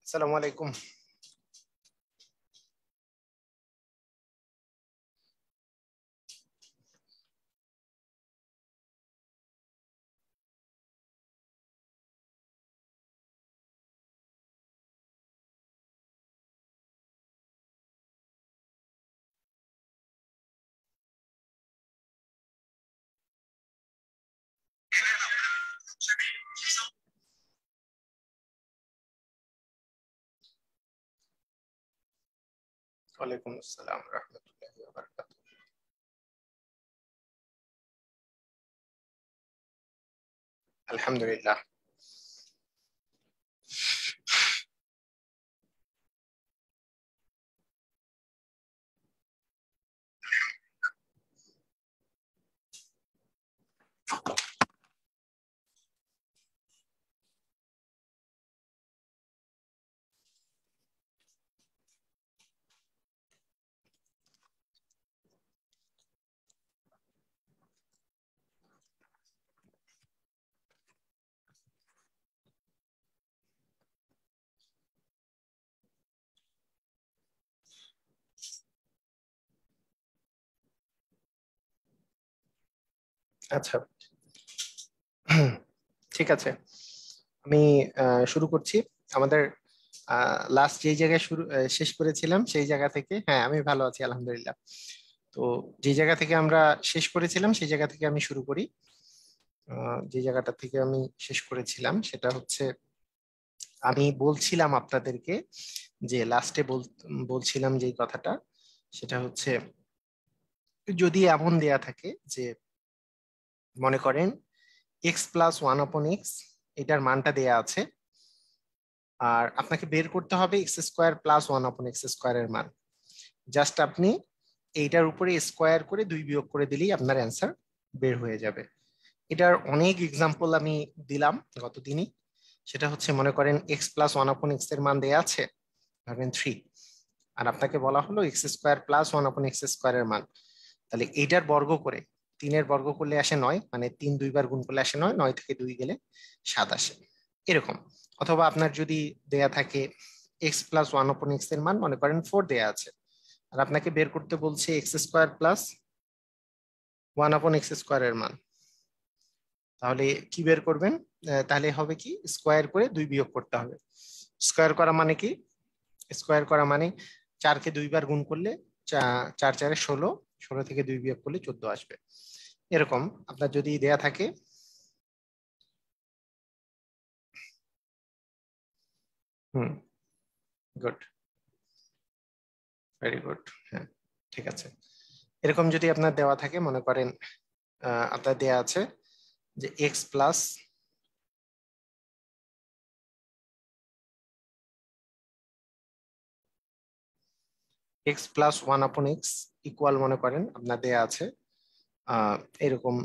আসসালামু আলাইকুম। ওয়ালাইকুম আসসালাম রাহমাতুল্লাহি ওয়া বারাকাতুহু। আলহামদুলিল্লাহ। আচ্ছা, ঠিক আছে। আমি শুরু করছি। আমাদের লাস্ট যেই জায়গায় শেষ করেছিলাম সেই জায়গা থেকে। হ্যাঁ, আমি ভালো আছি আলহামদুলিল্লাহ। তো যে জায়গা থেকে আমরা শেষ করেছিলাম সেই জায়গা থেকে আমি শুরু করি। যে জায়গাটা থেকে আমি শেষ করেছিলাম সেটা হচ্ছে, আমি বলছিলাম আপনাদেরকে যে লাস্টে বলছিলাম যে কথাটা, সেটা হচ্ছে যদি এমন দেয়া থাকে যে মনে করেন x plus one upon x, এটার মানটা দেয়া আছে, আর আপনাকে বের করতে হবে x square plus one upon x স্কোয়ারের মান। জাস্ট আপনি এইটার উপরে স্কোয়ার করে 2 বিয়োগ করে দিলেই আপনার অ্যান্সার বের হয়ে যাবে। এটার অনেক এক্সাম্পল আমি দিলাম গতদিনই। সেটা হচ্ছে মনে করেন x plus one upon x এর মান দেয়া আছে, ধরেন 3, আর আপনাকে বলা হলো x square plus one upon x স্কোয়ারের মান। তাহলে এইটার বর্গ করে, 3-এর বর্গ করলে আসে 9, মানে 3 2বার গুণ করলে আসে 9, 9 থেকে 2 গেলে 7 আসে, এরকম। অথবা আপনার যদি দেয়া থাকে x plus one upon x এর মান মনে করেন 4 দেয়া আছে, আর আপনাকে বের করতে বলছে x square plus one upon x স্কোয়ারের মান। তাহলে কি বের করবেন? তাহলে হবে কি, স্কোয়ার করে 2 বিয়োগ করতে হবে। স্কোয়ার করা মানে কি? স্কোয়ার করা মানে 4-কে 2বার গুণ করলে 4 4 16, 16 থেকে 2 বিয়োগ করলে 14 আসবে, এরকম। আপনার যদি দেয়া থাকে, হুম, গুড, ভেরি গুড, হ্যাঁ, ঠিক আছে। এরকম যদি আপনার দেওয়া থাকে, মনে করেন আপনার দেয়া আছে যে x plus one upon x equal, মনে করেন আপনার দেয়া আছে আহ এরকম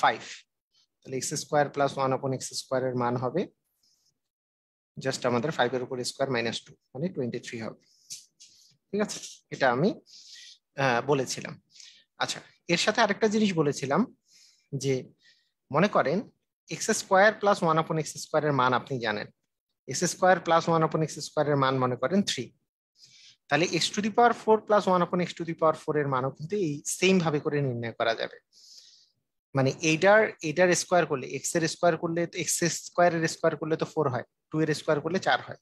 5। তাহলে x square plus one upon x স্কোয়ারের মান হবে জাস্ট আমাদের 5-এর উপর স্কোয়ার -2, মানে 23 হবে। ঠিক আছে, এটা আমি বলেছিলাম। আচ্ছা, এর সাথে আরেকটা জিনিস বলেছিলাম যে মনে করেন x square plus one upon x স্কোয়ারের মান আপনি জানেন, x square plus one upon x স্কোয়ারের মান মনে করেন 3। তাহলে x to the power 4 plus one upon x to the power 4 এর মানও কিন্তু এই সেম ভাবে করে নির্ণয় করা যাবে। মানে এইটার এটার স্কোয়ার করলে, এক্স এর স্কোয়ার করলে, এক্স স্কোয়ারের স্কোয়ার করলে তো 4 হয়, 2 এর স্কোয়ার করলে 4 হয়।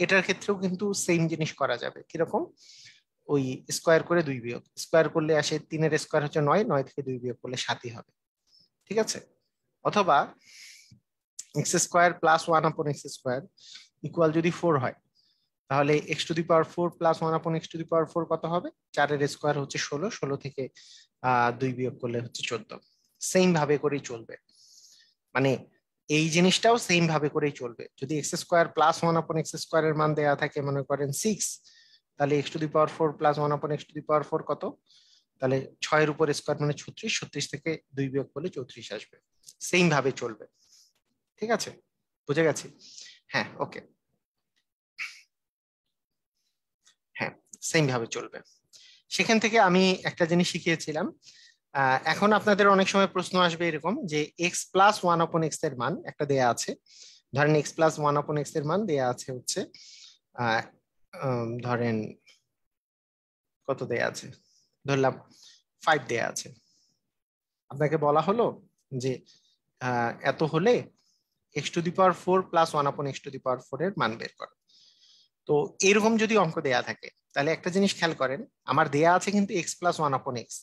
এটার ক্ষেত্রেও কিন্তু সেম জিনিস করা যাবে। কিরকম? ওই স্কোয়ার করে 2 বিয়োগ, স্কোয়ার করলে আসে 3-এর স্কোয়ার হচ্ছে 9, 9 থেকে 2 বিয়োগ করলে 7ই হবে। ঠিক আছে। অথবা x square plus one upon x square equal যদি 4 হয়, তাহলে x to the power 4 plus one upon x to the power 4 কত হবে? 4-এর স্কোয়ার হচ্ছে 16, 16 থেকে 2 বিয়োগ করলে হচ্ছে 14। সেম ভাবে করেই চলবে, মানে এই জিনিসটাও সেম ভাবে করেই চলবে। যদি x square plus one upon x স্কোয়ারের মান দেওয়া থাকে মনে করেন 6, তাহলে x to the power 4 plus one upon x to the power 4 কত? তাহলে 6-এর উপর স্কোয়ার মানে 36, 36 থেকে 2 বিয়োগ করলে 34 আসবে। সেম ভাবে চলবে। ঠিক আছে, বুঝে গেছি? হ্যাঁ, ওকে, হ্যাঁ, সেম ভাবে চলবে। সেখান থেকে আমি একটা জিনিস শিখিয়েছিলাম। এখন আপনাদের অনেক সময় প্রশ্ন আসবে এরকম যে x plus one upon x এর মান একটা দেয়া আছে, ধরেন x plus one upon x এর মান দেয়া আছে হচ্ছে ধরেন কত দেয়া আছে, ধরলাম 5 দেয়া আছে। আপনাকে বলা হলো যে এত হলে x to the power 4 plus one upon x to the power 4 এর মান বের করো। তো এরকম যদি অঙ্ক দেয়া থাকে তাহলে একটা জিনিস খেয়াল করেন, আমার দেয়া আছে কিন্তু x plus one upon x,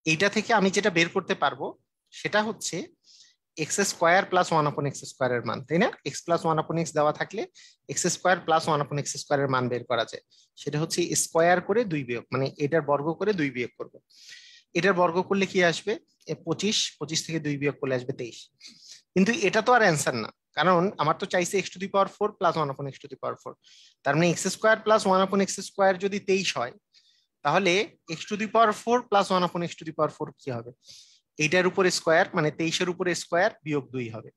এইটা থেকে আমি যেটা বের করতে পারবো সেটা হচ্ছে x square plus one upon x স্কোয়ারের মান, তাই না? X plus one upon x দেওয়া থাকলে x square plus one upon x স্কোয়ারের মান বের করা যায়। সেটা হচ্ছে স্কোয়ার করে 2 বিয়োগ, মানে এটার বর্গ করে 2 বিয়োগ করবো। এটার বর্গ করলে কি আসবে? 25, 25 থেকে 2 বিয়োগ করলে আসবে 23। কিন্তু এটা তো আর অ্যান্সার না, কারণ আমার তো চাইছে x to the power 4 plus one upon x to the power 4। তার মানে x square plus one upon x square যদি 23 হয়, তাহলে x to the power 4 plus one upon x to the power 4 কি হবে? এইটার উপরে স্কোয়ার, মানে 23-এর উপরে স্কোয়ার বিয়োগ 2 হবে।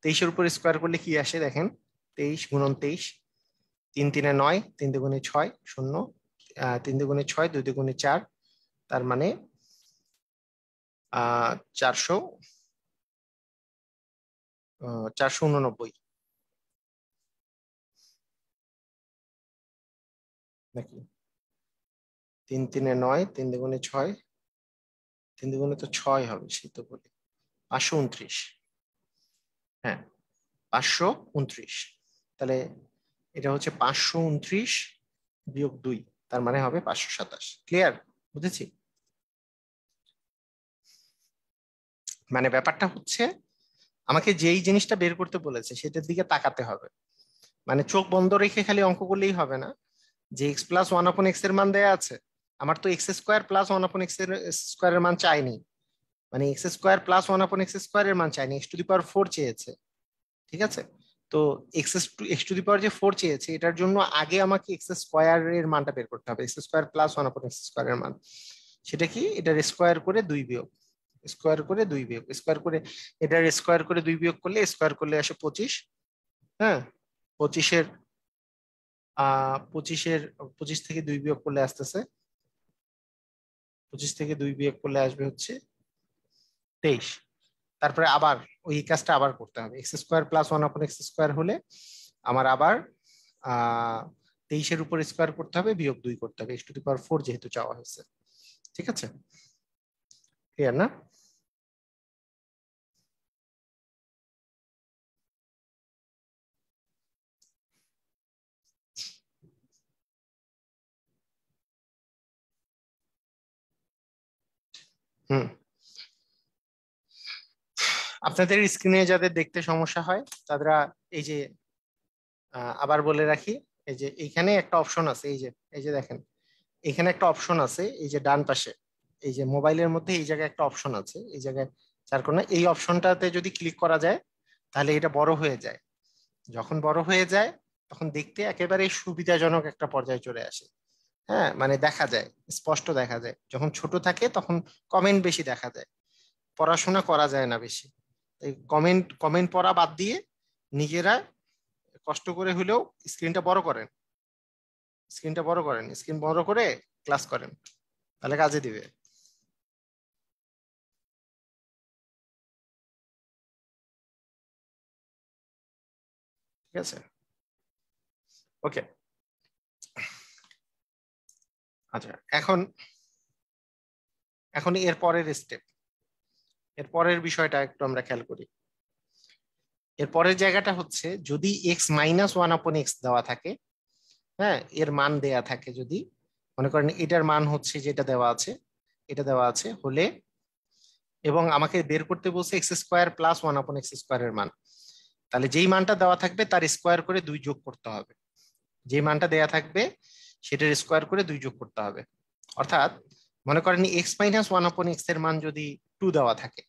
23-এর উপরে স্কোয়ার করলে কি আসে দেখেন, 23 গুণন 23, 3 3 9, 3 দুগুণে 6 শূন্য, 3 দুগুণে 6, 2 দুগুণে 4, তার মানে 400, 489 নাকি? 3 3 9, 3 দুগুণে 6, 3 দুগুণে তো 6 হবে, সেই তো বলি 529। হ্যাঁ, 529। তাহলে এটা হচ্ছে 529 বিয়োগ 2, তার মানে হবে 527। ক্লিয়ার? বুঝেছি? মানে ব্যাপারটা হচ্ছে আমাকে যেই জিনিসটা বের করতে বলেছে সেটার দিকে তাকাতে হবে, মানে চোখ বন্ধ রেখে খালি অঙ্ক করলেই হবে না। যে x plus one upon x এর মান দেয়া আছে, আমার তো x square plus one upon x এর স্কোয়ারের মান চাইনি, মানে x square plus one upon x স্কোয়ারের মান চাইনি, এক্স টু দি পাওয়ার 4 চেয়েছে। ঠিক আছে? তো এক্স টু দি পাওয়ার যে 4 চেয়েছে, এটার জন্য আগে আমাকে এক্স স্কোয়ার এর মানটা বের করতে হবে, x square plus one upon x স্কোয়ারের মান। সেটা কি? এটার স্কোয়ার করে 2 বিয়োগ, স্কোয়ার করে 2 বিয়োগ, স্কোয়ার করে, এটার স্কোয়ার করে 2 বিয়োগ করলে স্কোয়ার করলে আসে 25। হ্যাঁ, 25-এর 25-এর 25 থেকে 2 বিয়োগ করলে আসতেছে, 25 থেকে 2 বিয়োগ করলে আসবে হচ্ছে 23। তারপরে আবার ওই কাজটা আবার করতে হবে, x square plus one upon x square হলে আমার আবার 23-এর উপর স্কোয়ার করতে হবে, বিয়োগ 2 করতে হবে, এক্স টু দি পাওয়ার 4 যেহেতু চাওয়া হয়েছে। ঠিক আছে? ক্লিয়ার না? হুম। আপনাদের স্ক্রিনে যাদের দেখতে সমস্যা হয় তারা এই যে আবার বলে রাখি, এই যে এইখানে একটা অপশন আছে, এই যে দেখেন, এখানে একটা অপশন আছে, এই যে ডান পাশে, এই যে মোবাইলের মধ্যে এই জায়গায় একটা অপশন আছে, এই জায়গায় চার কোণা, এই অপশনটাতে যদি ক্লিক করা যায় তাহলে এটা বড় হয়ে যায়। যখন বড় হয়ে যায় তখন দেখতে একেবারে সুবিধাজনক একটা পর্যায়ে চলে আসে। হ্যাঁ, মানে দেখা যায়, স্পষ্ট দেখা যায়। যখন ছোট থাকে তখন কমেন্ট বেশি দেখা যায়, পড়াশোনা করা যায় না বেশি। এই কমেন্ট কমেন্ট পড়া বাদ দিয়ে নিজেরা কষ্ট করে হলেও স্ক্রিনটা বড় করেন, স্ক্রিন বড় করে ক্লাস করেন, তাহলে কাজে দিবে। ঠিক আছে? ওকে। আচ্ছা, এখন এখন এর পরের স্টেপ, এর পরের বিষয়টা একটু আমরা খেয়াল করি। এর পরের জায়গাটা হচ্ছে যদি x minus one upon x দেওয়া থাকে, হ্যাঁ, এর মান দেয়া থাকে, যদি মনে করেন এটার মান হচ্ছে যেটা দেওয়া আছে, এটা দেওয়া আছে হলে, এবং আমাকে বের করতে বলছে x square plus one upon x স্কোয়ারের মান, তাহলে যেই মানটা দেওয়া থাকবে তার স্কোয়ার করে 2 যোগ করতে হবে। যে মানটা দেয়া থাকবে সেটার স্কোয়ার করে 2 যোগ করতে হবে। অর্থাৎ মনে করেন x minus one upon x এর মান যদি 2 দেওয়া থাকে,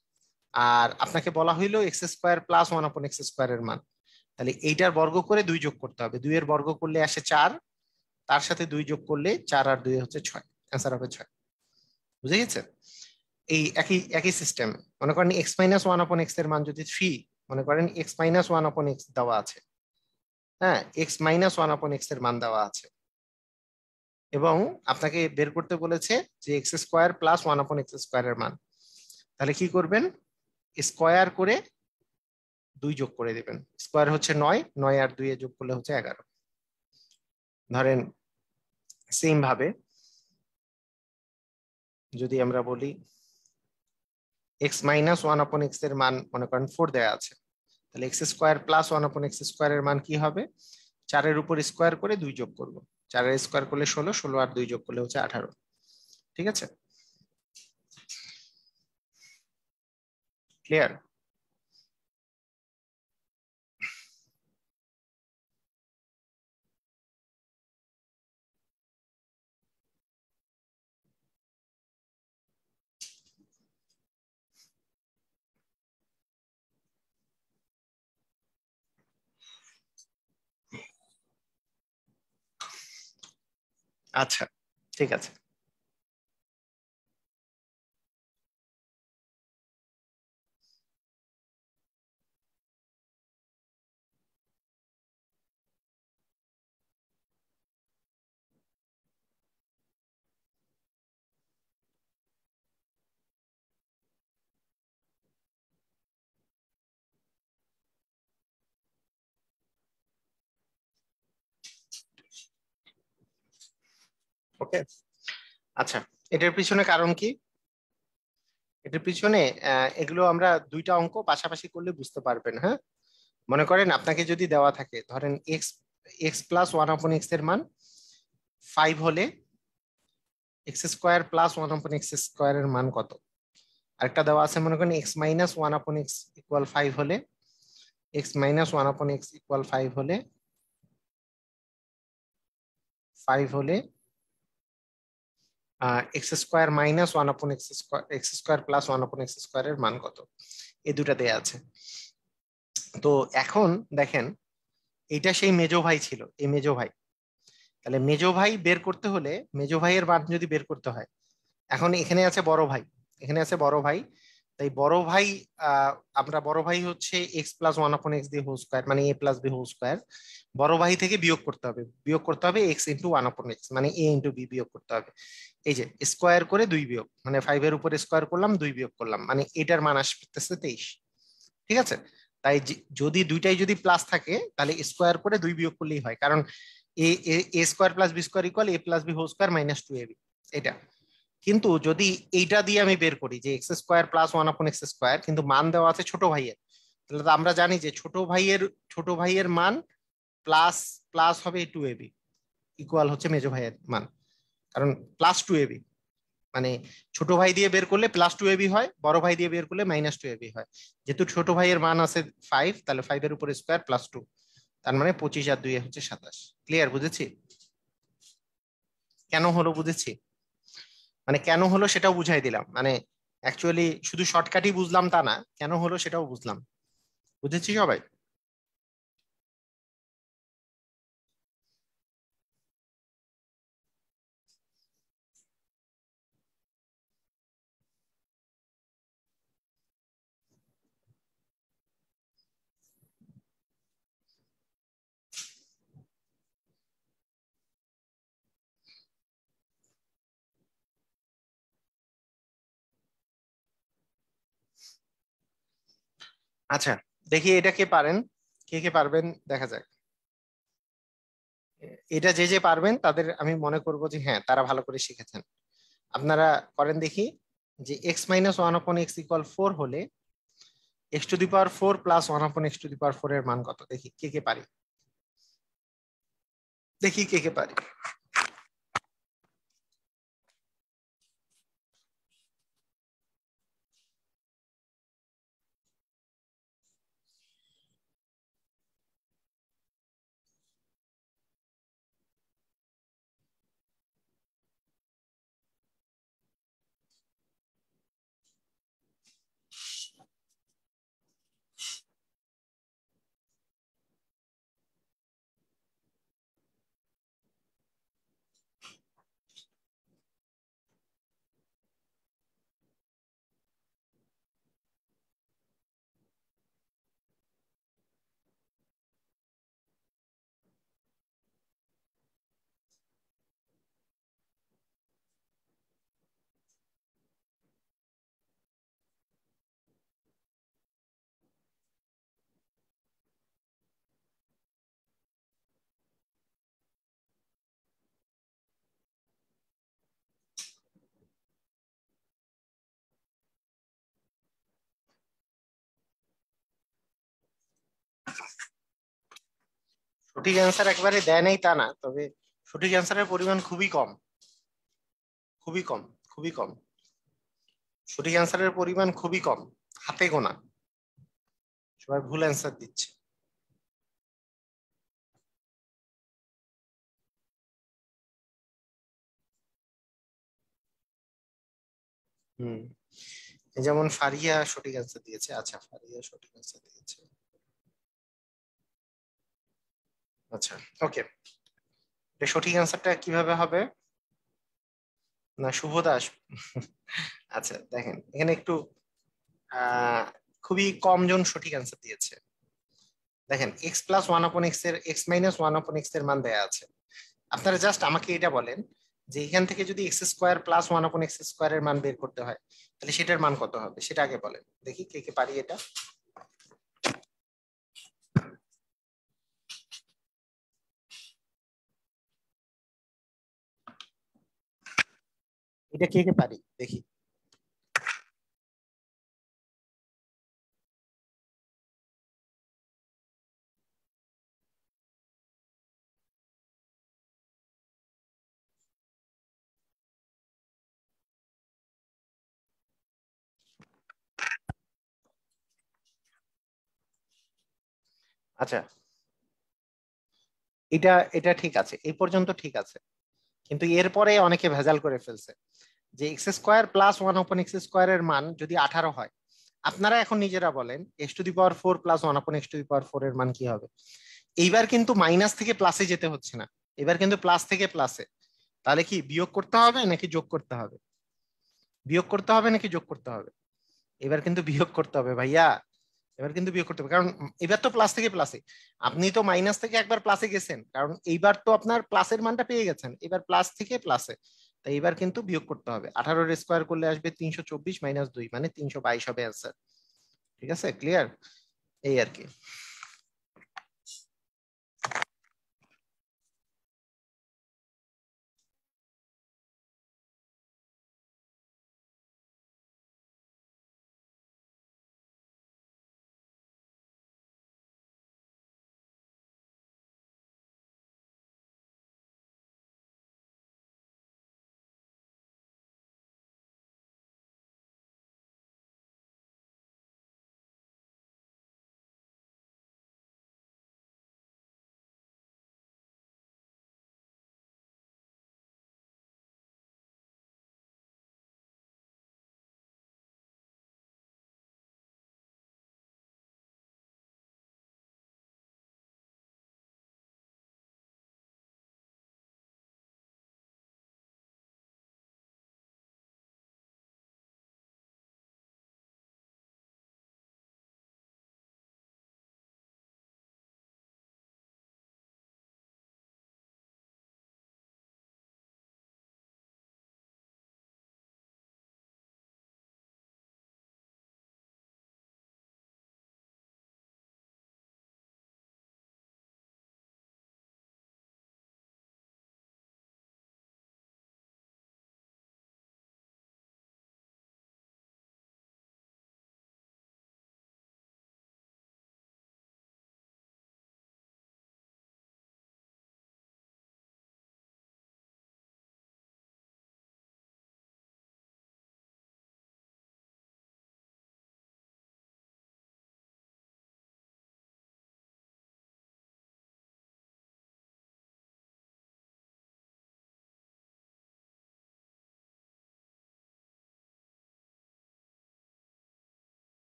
আর আপনাকে বলা হইলো x square plus one upon x স্কোয়ারের মান, তাহলে এইটার বর্গ করে 2 যোগ করতে হবে। 2 এর বর্গ করলে আসে 4, তার সাথে 2 যোগ করলে 4 আর 2 হচ্ছে 6, অ্যান্সার হবে 6। বুঝে গেছে? এই একই একই সিস্টেম, মনে করেন x minus one upon x এর মান যদি 3, মনে করেন x minus one upon x দেওয়া আছে, হ্যাঁ, x minus one upon x এর মান দেওয়া আছে, এবং আপনাকে বের করতে বলেছে যে x square plus one upon x স্কোয়ারের মান, তাহলে কি করবেন? স্কোয়ার করে 2 যোগ করে দিবেন। স্কোয়ার হচ্ছে 9, 9 আর 2 এ যোগ করলে হচ্ছে 11। ধরেন সেম ভাবে যদি আমরা বলি x minus one upon x এর মান মনে করেন 4 দেওয়া আছে, তাহলে x square plus one upon x square এর মান কি হবে? 4 এর উপর স্কোয়ার করে 2 যোগ করব। 4 এর স্কোয়ার করলে 16, 16 আর 2 যোগ করলে হচ্ছে 18। ঠিক আছে, ক্লিয়ার? আচ্ছা, ঠিক আছে। ওকে, আচ্ছা, এটার পিছনে কারণ কি? এটার পিছনে এগুলো আমরা দুইটা অঙ্ক পাশাপাশি করলে বুঝতে পারবেন। হ্যাঁ, মনে করেন আপনাকে যদি দেওয়া থাকে, ধরেন x x plus one upon x এর মান 5 হলে x square plus one upon x square এর মান কত? আরেকটা দেওয়া আছে মনে করেন x minus one upon x equal 5 হলে, x minus one upon x equal 5 হলে, 5 হলে x square minus one upon x square plus one upon x square এর মান কত? এই দুটা দেয়া আছে। তো এখন দেখেন, এইটা সেই মেজো ভাই ছিল, এই মেজো ভাই। তাহলে মেজো ভাই বের করতে হলে, মেজো ভাইয়ের মান যদি বের করতে হয়, এখন এখানে আছে বড় ভাই, এখানে আছে বড় ভাই। তাই বড় ভাই, আহ আমরা বড় ভাই হচ্ছে x plus one upon x দিয়ে হোল স্কোয়ার, মানে এ প্লাস বি হোল স্কোয়ার। বড় ভাই থেকে বিয়োগ করতে হবে, বিয়োগ করতে হবে x into one upon x, মানে এ ইন্টু বি বিয়োগ করতে হবে। এই যে স্কোয়ার করে 2 বিয়োগ, মানে 5 এর উপরে স্কোয়ার করলাম, 2 বিয়োগ করলাম, মানে এটার মান আসতেছে 23। ঠিক আছে, তাই যদি দুইটাই যদি প্লাস থাকে তাহলে স্কোয়ার করে 2 বিয়োগ করলেই হয়, কারণ a a square plus b square equal a plus b whole square minus 2ab। এটা কিন্তু যদি এইটা দিয়ে আমি বের করি যে x square plus one upon x square, কিন্তু মান দেওয়া আছে ছোট ভাইয়ের, তাহলে তো আমরা জানি যে ছোট ভাইয়ের মান প্লাস প্লাস হবে 2ab ইকুয়াল হচ্ছে মেজো ভাইয়ের মান, কারণ প্লাস 2ab, মানে ছোট ভাই দিয়ে বের করলে প্লাস 2ab হয়, বড় ভাই দিয়ে বের করলে মাইনাস 2ab হয়। যেহেতু ছোট ভাইয়ের মান আছে 5, তাহলে 5 এর উপর স্কোয়ার প্লাস 2, তার মানে 25 আর 2 হচ্ছে 27। ক্লিয়ার? বুঝেছি কেন হলো, বুঝেছি। মানে কেন হলো সেটাও বুঝাই দিলাম, মানে অ্যাকচুয়ালি শুধু শর্টকাটই বুঝলাম তা না, কেন হলো সেটাও বুঝলাম। বুঝেছি সবাই? আচ্ছা, দেখি এটা কে পারেন, কে কে পারবেন দেখা যাক। এটা যে যে পারবেন তাদের আমি মনে করব যে হ্যাঁ তারা ভালো করে শিখেছেন। আপনারা করেন দেখি, যে x minus one upon x equal 4 হলে x to the power 4 plus one upon x to the power 4 এর মান কত? দেখি কে কে পারি, দেখি কে কে পারি। সঠিক অ্যান্সার একবারে দেয় নাই তা না, তবে সঠিক অ্যান্সারের পরিমাণ খুবই কম, খুবই কম, খুবই কম। সঠিক অ্যান্সারের পরিমাণ খুবই কম, হাতে গোনা। সবাই ভুল অ্যান্সার দিচ্ছে। হুম, যেমন ফারিয়া সঠিক অ্যান্সার দিয়েছে। আচ্ছা, ফারিয়া সঠিক অ্যান্সার দিয়েছে। আচ্ছা, ওকে। সঠিক অ্যান্সারটা কিভাবে হবে? না, শুভ দাস। আচ্ছা, দেখেন এখানে একটু খুবই কম জন সঠিক অ্যান্সার দিয়েছে। দেখেন, x plus one upon x এর x minus one upon x এর মান দেয়া আছে। আপনারা জাস্ট আমাকে এটা বলেন যে এখান থেকে যদি x square plus one upon x square এর মান বের করতে হয়, তাহলে সেটার মান কত হবে সেটা আগে বলেন দেখি, কে কে পারি এটা। এটা কে কে পারি দেখি। আচ্ছা, এটা এটা ঠিক আছে, এই পর্যন্ত ঠিক আছে। কিন্তু এরপরে অনেকে ভেজাল করে ফেলছে যে x square plus one upon x square এর মান যদি 18 হয়, আপনারা এখন নিজেরা বলেন x to the power four plus one upon x to the power four এর মান কি হবে। এইবার কিন্তু মাইনাস থেকে প্লাসে যেতে হচ্ছে না, এবার কিন্তু প্লাস থেকে প্লাসে। তাহলে কি বিয়োগ করতে হবে নাকি যোগ করতে হবে? বিয়োগ করতে হবে নাকি যোগ করতে হবে? এবার কিন্তু বিয়োগ করতে হবে ভাইয়া, এবার কিন্তু বিয়োগ করতে হবে, কারণ এবার তো প্লাস থেকে প্লাসে। আপনি তো মাইনাস থেকে একবার প্লাসে গেছেন, কারণ এইবার তো আপনার প্লাসের মানটা পেয়ে গেছেন, এবার প্লাস থেকে প্লাসে। তাই এবার কিন্তু বিয়োগ করতে হবে। 18 স্কোয়ার করলে আসবে 324 মাইনাস 2 মানে 322 হবে অ্যান্সার। ঠিক আছে, ক্লিয়ার? এই আর কি।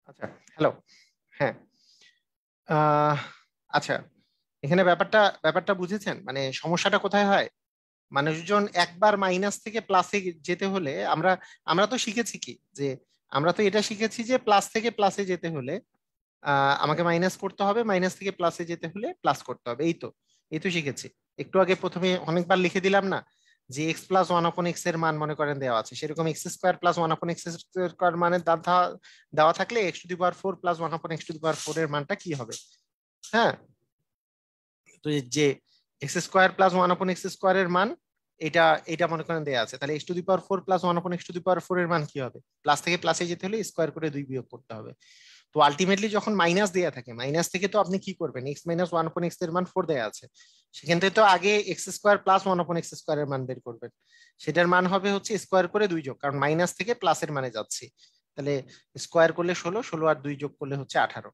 আচ্ছা, হ্যালো। হ্যাঁ, আহ আচ্ছা, এখানে ব্যাপারটা ব্যাপারটা বুঝেছেন, মানে সমস্যাটা কোথায় হয়? মানুষজন একবার মাইনাস থেকে প্লাসে যেতে হলে আমরা আমরা তো শিখেছি কি, যে আমরা তো এটা শিখেছি যে প্লাস থেকে প্লাসে যেতে হলে আমাকে মাইনাস করতে হবে, মাইনাস থেকে প্লাসে যেতে হলে প্লাস করতে হবে, এই তো, এই তো শিখেছি। একটু আগে প্রথমে অনেকবার লিখে দিলাম না যে x plus one upon x এর মান মনে করেন দেওয়া আছে, সেরকম x square plus one upon x square মানের দেওয়া থাকলে x to the power four plus one upon x to the power four এর মানটা কি হবে। হ্যাঁ, তো যে x square plus one upon x square এর মান, এটা এটা মনে করেন দেওয়া আছে, তাহলে x to the power four plus one upon x to the power four এর মান কি হবে, প্লাস থেকে প্লাসে যেতে হলে স্কোয়ার করে দুই বিয়োগ করতে হবে। তো আলটিমেটলি যখন মাইনাস দেয়া থাকে, মাইনাস থেকে তো আপনি কি করবেন, x minus one upon x এর মান ফোর দেয়া আছে, সেখান থেকে তো আগে x square plus one upon x square এর মান বের করবেন। সেটার মান হবে হচ্ছে স্কোয়ার করে দুই যোগ, কারণ মাইনাস থেকে প্লাসের মানে যাচ্ছি। তাহলে স্কোয়ার করলে 16, 16 আর দুই যোগ করলে হচ্ছে 18।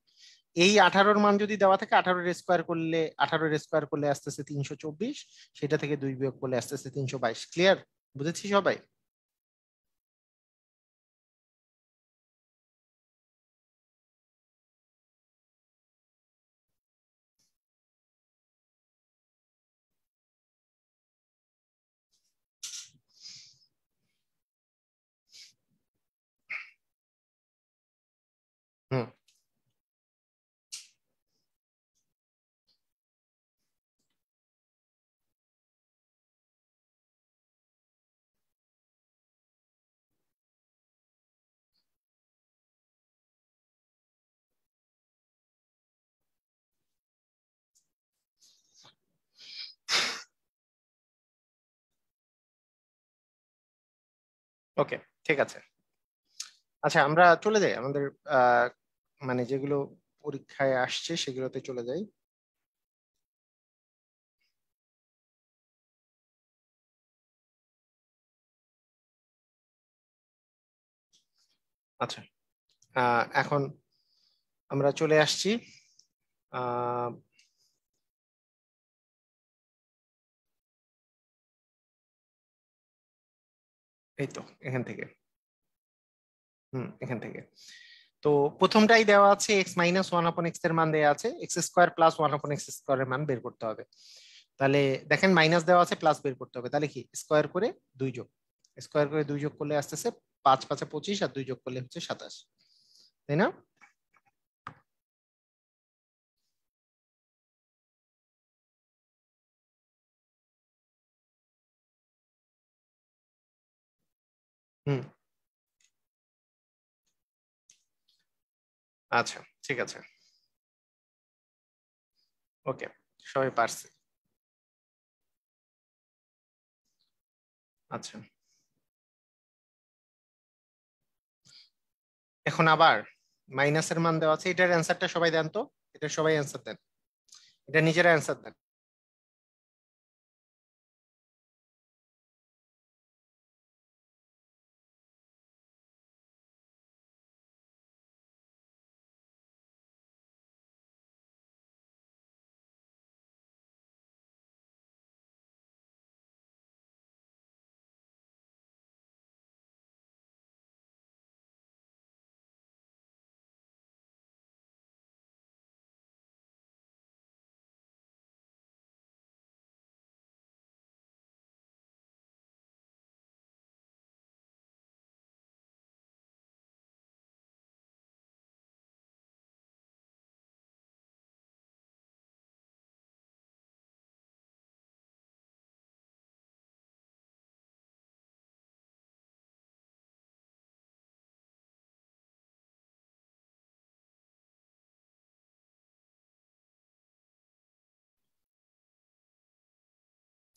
এই 18-র মান যদি দেওয়া থাকে, 18-এর স্কোয়ার করলে আসতেছে 324, সেটা থেকে দুই বিয়োগ করলে আসতেছে 322। ক্লিয়ার? বুঝেছি সবাই? হুম। ওকে, ঠিক আছে। আচ্ছা, আমরা চলে যাই আমাদের আহ মানে যেগুলো পরীক্ষায় আসছে সেগুলোতে চলে যাই। আচ্ছা, এখন আমরা চলে আসছি আহ এই তো এখান থেকে। এখান থেকে তো প্রথমটাই দেওয়া আছে, x minus one upon x এর মান দেওয়া আছে, x square plus one upon x square এর মান বের করতে হবে। তাহলে দেখেন মাইনাস দেওয়া আছে, প্লাস বের করতে হবে, তাহলে কি স্কোয়ার করে দুই যোগ, স্কোয়ার করে দুই যোগ করলে আসতেছে 5 5 25, আর দুই যোগ করলে হচ্ছে 27, তাই না? হুম। আচ্ছা, ঠিক আছে। ওকে, সবাই পারছে। আচ্ছা, এখন আবার মাইনাসের মান দেওয়া আছে, এটার অ্যান্সারটা সবাই দেন তো, এটা সবাই অ্যান্সার দেন, এটা নিজেরা অ্যান্সার দেন।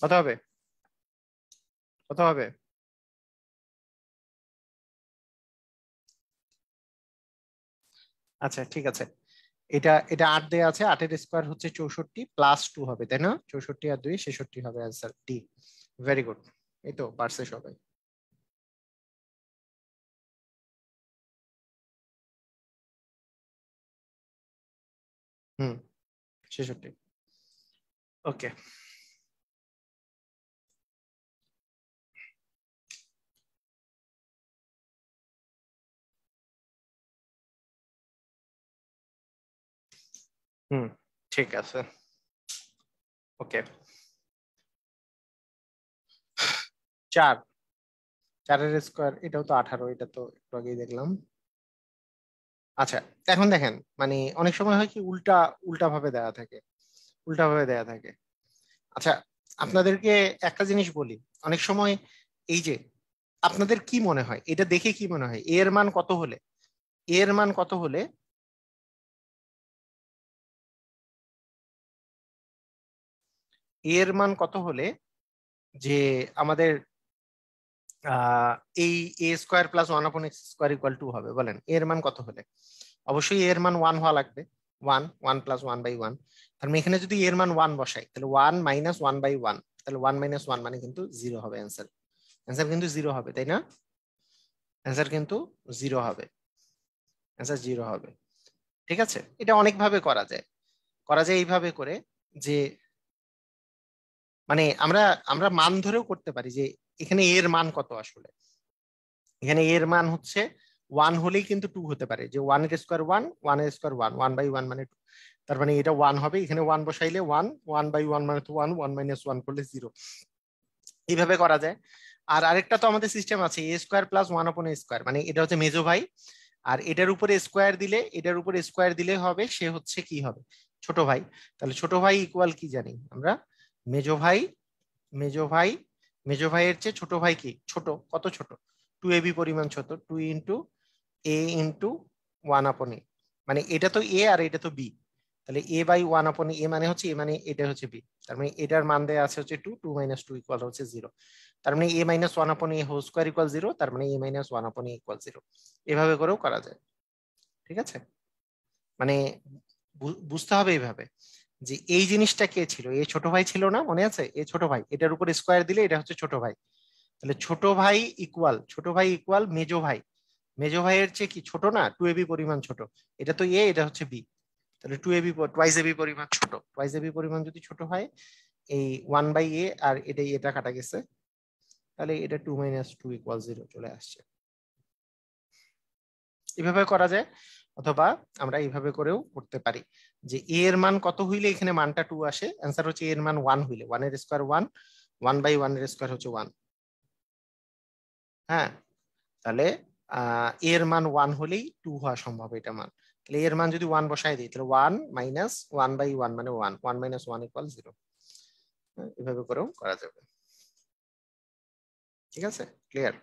কত হবে? কত হবে? আচ্ছা, ঠিক আছে। এটা এটা 8 দেয়া আছে, 8-এর স্কোয়ার হচ্ছে 64 প্লাস 2 হবে, তাই না? 64 আর 2 66 হবে অ্যান্সার ডি। ভেরি গুড, এই তো পারছে সবাই। হুম, 66। ওকে। হুম, ঠিক আছে। ওকে, 4, 4-এর স্কোয়ার এটাও তো 18, এটা তো একটু আগেই দেখলাম। আচ্ছা, এখন দেখেন মানে অনেক সময় হয় কি উল্টা উল্টা ভাবে দেয়া থাকে, উল্টা ভাবে দেয়া থাকে। আচ্ছা, আপনাদেরকে একটা জিনিস বলি, অনেক সময় এই যে আপনাদের কি মনে হয়, এটা দেখে কি মনে হয় এর মান কত হলে, এর মান কত হলে এর মান কত হলে যে আমাদের এই এ স্কোয়ার প্লাস 1/x² = 2 হবে? বলেন এর মান কত হলে? অবশ্যই এর মান 1 হওয়া লাগবে। 1 প্লাস 1/1, তার মানে এখানে যদি এর মান 1 বসাই তাহলে 1 মাইনাস 1/1, তাহলে 1 মাইনাস 1 মানে কিন্তু 0 হবে অ্যান্সার। অ্যান্সার কিন্তু 0 হবে, তাই না? অ্যান্সার কিন্তু 0 হবে, অ্যান্সার 0 হবে। ঠিক আছে, এটা অনেকভাবে করা যায়। করা যায় এইভাবে করে যে মানে আমরা আমরা মান ধরেও করতে পারি যে এখানে এর মান কত আসলে। এখানে এর মান হচ্ছে 1 হলেই কিন্তু 2 হতে পারে, যে 1 এর স্কোয়ার 1, 1 এর স্কোয়ার 1, 1/1 মানে 2। তার মানে এটা 1 হবে, এখানে 1 বসাইলে 1, 1/1 মানে তো 1, 1 মাইনাস 1 করলে 0। এইভাবে করা যায়। আর আরেকটা তো আমাদের সিস্টেম আছে, a² + 1/a², মানে এটা হচ্ছে মেজো ভাই, আর এটার উপরে স্কোয়ার দিলে, এটার উপরে স্কোয়ার দিলে হবে সে হচ্ছে কি হবে, ছোট ভাই। তাহলে ছোট ভাই ইকুয়াল কি জানি আমরা, মেজো ভাই, মেজো ভাই, মেজো ভাইয়ের চেয়ে ছোট ভাই কি ছোট, কত ছোট, 2ab পরিমাণ ছোট, 2 × a × 1/a, মানে এটা তো এ আর এটা তো বি, তাহলে a/1/a মানে হচ্ছে এ, মানে এটা হচ্ছে বি। তার মানে এটার মান দেয়া আছে হচ্ছে 2, 2 - 2 ইকুয়াল হচ্ছে 0। তার মানে a - 1/a² = 0, তার মানে a - 1/a = 0। এভাবে করেও করা যায়। ঠিক আছে, মানে বুঝতে হবে এইভাবে যে এই জিনিসটা কে ছিল, এ ছোট ভাই ছিল না, মনে আছে? এ ছোট ভাই, এটার উপর স্কোয়ার দিলে এটা হচ্ছে ছোট ভাই। তাহলে ছোট ভাই ইকুয়াল মেজো ভাই। মেজো ভাইয়ের চেয়ে কি ছোট না, 2ab পরিমাণ ছোট। এটা তো এ, এটা হচ্ছে বি, তাহলে 2ab টুয়াইস ab পরিমাণ ছোট, টুয়াইস ab পরিমাণ যদি ছোট হয়, এই 1/a আর এটাই, এটা কাটা গেছে, তাহলে এটা 2 - 2 = 0 চলে আসছে। এভাবে করা যায়, অথবা আমরা এইভাবে করেও করতে পারি যে এ এর মান কত হইলে এখানে মানটা 2 আসে, অ্যান্সার হচ্ছে এর মান 1 হইলে, 1 এর স্কোয়ার 1, 1/1 হচ্ছে 1। হ্যাঁ, তাহলে এর মান 1 হলেই 2 হওয়া সম্ভব, এটা মান। তাহলে এর মান যদি 1 বসাই দিই তাহলে 1 মাইনাস 1/1 মানে 1, 1 - 1 = 0। এভাবে করেও করা যাবে। ঠিক আছে, ক্লিয়ার?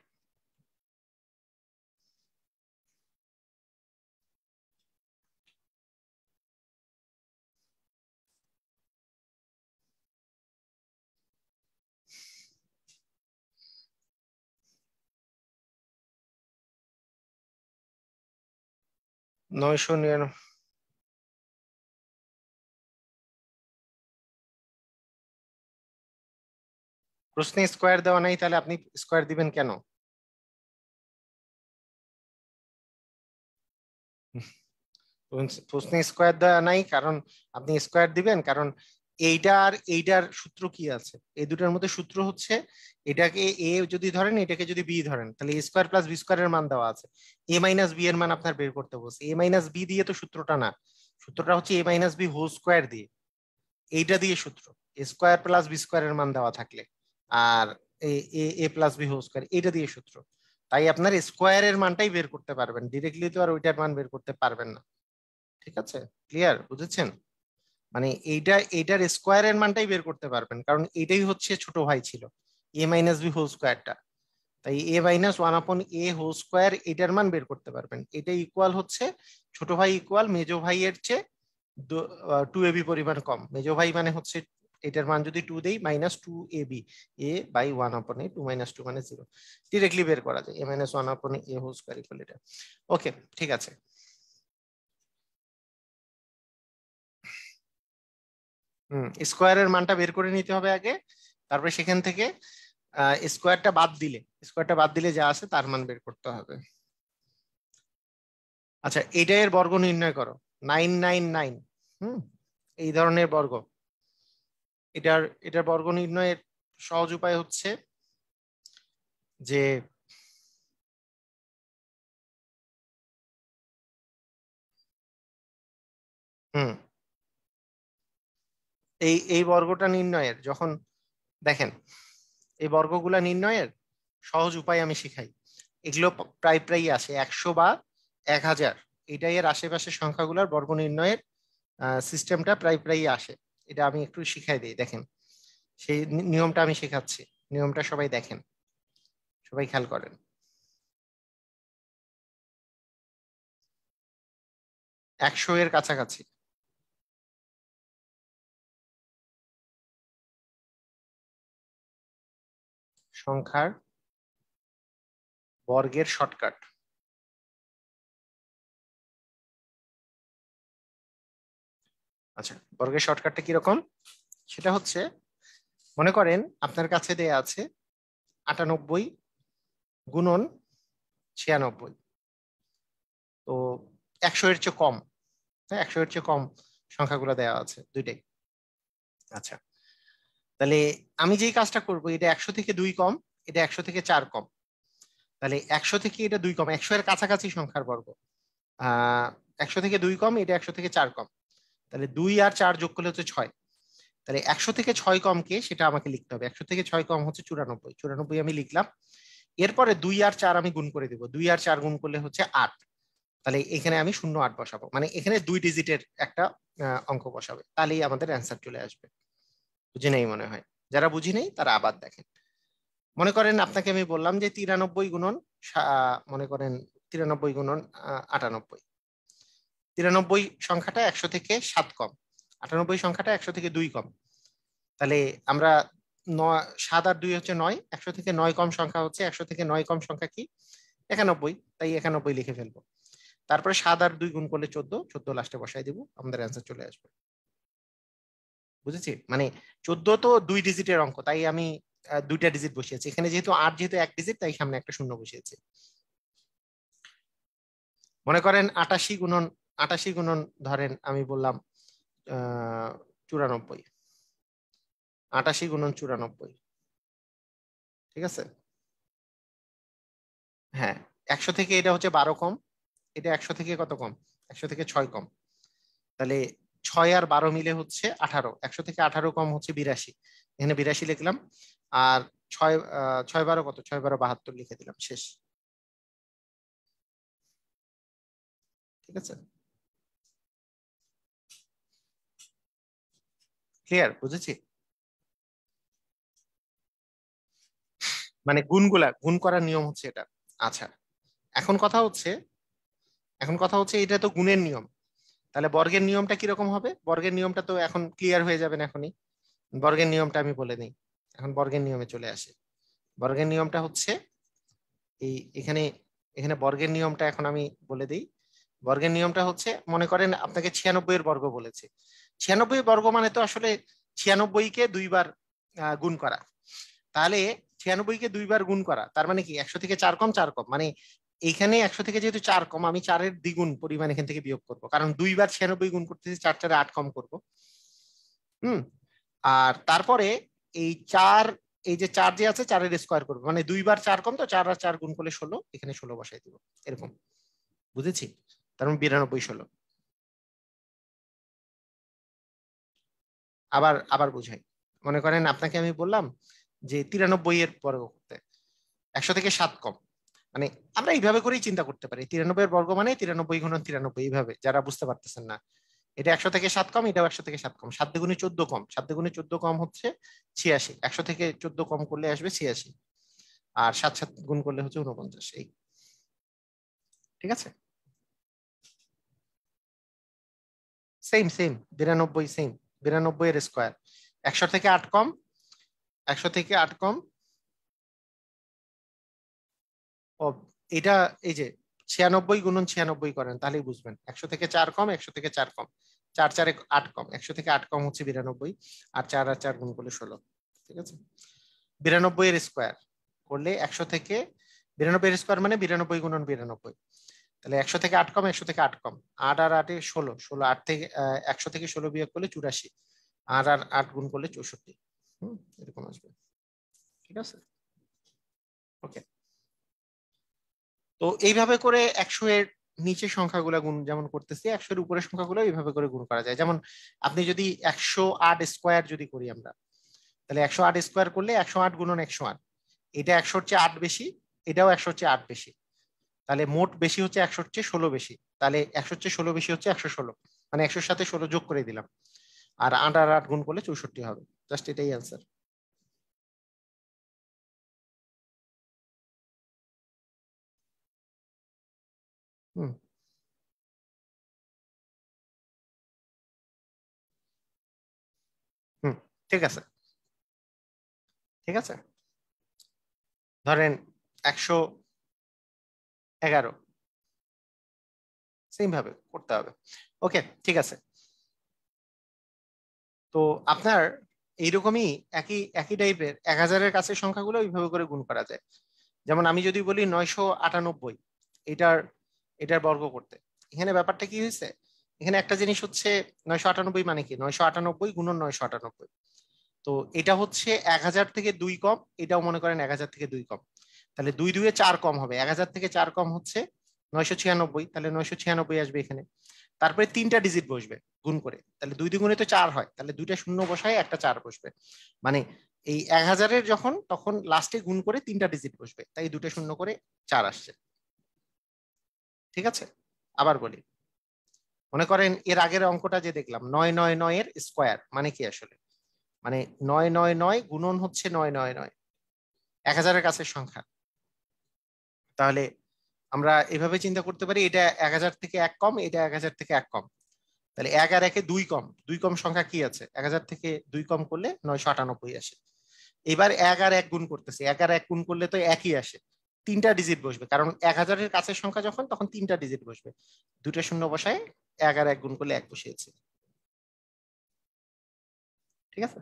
999। প্রশ্নে স্কোয়ার দেওয়া নাই, তাহলে আপনি স্কোয়ার দিবেন কেন? প্রশ্নে স্কোয়ার দেওয়া নাই কারণ আপনি স্কোয়ার দিবেন কারণ এইটার এইটার সূত্র কি আছে, এই দুটার মধ্যে সূত্র হচ্ছে, এটাকে এ যদি ধরেন, এটাকে যদি বি ধরেন, তাহলে a² + b² এর মান দেওয়া আছে, a - b এর মান আপনার বের করতে বলছে। a - b দিয়ে তো সূত্রটা না, সূত্রটা হচ্ছে a - b² দিয়ে, এইটা দিয়ে সূত্র, a² + b² এর মান দেওয়া থাকলে, আর a+b² এইটা দিয়ে সূত্র। তাই আপনার স্কোয়ারের মানটাই বের করতে পারবেন, ডিরেক্টলি তো আর ওইটার মান বের করতে পারবেন না। ঠিক আছে, ক্লিয়ার, বুঝেছেন? মানে এইটার স্কোয়ারের মানটাই বের করতে পারবেন, কারণ এটাই হচ্ছে ছোট ভাই ছিল, a - b²টা। তাই a - 1/a² এটার মান বের করতে পারবেন, এটা ইকুয়াল হচ্ছে ছোট ভাই ইকুয়াল মেজো ভাইয়ের চেয়ে 2ab পরিমাণ কম। মেজো ভাই মানে হচ্ছে এটার মান যদি 2 দেই, -2ab, a/1/a, 2 - 2 মানে 0। ডিরেক্টলি বের করা যায়, a - 1/a² এটা। ওকে, ঠিক আছে। স্কোয়ারের মানটা বের করে নিতে হবে আগে, তারপরে সেখান থেকে স্কোয়ারটা বাদ দিলে যা আছে তার মান বের করতে হবে। আচ্ছা, এইটা এর বর্গ নির্ণয় করো, 999। হুম, এই ধরনের বর্গ, এটার বর্গ নির্ণয়ের সহজ উপায় হচ্ছে যে হুম এই বর্গটা নির্ণয়ের যখন দেখেন, এই বর্গগুলা নির্ণয়ের সহজ উপায় আমি শিখাই। এগুলো প্রায় প্রায় আসে 100 বা 1000, এটাই এর আশেপাশের সংখ্যাগুলোর বর্গ নির্ণয়ের সিস্টেমটা প্রায় প্রায় আসে। এটা আমি একটু শিখাই দিই, দেখেন। সেই নিয়মটা আমি শেখাচ্ছি, নিয়মটা সবাই দেখেন, সবাই খেয়াল করেন। 100 এর কাছাকাছি সংখ্যার বর্গের শর্টকাট। আচ্ছা, বর্গের শর্টকাটটা কিরকম? সেটা হচ্ছে, মনে করেন আপনার কাছে দেয়া আছে 98 গুণন 96। তো 100 এর চেয়ে কম, হ্যাঁ 100 এর চেয়ে কম সংখ্যাগুলো দেওয়া আছে দুইটাই। আচ্ছা, তাহলে আমি যেই কাজটা করব, এটা 100 থেকে 2 কম, এটা 100 থেকে 4 কম, তাহলে 100 থেকে এটা 2 কম, 100 এর কাছাকাছি সংখ্যার বর্গ। 100 থেকে 2 কম, এটা 100 থেকে 4 কম, তাহলে 2 আর 4 যোগ করলে হচ্ছে 6। তাহলে 100 থেকে 6 কম কে সেটা আমাকে লিখতে হবে। 100 থেকে 6 কম হচ্ছে 94, 94 আমি লিখলাম। এরপরে 2 আর 4 আমি গুণ করে দেবো, 2 আর 4 গুণ করলে হচ্ছে 8। তাহলে এখানে আমি 08 বসাবো, মানে এখানে 2 ডিজিটের একটা অঙ্ক বসাবে, তাহলেই আমাদের অ্যান্সার চলে আসবে। বুঝে নেই মনে হয়, যারা বুঝি নেই তারা আবার দেখেন। মনে করেন আপনাকে আমি বললাম যে 93 গুণন মনে করেন 93 গুণন 98। 93 সংখ্যাটা 100 থেকে 7 কম, 98 সংখ্যাটা 100 থেকে 2 কম। তাহলে আমরা 7 আর 2 হচ্ছে 9, 100 থেকে 9 কম সংখ্যা হচ্ছে, 100 থেকে 9 কম সংখ্যা কি? 91, তাই 91 লিখে ফেলবো। তারপরে 7 আর 2 গুণ করলে 14, 14 লাস্টে বসাই দিব, আমাদের অ্যান্সার চলে আসবে। বুঝেছি? মানে 14 তো 2 ডিজিটের অঙ্ক, তাই আমি 2টা ডিজিট বসিয়েছি এখানে, যেহেতু 8 যেহেতু 1 ডিজিট, তাই সামনে একটা শূন্য বসিয়েছি। মনে করেন 88 গুণন ধরেন আমি বললাম 94, 88 গুণন 94, ঠিক আছে? হ্যাঁ, 100 থেকে এটা হচ্ছে 12 কম, এটা 100 থেকে কত কম? 100 থেকে 6 কম। তাহলে 6 আর 12 মিলে হচ্ছে 18, 100 থেকে 18 কম হচ্ছে 82, এখানে 82 লিখলাম। আর 6 6 12 কত? 6 12 72 লিখে দিলাম, শেষ। ঠিক আছে, ক্লিয়ার? বুঝেছি? মানে গুণ করার নিয়ম হচ্ছে এটা। আচ্ছা, এখন কথা হচ্ছে এখন কথা হচ্ছে এটা তো গুণের নিয়ম, তাহলে বর্গের নিয়মটা কিরকম হবে? বর্গের নিয়মটা তো এখন ক্লিয়ার হয়ে যাবেন এখনই। বর্গের নিয়মটা আমি বলে নিই, এখন বর্গের নিয়মে চলে আসে। বর্গের নিয়মটা হচ্ছে এই এখানে, এখানে বর্গের নিয়মটা এখন আমি বলে দিই। বর্গের নিয়মটা হচ্ছে, মনে করেন আপনাকে 96 এর বর্গ বলেছে। 96 বর্গ মানে তো আসলে 96 কে 2 বার গুণ করা। তাহলে 96 কে 2 বার গুণ করা, তার মানে কি 100 থেকে 4 কম, 4 কম, মানে এইখানে 100 থেকে যেহেতু 4 কম, আমি 4-এর দ্বিগুণ পরিমাণ এখান থেকে বিয়োগ করবো, কারণ 2 বার 96 গুণ করতেছি, 4 4 8 কম করবো। হুম। আর তারপরে এই 4, এই যে 4 যে আছে 4-এর স্কোয়ার করবো, মানে 2 বার 4 কম, তো 4 আর 4 গুণ করলে 16, এখানে 16 বসাই দিব, এরকম। বুঝেছি? তার মানে 92 16। আবার আবার বুঝাই। মনে করেন আপনাকে আমি বললাম যে 93 এর বর্গ করতে 100 থেকে 7 কম, মানে আমরা এইভাবে করেই চিন্তা করতে পারি, 93 এর বর্গ মানে 93 গুণন 93, এইভাবে, যারা বুঝতে পারতেছেন না। এটা 100 থেকে 7 কম, এটাও 100 থেকে 7 কম, 7 দুগুণে 14 কম, 7 দুগুণে 14 কম হচ্ছে 86, 100 থেকে 14 কম করলে আসবে 86, আর 7 7 গুণ করলে হচ্ছে 49, এই। ঠিক আছে, সেম সেম 92, সেম 92 এর স্কোয়ার, 100 থেকে 8 কম, 100 থেকে 8 কম। ও, এটা এই যে 96 গুণন 96 করেন তাহলেই বুঝবেন, 100 থেকে 4 কম, 100 থেকে 4 কম, 4 4 8 কম, 100 থেকে 8 কম হচ্ছে 92, আর 4 আর 4 গুণ করলে 16। ঠিক আছে, 92 এর স্কোয়ার করলে 100 থেকে, 92 এর স্কোয়ার মানে 92 গুণন 92, তাহলে 100 থেকে 8 কম, 100 থেকে 8 কম, 8 আর 8 16, 16 8 থেকে 100 থেকে 16 বিয়োগ করলে 84, 8 আর 8 গুণ করলে 64। এরকম আসবে। ঠিক আছে, ওকে। তো এইভাবে করে 100 এর নিচে সংখ্যাগুলো গুণ যেমন করতেছি, 100 এর উপরের সংখ্যাগুলো এইভাবে করে গুণ করা যায়। যেমন আপনি যদি 108 স্কোয়ার যদি করি আমরা, তাহলে 108 স্কোয়ার করলে 108 গুণন 108, এটা 100-র চেয়ে 8 বেশি, এটাও 100-র চেয়ে 8 বেশি, তাহলে মোট বেশি হচ্ছে 100-র চেয়ে 16 বেশি, তাহলে 100-র চেয়ে 16 বেশি হচ্ছে 116, মানে 100-র সাথে 16 যোগ করে দিলাম, আর 8 আর 8 গুণ করলে 64 হবে। জাস্ট এটাই অ্যান্সার। হুম হুম ঠিক আছে, ঠিক আছে, ধরেন 111, সেম ভাবে করতে হবে। ওকে, ঠিক আছে। তো আপনার এইরকমই একই একই টাইপের 1000-এর কাছে সংখ্যাগুলো ওইভাবে করে গুণ করা যায়। যেমন আমি যদি বলি 998, এটার এটার বর্গ করতে, এখানে ব্যাপারটা কি হয়েছে, এখানে একটা জিনিস হচ্ছে 998 মানে কি, 998 গুণন 998। তো এটা হচ্ছে 1000 থেকে 2 কম, এটাও মনে করেন 1000 থেকে 2 কম, তাহলে 2 2 এ 4 কম হবে, 1000 থেকে 4 কম হচ্ছে 996, তাহলে 996 আসবে এখানে। তারপরে তিনটা ডিজিট বসবে গুণ করে, তাহলে 2 2 গুণে তো 4 হয়, তাহলে দুইটা শূন্য বসায় একটা 4 বসবে। মানে এই 1000-এর যখন তখন লাস্টে গুণ করে তিনটা ডিজিট বসবে, তাই দুটো শূন্য করে 4 আসছে। ঠিক আছে, আবার বলি, মনে করেন এর আগের অঙ্কটা যে দেখলাম 999 এর স্কোয়ার মানে কি আসলে, মানে 999 গুণন হচ্ছে 999, 1000-এর কাছের সংখ্যা। তাহলে আমরা এভাবে চিন্তা করতে পারি, এটা 1000 থেকে 1 কম, এটা 1000 থেকে 1 কম, তাহলে 1 আর 1-এ 2 কম, 2 কম সংখ্যা কি আছে, 1000 থেকে 2 কম করলে 998 আসে। এবার 1 আর 1 গুণ করতেছে, 1 আর 1 গুণ করলে তো একই আসে, তিনটা ডিজিট বসবে, কারণ 1000-এর কাছের সংখ্যা যখন তখন তিনটা ডিজিট বসবে, দুটো শূন্য বসায় 1 আর 1 গুণ করলে 1 বসিয়েছে। ঠিক আছে,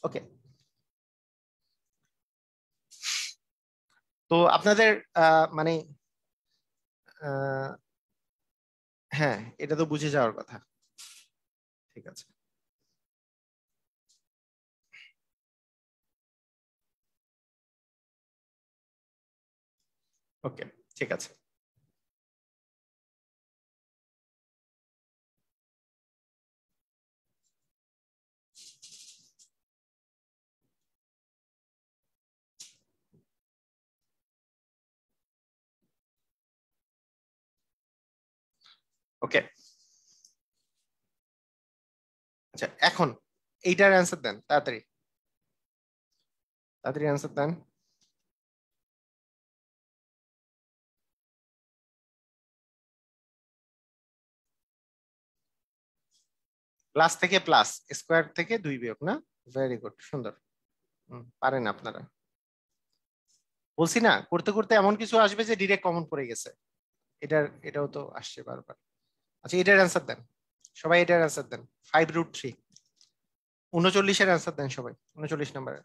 ওকে। তো আপনাদের মানে আহ, হ্যাঁ, এটা তো বুঝে যাওয়ার কথা। ঠিক আছে, ওকে, ঠিক আছে, ওকে। আচ্ছা, এখন এইটার অ্যান্সার দেন তাড়াতাড়ি, তাড়াতাড়ি অ্যান্সার দেন। প্লাস থেকে প্লাস, স্কোয়ার থেকে 2 বিয়োগ না, ভেরি গুড, সুন্দর। পারেন আপনারা, বলছি না, করতে করতে এমন কিছু আসবে যে ডিরেক্ট কমন পড়ে গেছে। এটাও তো আসছে বারবার। আচ্ছা, এটার অ্যান্সার দেন, সবাই এটার অ্যান্সার দেন। 5√3, 39-এর অ্যান্সার দেন সবাই, 39 নম্বরের।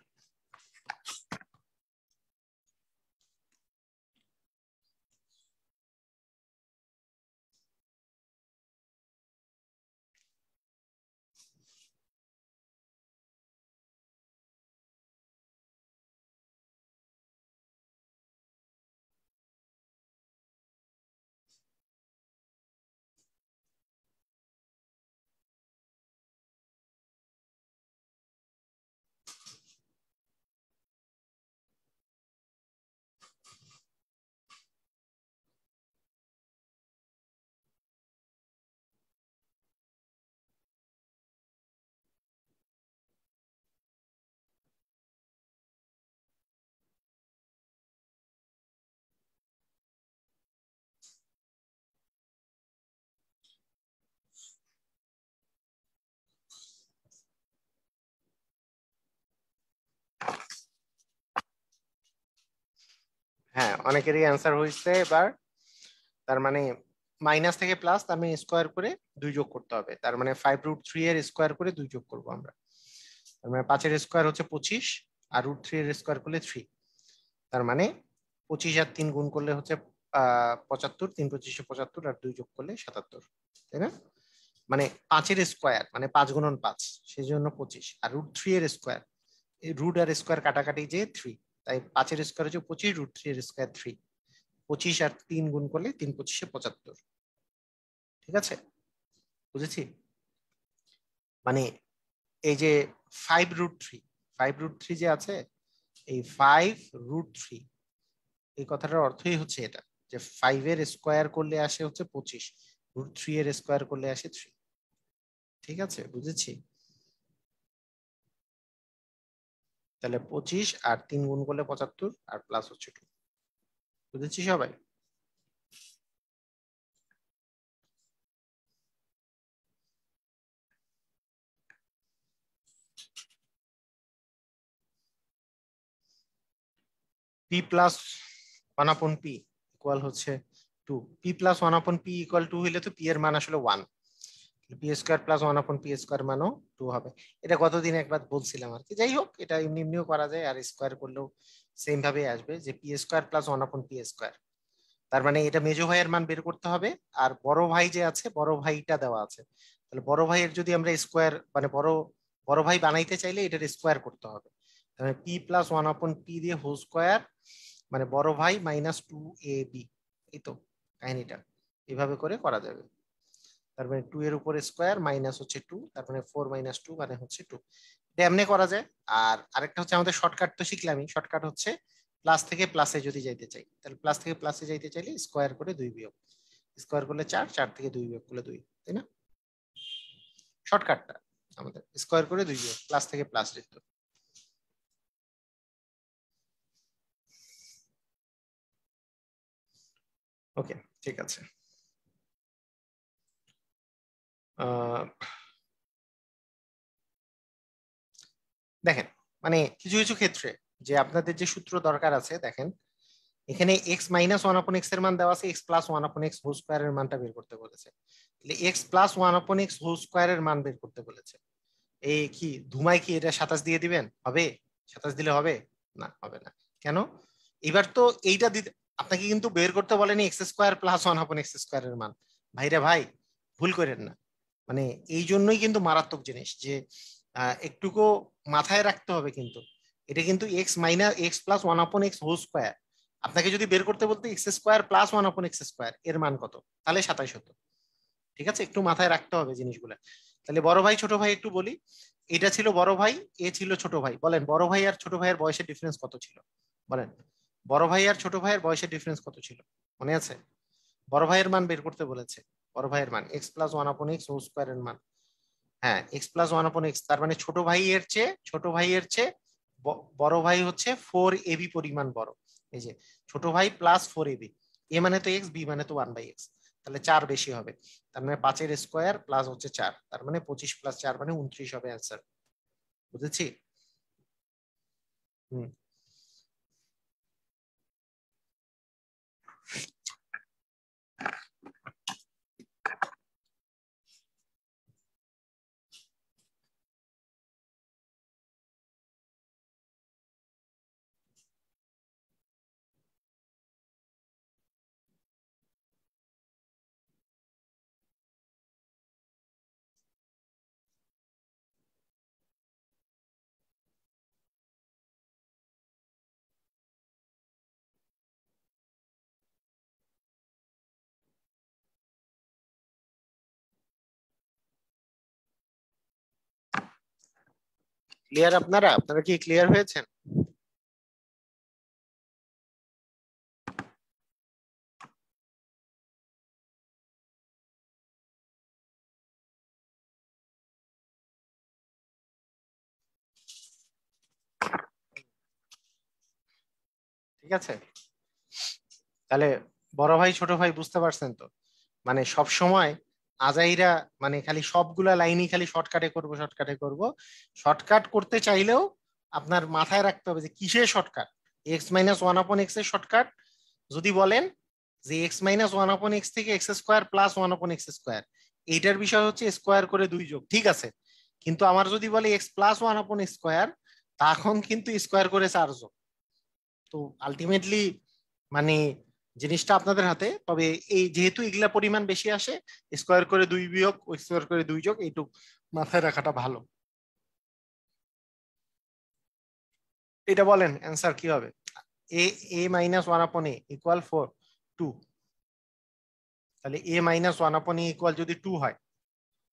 হ্যাঁ, অনেকেরই অ্যান্সার হয়েছে এবার। তার মানে মাইনাস থেকে প্লাস, তার মানে স্কোয়ার করে 2 যোগ করতে হবে, তার মানে 5√3 এর স্কোয়ার করে 2 যোগ করবো আমরা। তার মানে 5-এর স্কোয়ার হচ্ছে 25, আর √3 এর স্কোয়ার করলে 3, তার মানে 25 আর 3 গুণ করলে হচ্ছে 75, 3 25 75, আর 2 যোগ করলে 77, তাই না? মানে 5-এর স্কোয়ার মানে 5 গুণন 5, সেই জন্য 25, আর √3 এর স্কোয়ার, এই রুট আর স্কোয়ার কাটাকাটি যে 3, তাই 5-এর স্কোয়ার হচ্ছে 25, √3 এর স্কোয়ার 3, 25 আর 3 গুণ করলে 3 25 75। ঠিক আছে, বুঝেছি। মানে এই যে 5√3, 5√3 যে আছে, এই 5√3, এই কথাটার অর্থই হচ্ছে এটা, যে 5-এর স্কোয়ার করলে আসে হচ্ছে 25, √3 এর স্কোয়ার করলে আসে 3। ঠিক আছে, বুঝেছি। তাহলে 25 আর 3 গুণ করলে 75, আর প্লাস হচ্ছে 2। বুঝেছি সবাই? পি প্লাস 1/p ইকুয়াল হচ্ছে 2। পি প্লাস 1/p ইকুয়াল 2 হইলে তো পি এর মান আসলে 1। P square plus 1/p square মানও 2 হবে। এটা কতদিন একবার বলছিলাম আর কি। যাই হোক, এটা এমনি এমনিও করা যায়, আর স্কোয়ার করলেও সেম ভাবে আসবে যে P square plus 1/p square. তার মানে এটা মেজো ভাইয়ের মান বের করতে হবে, আর বড় ভাই যে আছে বড় ভাইটা দেওয়া আছে, তাহলে বড় ভাইয়ের যদি আমরা স্কোয়ার মানে বড় বড় ভাই বানাইতে চাইলে এটার স্কোয়ার করতে হবে। তাহলে পি প্লাস 1/p দিয়ে হোল স্কোয়ার মানে বড় ভাই -2ab। এই তো কাহিনীটা এভাবে করে করা যাবে। তার মানে 2 এর উপর স্কোয়ার মাইনাস হচ্ছে 2, তার মানে 4 - 2 মানে হচ্ছে 2। এটা এমনি করা যায়। আর আরেকটা হচ্ছে আমাদের শর্টকাট তো শিখলামই, শর্টকাট হচ্ছে প্লাস থেকে প্লাসে যদি যাইতে চাই, তাহলে প্লাস থেকে প্লাসে যাইতে চাইলে স্কোয়ার করে 2 বিয়োগ, স্কোয়ার করলে 4, 4 থেকে 2 বিয়োগ করলে 2, তাই না? শর্টকাটটা আমাদের স্কোয়ার করে 2 বিয়োগ, প্লাস থেকে প্লাস যেত। ওকে, ঠিক আছে। দেখেন, মানে কিছু কিছু ক্ষেত্রে যে আপনাদের যে সূত্র দরকার আছে, দেখেন এখানে এক্স মাইনাস 1/x এর মান দেওয়া আছে, এক্স প্লাস 1/x হোল স্কোয়ারের মানটা বের করতে বলেছে। এক্স প্লাস 1/x হোল স্কোয়ারের মান বের করতে বলেছে। এই কি ধুমায় কি এটা 27 দিয়ে দিবেন? হবে? 27 দিলে হবে? না, হবে না। কেন? এবার তো এইটা দিতে আপনাকে কিন্তু বের করতে বলেনি এক্স স্কোয়ার প্লাস 1/x স্কোয়ারের মান। ভাইরে ভাই, ভুল করেন না। মানে এই জন্যই কিন্তু মারাত্মক জিনিস যে একটুকু মাথায় রাখতে হবে কিন্তু এটা কিন্তু x minus x plus 1/x whole square. আপনাকে যদি বের করতে বলতে x square plus 1/x square এর মান কত, তাহলে 27 হতো। ঠিক আছে, একটু মাথায় রাখতে হবে জিনিসগুলো। তাহলে বড় ভাই ছোট ভাই একটু বলি। এটা ছিল বড় ভাই, এ ছিল ছোট ভাই। বলেন বড় ভাই আর ছোট ভাইয়ের বয়সের ডিফারেন্স কত ছিল? বলেন বড় ভাই আর ছোট ভাইয়ের বয়সের ডিফারেন্স কত ছিল? মনে আছে? বড় ভাইয়ের মান বের করতে বলেছে। বড় ভাইয়ের মান এক্স প্লাস 1/x হোল স্কোয়ারের মান। হ্যাঁ, এক্স প্লাস 1/x, তার মানে ছোট ভাইয়ের চেয়ে বড় ভাই হচ্ছে 4ab পরিমাণ বড়। এই যে ছোট ভাই প্লাস 4ab, এ মানে তো এক্স, বি মানে তো 1/x, তাহলে 4 বেশি হবে। তার মানে 5 এর স্কোয়ার প্লাস হচ্ছে 4, তার মানে 25 + 4 মানে 29 হবে অ্যান্সার। বুঝেছি? হুম। ক্লিয়ার? আপনারা আপনারা কি ক্লিয়ার হয়েছেন? ঠিক আছে, তাহলে বড় ভাই ছোট ভাই বুঝতে পারছেন তো? মানে সব সময় আজাইরা মানে খালি সবগুলা লাইনই খালি শর্টকাটে করব শর্টকাটে করব। শর্টকাট করতে চাইলেও আপনার মাথায় রাখতে হবে যে কিসের শর্টকাট। x - 1/x এর শর্টকাট যদি বলেন যে x - 1/x থেকে x square plus 1/x square, এইটার বিষয় হচ্ছে স্কোয়ার করে 2 যোগ, ঠিক আছে। কিন্তু আমার যদি বলে এক্স প্লাস 1/x স্কোয়ার, তখন কিন্তু স্কোয়ার করে 4 যোগ। তো আলটিমেটলি মানে জিনিসটা আপনাদের হাতে। তবে এই যেহেতু এগুলা পরিমাণ বেশি আসে, স্কোয়ার করে 2 বিয়োগ ও স্কোয়ার করে 2 যোগ এইটুক মাথায় রাখাটা ভালো। এটা বলেন অ্যান্সার কি হবে? এ এ -1/a ইকুয়াল 2। তাহলে a - 1/a ইকুয়াল যদি 2 হয়,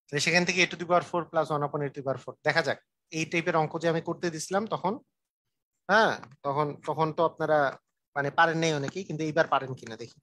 তাহলে সেখান থেকে a⁴ প্লাস 1/a⁴ দেখা যাক। এই টাইপের অঙ্ক যে আমি করতে দিছিলাম তখন, হ্যাঁ, তখন তখন তো আপনারা মানে পারেন নাই অনেকেই, কিন্তু এইবার পারেন কিনা দেখি।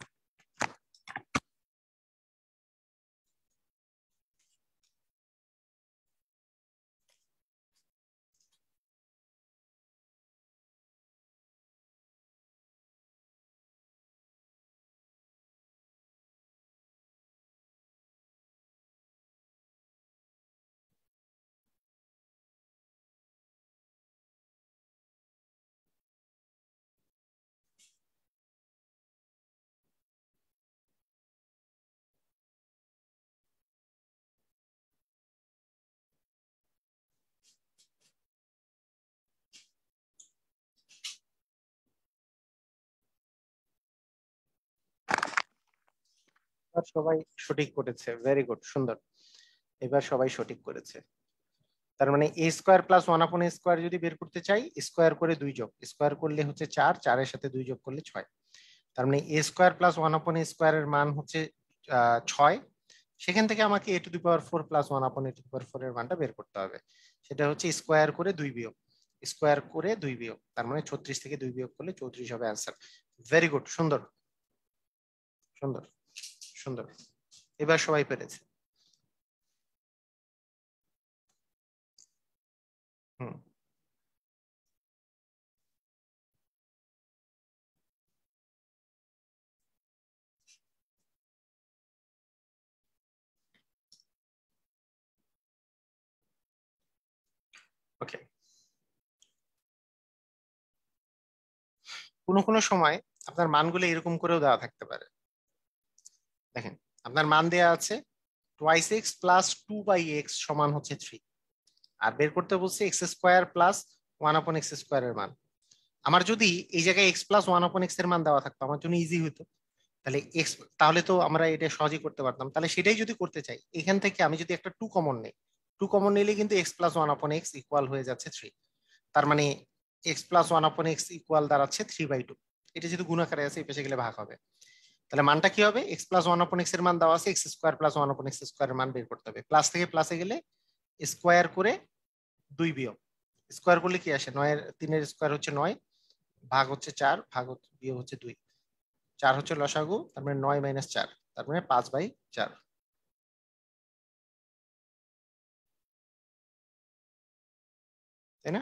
আর সবাই সঠিক করেছে, ভেরি গুড, সুন্দর। এবার সবাই সঠিক করেছে। তার মানে এ স্কোয়ার প্লাস ওয়ান আপন এ স্কোয়ার যদি বের করতে চাই, স্কোয়ার করে দুই যোগ, স্কোয়ার করলে হচ্ছে চার, চারের সাথে দুই যোগ করলে ছয়। তার মানে এ স্কোয়ার প্লাস ওয়ান আপন এ স্কোয়ারের মান হচ্ছে ছয়। সেখান থেকে আমাকে a to the power four plus one upon a to the power four এর মানটা বের করতে হবে। সেটা হচ্ছে স্কোয়ার করে দুই বিয়োগ, স্কোয়ার করে দুই বিয়োগ, তার মানে 36 থেকে দুই বিয়োগ করলে 34 হবে অ্যান্সার। ভেরি গুড, সুন্দর সুন্দর সুন্দর। এবার সবাই পেরেছে। হুম। ওকে। কোনো কোনো সময় আপনার মানগুলো এরকম করেও দেওয়া থাকতে পারে। দেখেন, আপনার মান দেয়া আছে twice x plus two by x সমান হচ্ছে থ্রি, আর বের করতে বলছে x square plus one upon x স্কোয়ারের মান। আমার যদি এই জায়গায় x plus one upon x এর মান দেওয়া থাকতো আমার জন্য ইজি হতো। তাহলে এক্স, তাহলে তো আমরা এটা সহজেই করতে পারতাম। তাহলে সেটাই যদি করতে চাই, এখান থেকে আমি যদি একটা টু কমন নেই, টু কমন নিলে কিন্তু x plus one upon x equal হয়ে যাচ্ছে থ্রি। তার মানে x plus one upon x equal দাঁড়াচ্ছে থ্রি বাই টু। এটা যেহেতু গুণাকারে আছে, এই পাশে গেলে ভাগ হবে। তাহলে মানটা কি হবে, x plus one upon x এর মান দেওয়া আছে, x square plus one upon x square এর মান বের করতে হবে। প্লাস থেকে প্লাসে গেলে স্কোয়ার করে দুই বিয়োগ, স্কোয়ার করলে কি আসে, নয়ের তিনের স্কোয়ার হচ্ছে নয়, ভাগ হচ্ছে চার, বিয়োগ হচ্ছে দুই, চার হচ্ছে লসাগু, তার মানে নয় মাইনাস চার, তার মানে পাঁচ বাই চার। তাই না?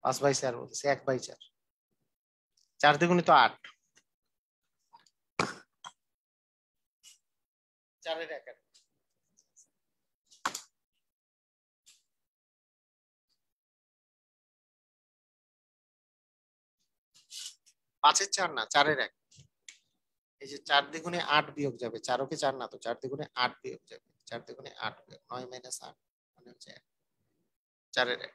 পাঁচ বাই চার বলতেছে, এক বাই চার, চার দ্বিগুণে তো আট, চারের এক এক। পাঁচের চার না, চারের এক। এই যে চার দ্বিগুণে আট বিয়োগ যাবে, চারকে চার না তো, চার দ্বিগুণে আট বিয়োগ যাবে, চার দ্বিগুণে আট বিয়োগ নয় মাইনাস আট মানে হচ্ছে এক, চারের এক।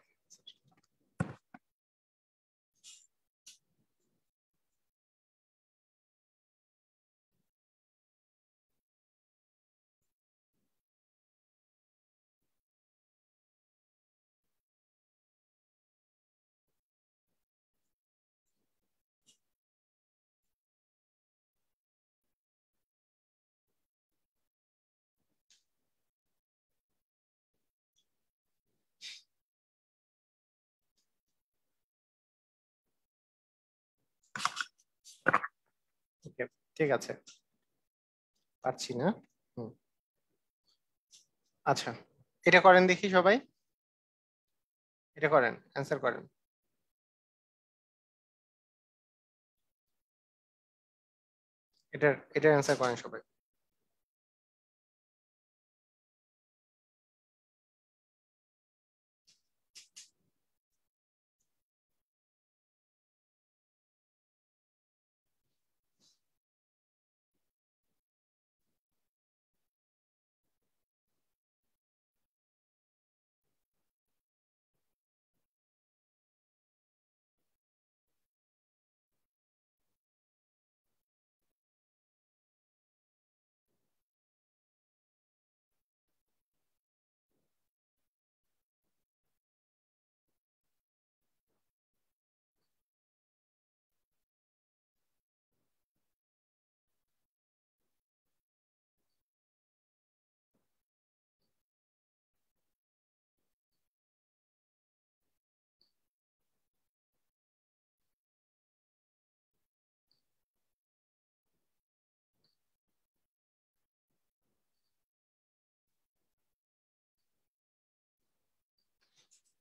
ওকে, ঠিক আছে, পারছি না। হুম। আচ্ছা, এটা করেন দেখি সবাই, এটা করেন, অ্যান্সার করেন। এটার অ্যান্সার করেন সবাই।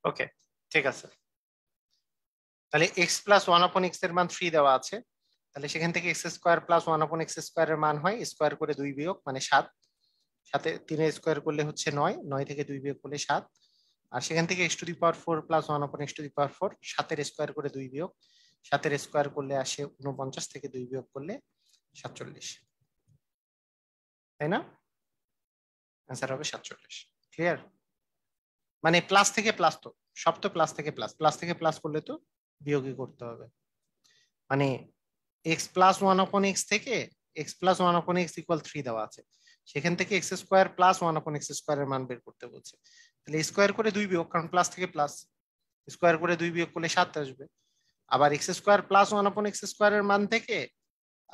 ওকে, ঠিক আছে। তাহলে x plus one upon x এর মান থ্রি দেওয়া আছে। তাহলে সেখান থেকে x square plus one upon x square এর মান হয় স্কোয়ার করে দুই বিয়োগ মানে সাত, সাথে তিনে স্কোয়ার করলে হচ্ছে নয়, নয় থেকে দুই বিয়োগ করলে সাত। আর সেখান থেকে x to the power four plus one upon x to the power four, সাতের স্কোয়ার করে দুই বিয়োগ, সাতের স্কোয়ার করলে আসে উনপঞ্চাশ, থেকে দুই বিয়োগ করলে সাতচল্লিশ। তাই না? অ্যান্সার হবে সাতচল্লিশ। ক্লিয়ার? মানে প্লাস থেকে প্লাস, তো সব তো প্লাস থেকে প্লাস, প্লাস থেকে প্লাস করলে তো বিয়োগই করতে হবে। মানে x plus one upon x থেকে x plus one upon x equal 3 দেওয়া আছে, সেখান থেকে x square plus one upon x স্কোয়ারের মান বের করতে বলছে। তাহলে স্কোয়ার করে 2 বিয়োগ, কারণ প্লাস থেকে প্লাস, স্কোয়ার করে 2 বিয়োগ করলে 7 আসবে। আবার x square plus one upon x স্কোয়ারের মান থেকে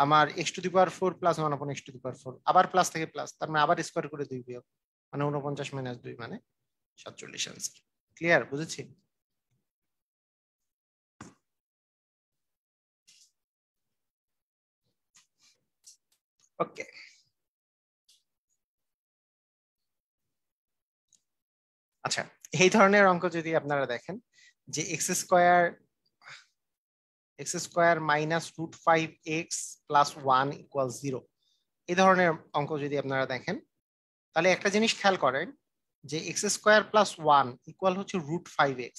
আমার x to the power 4 plus one upon x to the power 4, আবার প্লাস থেকে প্লাস, তার মানে আবার স্কোয়ার করে 2 বিয়োগ, মানে 49 মাইনাস 2 মানে 47 আনসার। ক্লিয়ার? বুঝেছি? ওকে, আচ্ছা এই ধরনের অঙ্ক যদি আপনারা দেখেন যে x square minus root 5x plus 1 equal 0, এই ধরনের অঙ্ক যদি আপনারা দেখেন, তাহলে একটা জিনিস খেয়াল করেন যে এক্স স্কোয়ার প্লাস 1 ইকুয়াল হচ্ছে রুট 5x।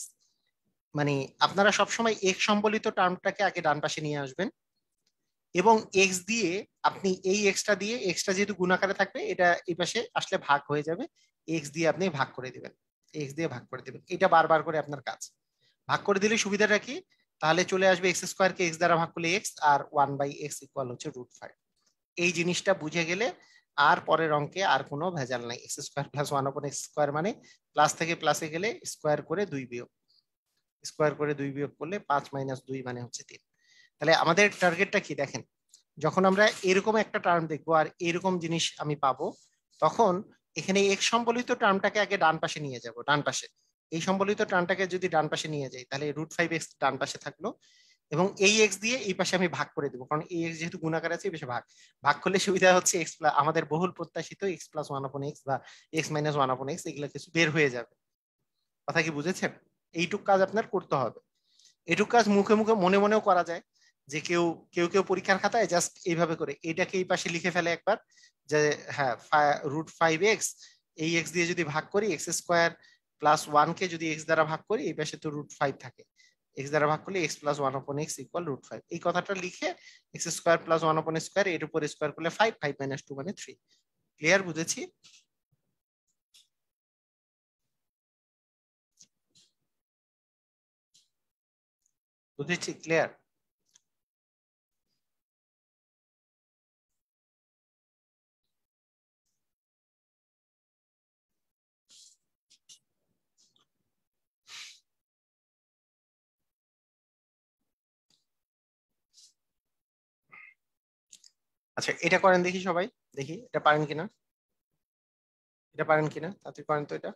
মানে আপনারা সবসময় এক্স সম্বলিত টার্মটাকে আগে ডান পাশে নিয়ে আসবেন, এবং এক্স দিয়ে আপনি এই এক্সটা দিয়ে, এক্সটা যেহেতু গুণাকারে থাকবে, এটা এই পাশে আসলে ভাগ হয়ে যাবে, এক্স দিয়ে আপনি ভাগ করে দিবেন, এক্স দিয়ে ভাগ করে দিবেন। এটা বারবার করে আপনার কাজ। ভাগ করে দিলে সুবিধাটা কি, তাহলে চলে আসবে এক্স স্কোয়ার কে এক্স দ্বারা ভাগ করলে এক্স, আর 1/x ইকুয়াল হচ্ছে রুট 5। এই জিনিসটা বুঝে গেলে আর পরের অঙ্কে আর কোনো ভেজাল নাই। X square plus one upon x square মানে প্লাস থেকে প্লাসে গেলে স্কোয়ার করে 2 বিয়োগ, স্কোয়ার করে 2 বিয়োগ করলে 5 মাইনাস 2 মানে হচ্ছে 3। তাহলে আমাদের টার্গেটটা কি দেখেন, যখন আমরা এরকম একটা টার্ম দেখবো আর এরকম জিনিস আমি পাবো, তখন এখানে এক্স সম্বলিত টার্মটাকে আগে ডান পাশে নিয়ে যাব, ডান পাশে এই সম্বলিত টার্মটাকে যদি ডান পাশে নিয়ে যাই, তাহলে রুট 5x ডান পাশে থাকলো, এবং এই এক্স দিয়ে এই পাশে আমি ভাগ করে দেবো, কারণ এই এক্স যেহেতু গুণাকার আছে এই পাশে ভাগ, ভাগ করলে সুবিধা হচ্ছে এক্স প্লাস আমাদের বহুল প্রত্যাশিত x plus one upon x বা x minus one upon x, এগুলো কিছু বের হয়ে যাবে। কথা কি বুঝেছেন? এইটুক কাজ আপনার করতে হবে। এটুক কাজ মুখে মুখে মনে মনেও করা যায়, যে কেউ কেউ কেউ পরীক্ষার খাতায় জাস্ট এইভাবে করে এটাকে এই পাশে লিখে ফেলে একবার, যে হ্যাঁ রুট 5x, এই এক্স দিয়ে যদি ভাগ করি, এক্স স্কোয়ার প্লাস 1 কে যদি এক্স দ্বারা ভাগ করি, এই পাশে তো রুট 5 থাকে, এক্স দ্বারা ভাগ করলে x plus one upon x equal root 5, এই কথাটা লিখে x square plus one upon square এর উপর স্কোয়ার করলে 5, 5 মাইনাস 2 মানে 3। ক্লিয়ার? বুঝেছি? বুঝেছি? ক্লিয়ার? আচ্ছা এটা করেন দেখি সবাই, দেখি এটা পারেন কিনা, এটা পারেন কিনা, তাড়াতাড়ি করেন তো এটা।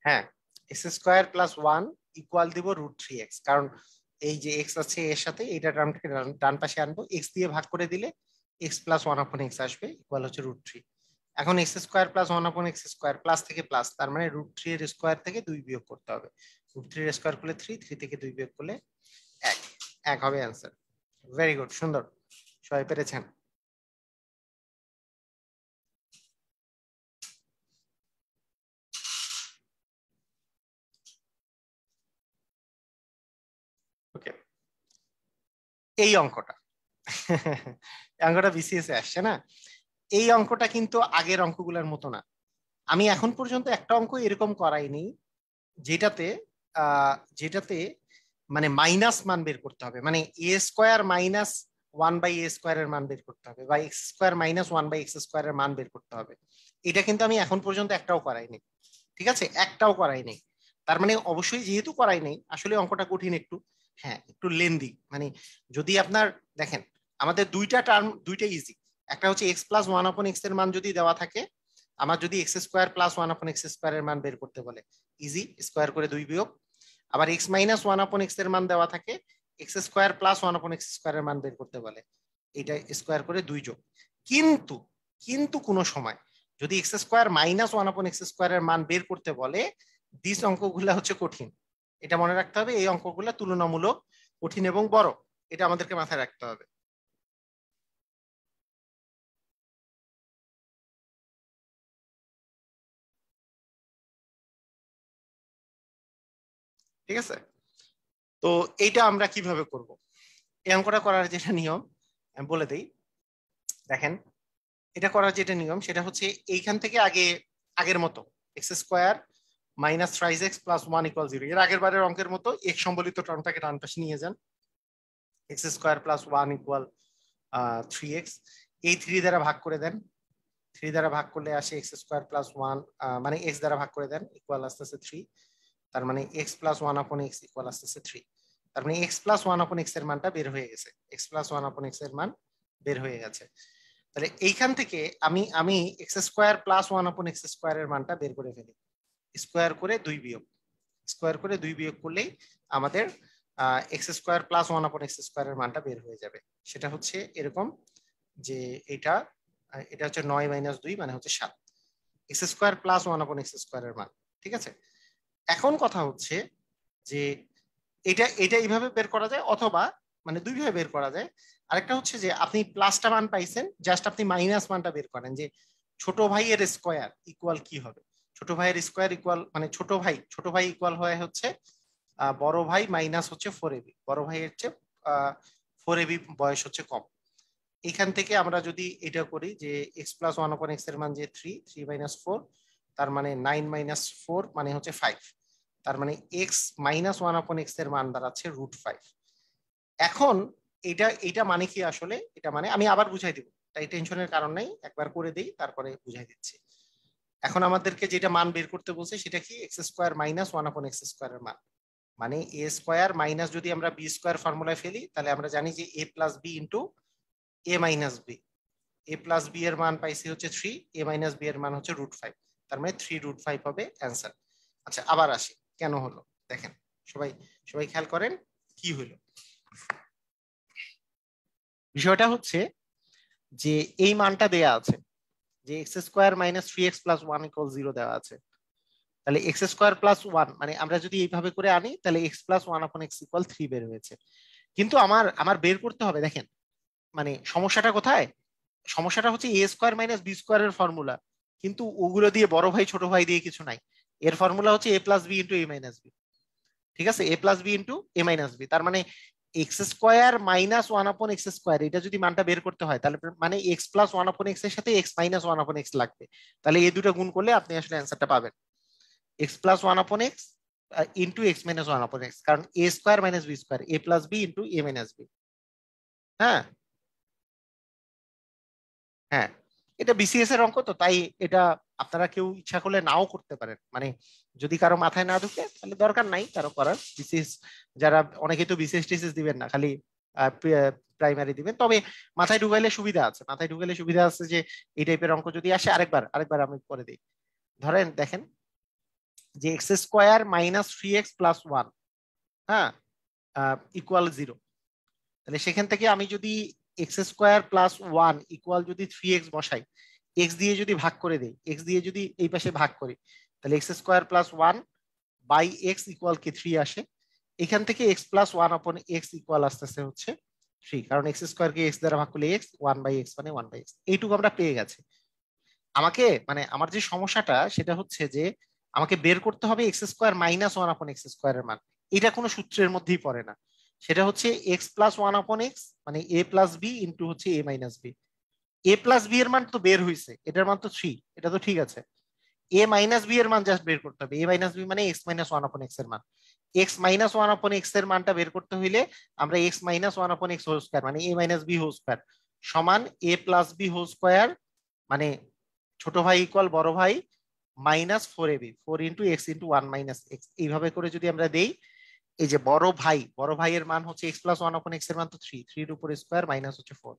হ্যাঁ, এক্স স্কোয়ার প্লাস 1 ইকুয়াল দিব রুট 3x, কারণ এই যে এক্স আছে এর সাথে এইটা টার্মটাকে ডান পাশে আনবো, এক্স দিয়ে ভাগ করে দিলে x plus one upon x আসবে, ইকুয়াল হচ্ছে রুট 3। এখন x square plus one upon x square plus থেকে প্লাস, তার মানে রুট 3 এর স্কোয়ার থেকে 2 বিয়োগ করতে হবে, রুট 3 এর স্কোয়ার করলে 3, 3 থেকে 2 বিয়োগ করলে 1, 1 হবে অ্যান্সার। ভেরি গুড, সুন্দর, সবাই পেরেছেন। ওকে, এই অঙ্কটা এই অঙ্কটা বিসিএস এ আসছে না, এই অঙ্কটা কিন্তু আগের অঙ্কগুলোর মতো না। আমি এখন পর্যন্ত একটা অঙ্ক এরকম করাইনি যেটাতে যেটাতে মানে মাইনাস মান বের করতে হবে, মানে এ স্কোয়ার মাইনাস 1/a স্কোয়ারের মান বের করতে হবে, বা এক্স স্কোয়ার মাইনাস 1/x স্কোয়ারের মান বের করতে হবে। এটা কিন্তু আমি এখন পর্যন্ত একটাও করাইনি, ঠিক আছে, একটাও করাইনি। তার মানে অবশ্যই যেহেতু করাই নাই, আসলে অঙ্কটা কঠিন একটু, হ্যাঁ একটু লেন্দি। মানে যদি আপনার দেখেন, আমাদের দুইটা টার্ম দুইটা ইজি, একটা হচ্ছে x plus one upon x এর মান যদি দেওয়া থাকে, আমার যদি x square plus one upon x স্কোয়ারের মান বের করতে বলে, ইজি, স্কোয়ার করে 2 বিয়োগ। আবার x minus one upon x এর মান দেওয়া থাকে, x square plus one upon x স্কোয়ারের মান বের করতে বলে, এটা স্কোয়ার করে 2 যোগ। কিন্তু কিন্তু কোনো সময় যদি x square minus one upon x স্কোয়ারের মান বের করতে বলে, দিস অঙ্কগুলা হচ্ছে কঠিন। এটা মনে রাখতে হবে, এই অঙ্কগুলা তুলনামূলক কঠিন এবং বড়, এটা আমাদেরকে মাথায় রাখতে হবে। ঠিক আছে, তো এইটা আমরা কিভাবে করব? এই অঙ্কটা করার যেটা নিয়ম আমি বলে দিই। দেখেন, এটা করার যেটা নিয়ম সেটা হচ্ছে এইখান থেকে আগের মতো x square minus thrice x plus one equal 0, এর আগের বারের অঙ্কের মতো এক্স সম্বলিত টার্মটাকে ডান পাশে নিয়ে যান। X square plus one equal 3x, এই 3 দ্বারা ভাগ করে দেন। 3 দ্বারা ভাগ করলে আসে এক্স স্কোয়ার প্লাস ওয়ান, মানে এক্স দ্বারা ভাগ করে দেন, ইকুয়াল আসতেছে 3। তার মানে x plus one upon x equal আসতেছে 3। তার মানে x plus one upon x এর মানটা বের হয়ে গেছে, x plus one upon x এর মান বের হয়ে গেছে। তাহলে এইখান থেকে আমি আমি x square plus one upon x স্কোয়ারের মানটা বের করে ফেলি, স্কোয়ার করে 2 বিয়োগ। স্কোয়ার করে 2 বিয়োগ করলেই আমাদের x square plus one upon x স্কোয়ারের মানটা বের হয়ে যাবে। সেটা হচ্ছে এরকম যে এটা এটা হচ্ছে 9 মাইনাস 2 মানে হচ্ছে 7, x square plus one upon x স্কোয়ারের মান। ঠিক আছে, এখন কথা হচ্ছে যে এটা এটা এইভাবে বের করা যায়, অথবা মানে দুইভাবে বের করা যায়। আরেকটা হচ্ছে যে আপনি প্লাসটা মান পাইছেন, জাস্ট আপনি মাইনাস মানটা বের করেন যে ছোট ভাইয়ের স্কোয়ার ইকুয়াল কি হবে। ছোট ভাইয়ের স্কোয়ার ইকুয়াল মানে ছোট ভাই ইকুয়াল হয় হচ্ছে বড় ভাই মাইনাস হচ্ছে 4ab, বড় ভাইয়ের চেয়ে 4ab বয়স হচ্ছে কম। এখান থেকে আমরা যদি এটা করি যে x plus one upon x এর মান যে 3 মাইনাস 4, তার মানে 9 মাইনাস 4 মানে হচ্ছে 5। তার মানে x minus one upon x এর মান দাঁড়াচ্ছে √5। এখন এটা এটা মানে কি আসলে, এটা মানে আমি আবার বুঝাই দিব, তাই টেনশনের কারণ নেই, একবার করে দিই তারপরে বুঝাই দিচ্ছি। এখন আমাদেরকে যেটা মান বের করতে বলছে সেটা কি, x square minus one upon x স্কোয়ারের মান, মানে এ স্কোয়ার মাইনাস যদি আমরা বি স্কোয়ার ফর্মুলায় ফেলি তাহলে আমরা জানি যে a plus b into a minus B. A plus B এর মান পাইছি হচ্ছে 3, এ মাইনাস বি এর মান হচ্ছে √5, তার মানে 3√5 হবে অ্যান্সার। আচ্ছা, আবার আসি কেন হলো, দেখেন সবাই সবাই খেয়াল করেন কি হলো। বিষয়টা হচ্ছে যে এই মানটা দেয়া আছে যে x square minus 3x plus 1 equal 0 দেওয়া আছে। তাহলে এক্স স্কোয়ার প্লাস 1 মানে আমরা যদি এইভাবে করে আনি তাহলে এক্স প্লাস 1 আপন এক্স ইকুয়াল 3 বের হয়েছে। কিন্তু আমার আমার বের করতে হবে, দেখেন মানে সমস্যাটা কোথায়, সমস্যাটা হচ্ছে এ স্কোয়ার মাইনাস বি স্কোয়ারের ফর্মুলা, কিন্তু ওগুলো দিয়ে বড় ভাই ছোট ভাই দিয়ে কিছু নাই। এর ফর্মুলা হচ্ছে a plus b into a minus B. ঠিক আছে, এ plus b into a minus B, তার মানে x square minus one upon x square, এটা যদি মানটা বের করতে হয় তাহলে মানে x plus one upon x এর সাথে x minus one upon x লাগবে। তাহলে এই দুটো গুণ করলে আপনি আসলে অ্যান্সারটা পাবেন, x plus one upon x into x minus one upon x, কারণ এ square minus B square, A plus b into a minus B. হ্যাঁ হ্যাঁ, এটা বিসিএস এর অঙ্ক তো, তাই এটা আপনারা কেউ ইচ্ছা করলে নাও করতে পারেন, মানে যদি কারো মাথায় না ঢুকে তাহলে দরকার নাই কারো করার বিসিএস। যারা অনেকে তো বিসিএস টিসিএস দিবেন না, খালি প্রাইমারি দিবেন, তবে মাথায় ঢুকাইলে সুবিধা আছে, মাথায় ঢুকাইলে সুবিধা আছে যে এই টাইপের অঙ্ক যদি আসে, আরেকবার আমি করে দিই। ধরেন দেখেন যে x square minus 3x plus 1, হ্যাঁ, ইকুয়াল 0। তাহলে সেখান থেকে আমি যদি এক্স স্কোয়ার প্লাস 1 ইকুয়াল যদি 3x বসাই, এক্স দিয়ে যদি ভাগ করে দেই, এক্স দিয়ে যদি এই পাশে ভাগ করি, তাহলে x square plus 1 by x equal কি 3 আসে। এখান থেকে এক্স প্লাস 1 আপন এক্স ইকুয়াল আসতেছে হচ্ছে 3, কারণ এক্স স্কোয়ার কে এক্স দ্বারা ভাগ করলে এক্স, 1/x মানে 1/x, এইটুকু আমরা পেয়ে গেছি। আমাকে মানে আমার যে সমস্যাটা সেটা হচ্ছে যে আমাকে বের করতে হবে এক্স স্কোয়ার মাইনাস 1 আপন এক্স স্কোয়ারের মান। এটা কোনো সূত্রের মধ্যেই পড়ে না, সেটা হচ্ছে এক্স প্লাস 1 আপন এক্স মানে এ প্লাস বি ইন্টু হচ্ছে a minus B. A plus B এর মান তো বের হয়েছে, এটার মান তো 3, এটা তো ঠিক আছে। এ মাইনাস বি এর মান জাস্ট বের করতে হবে, এ মাইনাস বি মানে এক্স মাইনাস 1 আপন এক্স এর মান। এক্স মাইনাস 1 আপন এক্স এর মানটা বের করতে হইলে আমরা এক্স মাইনাস 1 আপন এক্স হোল স্কয়ার মানে এ মাইনাস বি হোল স্কয়ার সমান এ প্লাস বি হোল স্কয়ার, মানে ছোট ভাই ইকুয়াল বড় ভাই minus 4ab, 4 into x into 1 minus x, এইভাবে করে যদি আমরা দেই, এই যে বড় ভাইয়ের মান হচ্ছে এক্স প্লাস 1 আপন এক্স এর মান তো 3, 3 এর উপর স্কয়ার মাইনাস হচ্ছে 4,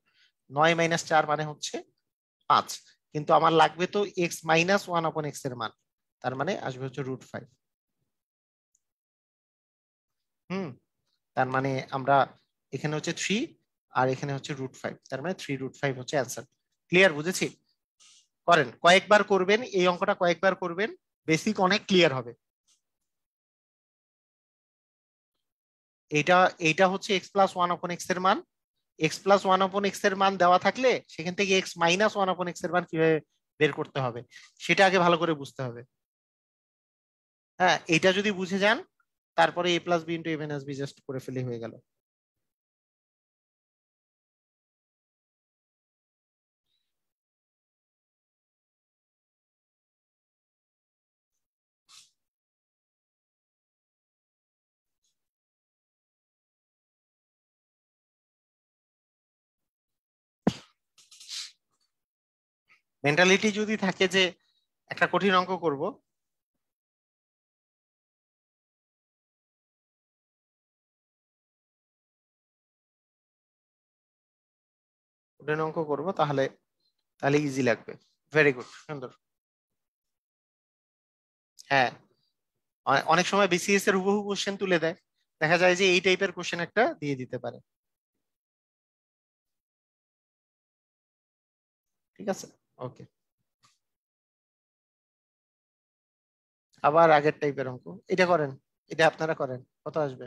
9 মাইনাস 4 মানে হচ্ছে 5। কিন্তু আমার লাগবে তো x minus one upon x এর মান, তার মানে আসবে হচ্ছে √5। তার মানে আমরা এখানে হচ্ছে 3 আর এখানে হচ্ছে √5, তার মানে 3√5 হচ্ছে অ্যান্সার। ক্লিয়ার? বুঝেছি? করেন, কয়েকবার করবেন এই অঙ্কটা, কয়েকবার করবেন, বেসিক অনেক ক্লিয়ার হবে। এইটা এইটা হচ্ছে x plus one upon x এর মান। X plus one upon x এর মান দেওয়া থাকলে সেখান থেকে x minus one upon x এর মান কিভাবে বের করতে হবে সেটা আগে ভালো করে বুঝতে হবে। হ্যাঁ, এটা যদি বুঝে যান তারপরে a plus b into a minus b just করে ফেলে হয়ে গেল। মেন্টালিটি যদি থাকে যে একটা কঠিন অঙ্ক করব, কঠিন অঙ্ক করব, তাহলে তাহলে ইজি লাগবে। ভেরি গুড, সুন্দর। হ্যাঁ, অনেক সময় বিসিএস এর হুবহু কোশ্চেন তুলে দেয়, দেখা যায় যে এই টাইপের কোশ্চেন একটা দিয়ে দিতে পারে। ঠিক আছে, ওকে। আবার আগের টাইপের অঙ্ক এটা করেন, এটা আপনারা করেন, কত আসবে?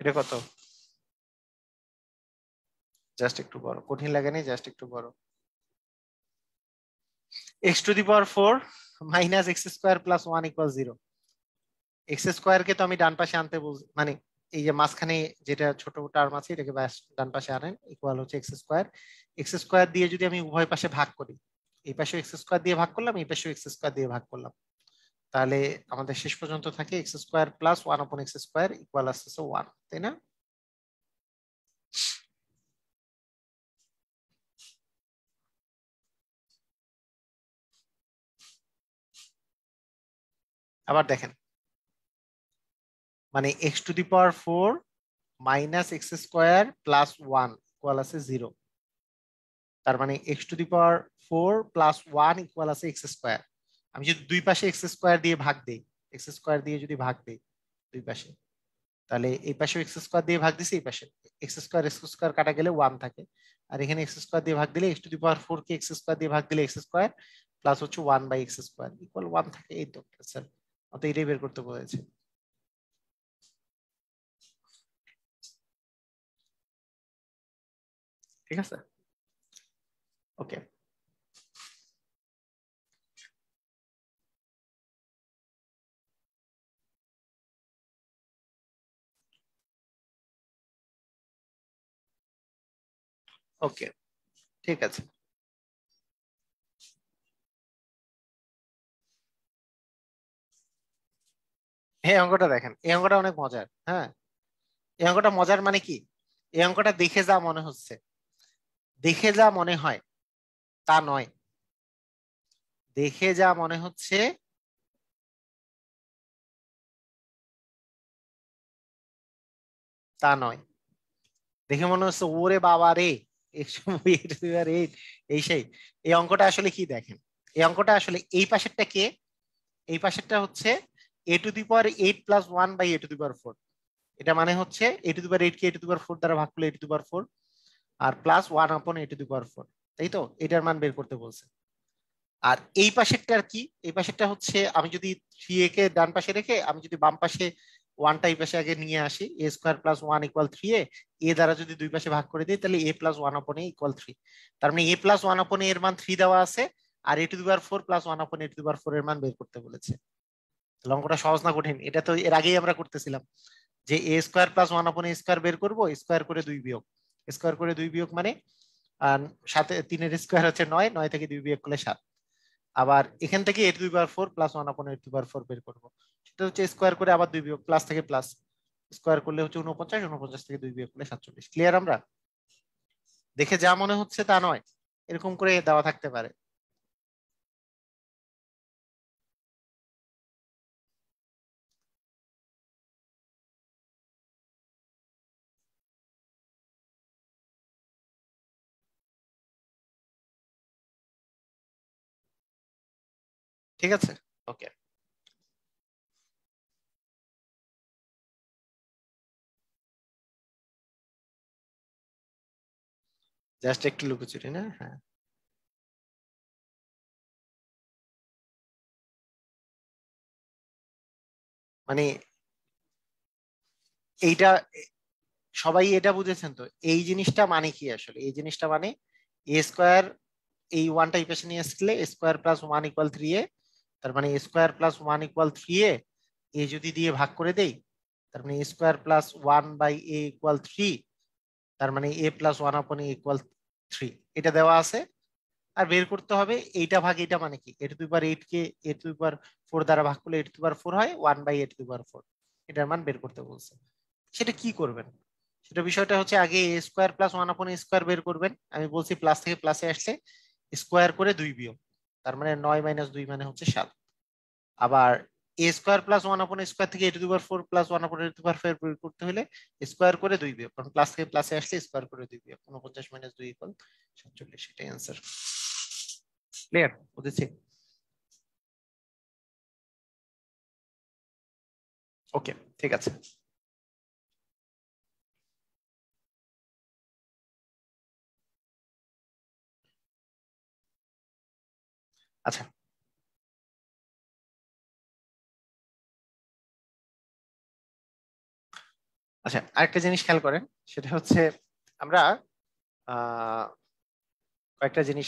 এটা কত? জাস্ট একটু বড়, কঠিন লাগে নাই, জাস্ট একটু বড়। x⁴ minus x square plus one equal 0। X square কে তো আমি ডান পাশে আনতে মানে এই যে মাঝখানে যেটা ছোট টার্ম আছে এটাকে ডান পাশে আনেন, ইকুয়াল হচ্ছে এক্স স্কোয়ার। এক্স স্কোয়ার দিয়ে যদি আমি উভয় পাশে ভাগ করি, এই পাশে এক্স স্কোয়ার দিয়ে ভাগ করলাম, এই পাশে এক্স স্কোয়ার দিয়ে ভাগ করলাম, তাহলে আমাদের শেষ পর্যন্ত থাকে x square plus one upon x square equal আসতেছে 1, তাই না? আবার দেখেন, মানে x⁴ minus x square plus one equal আছে 0। তার মানে x⁴ প্লাস ওয়ান ইকুয়াল আছে এক্স স্কোয়ার। আমি যদি দুই পাশে এক্স স্কোয়ার দিয়ে ভাগ দিই, এক্স স্কোয়ার দিয়ে যদি ভাগ দিই দুই পাশে, তাহলে এই পাশে এক্স স্কোয়ার দিয়ে ভাগ দিছি, এই পাশে এক্স স্কোয়ার কাটা গেলে 1 থাকে, আর এখানে এক্স স্কোয়ার দিয়ে ভাগ দিলে x⁴ কে এক্স স্কোয়ার দিয়ে ভাগ দিলে এক্স স্কোয়ার প্লাস হচ্ছে 1/x স্কোয়ার ইকুয়াল 1 থাকে। এই তো স্যার, অত এটাই বের করতে বলেছে। ঠিক আছে, ওকে। ওকে, ঠিক আছে। এই অঙ্কটা দেখেন, এই অঙ্কটা অনেক মজার। হ্যাঁ, এই অঙ্কটা মজার মানে কি, এই অঙ্কটা দেখে যা মনে হচ্ছে, দেখে যা মনে হয় তা নয়। দেখে যা মনে হচ্ছে তা নয়। দেখে মনে হচ্ছে ওরে বাবা রে, x⁸ এই সেই। এই অঙ্কটা আসলে কি দেখেন, এই অঙ্কটা আসলে এই পাশেরটা কে, এই পাশেরটা হচ্ছে a⁸ প্লাস 1/a⁴। এটা মানে হচ্ছে a⁸ কে a⁴ দ্বারা ভাগ করলে a⁴ আর প্লাস 1/a⁴, তাই তো? এটার মান বের করতে বলছে। আর এই পাশেরটা আর কি, এই পাশেরটা হচ্ছে আমি যদি 3a কে ডান পাশে রেখে আমি যদি বাম পাশে ওয়ানটা এই পাশে আগে নিয়ে আসি, a² + 1 = 3a, এ দ্বারা যদি দুই পাশে ভাগ করে দিই তাহলে a+1/a = 3। তার মানে a+1/a এর মান 3 দেওয়া আছে, আর a⁴ + 1/a⁴ এর মান বের করতে বলেছে। তাহলে অঙ্কটা সহজ না কঠিন? এটা তো এর আগেই আমরা করতেছিলাম যে a² + 1/a² বের করবো, স্কোয়ার করে 2 বিয়োগ, স্কোয়ার করে 2 বিয়োগ মানে আর সাথে 3-এর স্কোয়ার হচ্ছে 9, 9 থেকে 2 বিয়োগ করলে 7। আবার এখান থেকে a⁴ প্লাস 1/a⁴ বের করবো, সেটা হচ্ছে স্কোয়ার করে আবার 2 বিয়োগ, প্লাস থেকে প্লাস, স্কোয়ার করলে হচ্ছে 49, 49 থেকে 2 বিয়োগ করলে 47। ক্লিয়ার? আমরা দেখে যা মনে হচ্ছে তা নয়, এরকম করে দেওয়া থাকতে পারে। ঠিক আছে, ওকে। জাস্ট একটু লুকোচুরি না, হ্যাঁ। মানে এইটা সবাই এটা বুঝেছেন তো, এই জিনিসটা মানে কি আসলে, এই জিনিসটা মানে এ স্কোয়ার, এই ওয়ানটা এই পাশে নিয়ে আসলে square plus one equal 3a, তার মানে square plus one equal 3a, a যদি দিয়ে ভাগ করে দেই, তার মানে square plus one by a equal 3, তার মানে এ প্লাস ওয়ান আপন এ ইকুয়াল 3, এটা দেওয়া আছে। আর বের করতে হবে এইটা ভাগ এটা মানে কি, এ to the power 8 K A to the power 4 দ্বারা ভাগ করলে এ টু দি পাওয়ার 4 হয়, 1 by A to the power 4, এটার মান বের করতে বলছে। সেটা কি করবেন, সেটা বিষয়টা হচ্ছে আগে a square plus one upon square বের করবেন। আমি বলছি প্লাস থেকে প্লাসে আসলে স্কোয়ার করে 2 বিয়োগ, তার মানে 9 মাইনাস 2 মানে হচ্ছে 7। আবার a square plus one upon square থেকে a to the power 4 plus one upon a to the power 4 বের করতে হলে স্কোয়ার করে 2 বিয়োগ, কারণ প্লাস থেকে প্লাসে আসলে স্কোয়ার করে 2 বিয়োগ, 49 মাইনাস 2 ইকুয়াল 47, সেটাই অ্যান্সার। ক্লিয়ার, বুঝেছি। ওকে, ঠিক আছে। আচ্ছা, আচ্ছা, আরেকটা জিনিস খেয়াল করেন, সেটা হচ্ছে আমরা আহ কয়েকটা জিনিস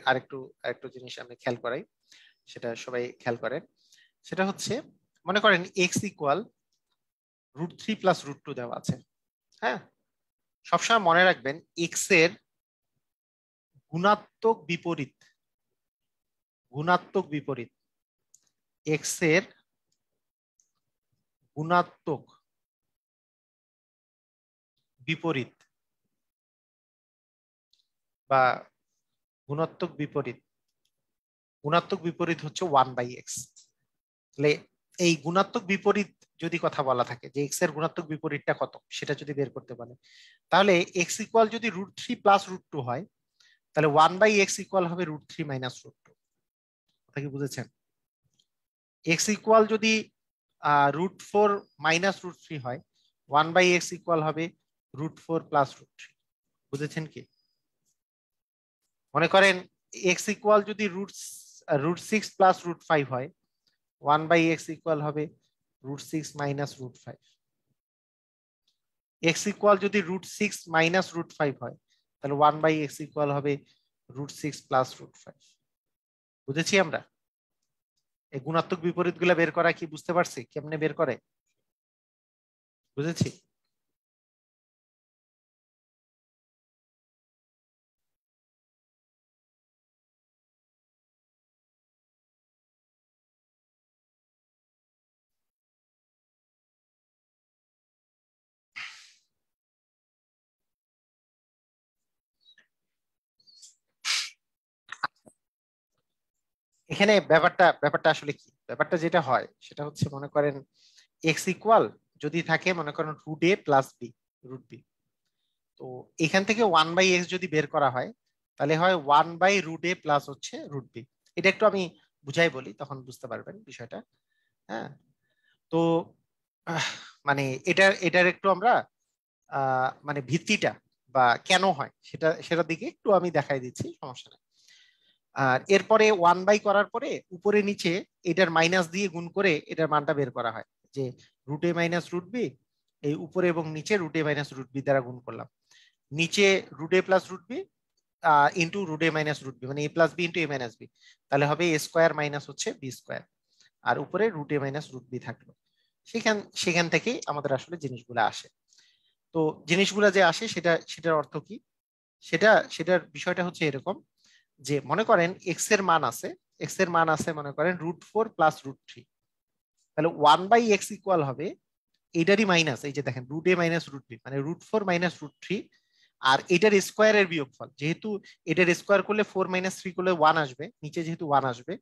আরেকটু আরেকটু জিনিস আমি খেয়াল করাই, সেটা সবাই খেয়াল করেন। সেটা হচ্ছে মনে করেন এক্স ইকুয়াল √3 প্লাস √2 দেওয়া আছে। হ্যাঁ, সবসময় মনে রাখবেন এক্স এর গুণাত্মক বিপরীত, গুণাত্মক বিপরীত, এক্স এর গুণাত্মক বিপরীত বা গুণাত্মক বিপরীত, গুণাত্মক বিপরীত হচ্ছে 1/x। তাহলে এই গুণাত্মক বিপরীত যদি কথা বলা থাকে যে এক্স এর গুণাত্মক বিপরীতটা কত, সেটা যদি বের করতে পারে, তাহলে এক্স ইকুয়াল যদি √3 প্লাস √2 হয়, তাহলে 1/x ইকুয়াল হবে √3 মাইনাস √2। কথা কি বুঝেছেন? এক্স ইকুয়াল যদি √4 মাইনাস √3 হয়, 1/x ইকুয়াল হবে √4 প্লাস √3। বুঝেছেন কি? মনে করেন এক্স ইকুয়াল যদি √6 প্লাস √5 হয়, 1/x ইকুয়াল হবে √6 মাইনাস √5। এক্স ইকুয়াল যদি √6 মাইনাস √5 হয়, তাহলে 1/x ইকুয়াল হবে √6 প্লাস √5। বুঝেছি আমরা? এই গুণাত্মক বিপরীত গুলা বের করা কি বুঝতে পারছি কেমনে বের করে? বুঝেছি। এখানে ব্যাপারটা ব্যাপারটা আসলে কি, ব্যাপারটা যেটা হয় সেটা হচ্ছে মনে করেন এক্স ইকুয়াল যদি থাকে মনে করেন √a প্লাস বি, √b, তো এখান থেকে 1/x যদি বের করা হয়, তাহলে হয় 1/√a প্লাস হচ্ছে √b। এটা একটু আমি বুঝাই বলি, তখন বুঝতে পারবেন বিষয়টা। হ্যাঁ, তো আহ, মানে এটার এটার একটু আমরা মানে ভিত্তিটা বা কেন হয় সেটা সেটার দিকে একটু আমি দেখাই দিচ্ছি, সমস্যা নেই। আর এরপরে 1/, করার পরে উপরে নিচে এটার মাইনাস দিয়ে গুণ করে এটার মানটা বের করা হয়, যে √a মাইনাস √b, এই উপরে এবং নিচে √a মাইনাস √b দ্বারা গুণ করলাম, নিচে √a plus √b into √a minus √b, মানে a plus b into a minus b, তাহলে হবে a স্কোয়ার মাইনাস হচ্ছে বি স্কোয়ার, আর উপরে √a মাইনাস √b থাকলো। সেখান সেখান থেকেই আমাদের আসলে জিনিসগুলো আসে। তো জিনিসগুলো যে আসে সেটার অর্থ কি, সেটার বিষয়টা হচ্ছে এরকম, যে মনে করেন এক্স এর মান আছে, এক্স এর মান আছে মনে করেন √4 প্লাস √3, তাহলে 1/x ইকুয়াল হবে এটারই মাইনাস, এই যে দেখেন √a মাইনাস √b, মানে √4 মাইনাস √3, আর এটার স্কোয়ারের বিয়োগফল, যেহেতু এটার স্কোয়ার করলে 4 - 3 করলে 1 আসবে, নিচে যেহেতু 1 আসবে,